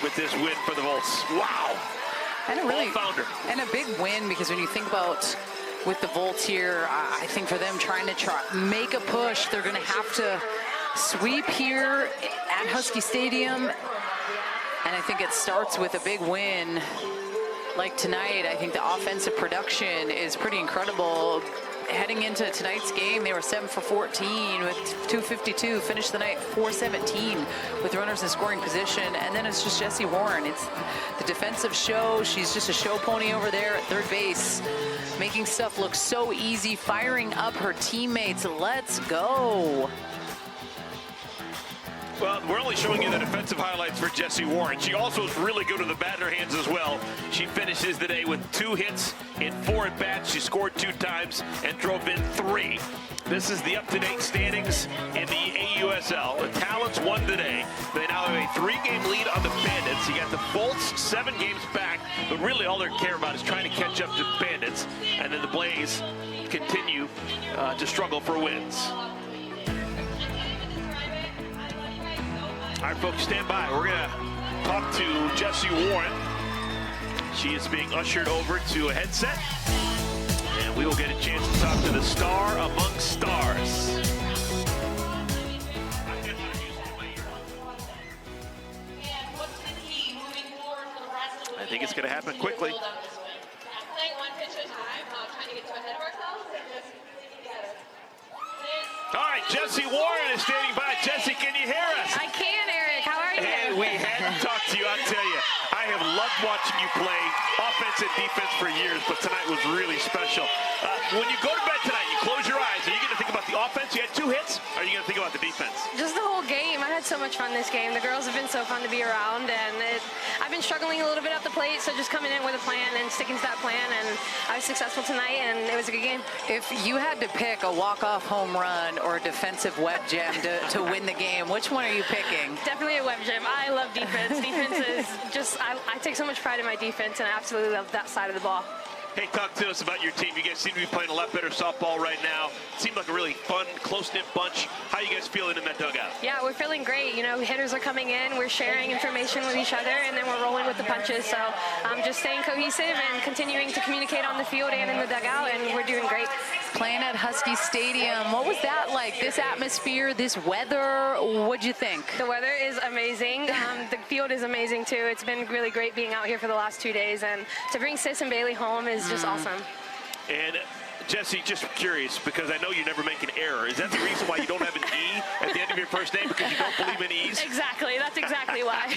Speaker 3: with this win for the Volts. Wow.
Speaker 2: And a big win, because when you think about with the Volts here, I think for them trying to make a push, they're going to have to sweep here at Husky Stadium. And I think it starts with a big win like tonight. I think the offensive production is pretty incredible. Heading into tonight's game, they were 7 for 14 with 252. Finished the night 417 with runners in scoring position. And then it's just Jessie Warren. It's the defensive show. She's just a show pony over there at third base, making stuff look so easy, firing up her teammates. Let's go.
Speaker 3: Well, we're only showing you the defensive highlights for Jessie Warren. She also is really good with the bat in her hands as well. She finishes the day with 2 hits in 4 at-bats. She scored 2 times and drove in 3. This is the up-to-date standings in the AUSL. The Talents won today. They now have a 3-game lead on the Bandits. You got the Bolts 7 games back, but really all they care about is trying to catch up to the Bandits. And then the Blaze continue to struggle for wins. All right, folks, stand by. We're going to talk to Jessie Warren. She is being ushered over to a headset. And we We will get a chance to talk to the star among stars. I think it's going to happen quickly. All right, Jesse Warren is standing by. Jesse, can you hear us?
Speaker 12: I can, Eric. How are you?
Speaker 3: And we hadn't talked to you. I'll tell you, I have loved watching you play offense and defense for years, but tonight was really special. When you go to bed tonight, you close your eyes. Are you going to think about the offense? You had 2 hits. Or are you going to think about the defense?
Speaker 12: Just the whole game. I had so much fun this game. The girls have been so fun to be around, and I've been struggling a little bit at the plate, so just coming in with a plan and sticking to that plan, and I was successful tonight, and it was a good game.
Speaker 2: If you had to pick a walk-off home run or a defensive web jam to win the game, which one are you picking?
Speaker 12: Definitely a web jam. I love defense. Defense is just, I take so much pride in my defense, and I absolutely love that side of the ball.
Speaker 3: Hey, talk to us about your team. You guys seem to be playing a lot better softball right now. Seemed like a really fun, close-knit bunch. How are you guys feeling in that dugout?
Speaker 12: Yeah, we're feeling great. You know, hitters are coming in, we're sharing information with each other, and then we're rolling with the punches. So just staying cohesive and continuing to communicate on the field and in the dugout, and we're doing great.
Speaker 2: Playing at Husky Stadium, what was that like? This atmosphere, this weather, what'd you think?
Speaker 12: The weather is amazing. The field is amazing too. It's been really great being out here for the last 2 days, and to bring Sis and Bailey home is just awesome.
Speaker 3: And Jesse, just curious, because I know you never make an error. Is that the reason why you don't have an E at the end of your first name, because you don't believe in E's?
Speaker 12: Exactly. That's exactly why.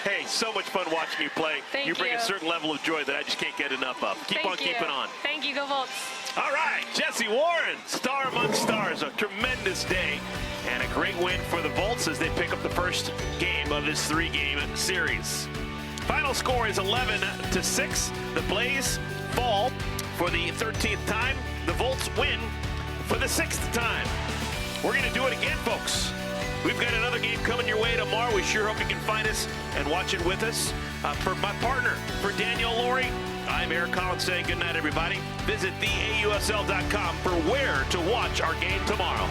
Speaker 3: Hey, so much fun watching you play.
Speaker 12: Thank you.
Speaker 3: You bring a certain level of joy that I just can't get enough of. Keep on keeping on.
Speaker 12: Thank you. Go Volts.
Speaker 3: All right, Jesse Warren, star among stars. A tremendous day and a great win for the Volts as they pick up the first game of this 3-game series. Final score is 11-6. The Blaze fall for the 13th time. The Volts win for the 6th time. We're going to do it again, folks. We've got another game coming your way tomorrow. We sure hope you can find us and watch it with us. For my partner, for Danielle Laurie, I'm Eric Collins saying good night, everybody. Visit theausl.com for where to watch our game tomorrow.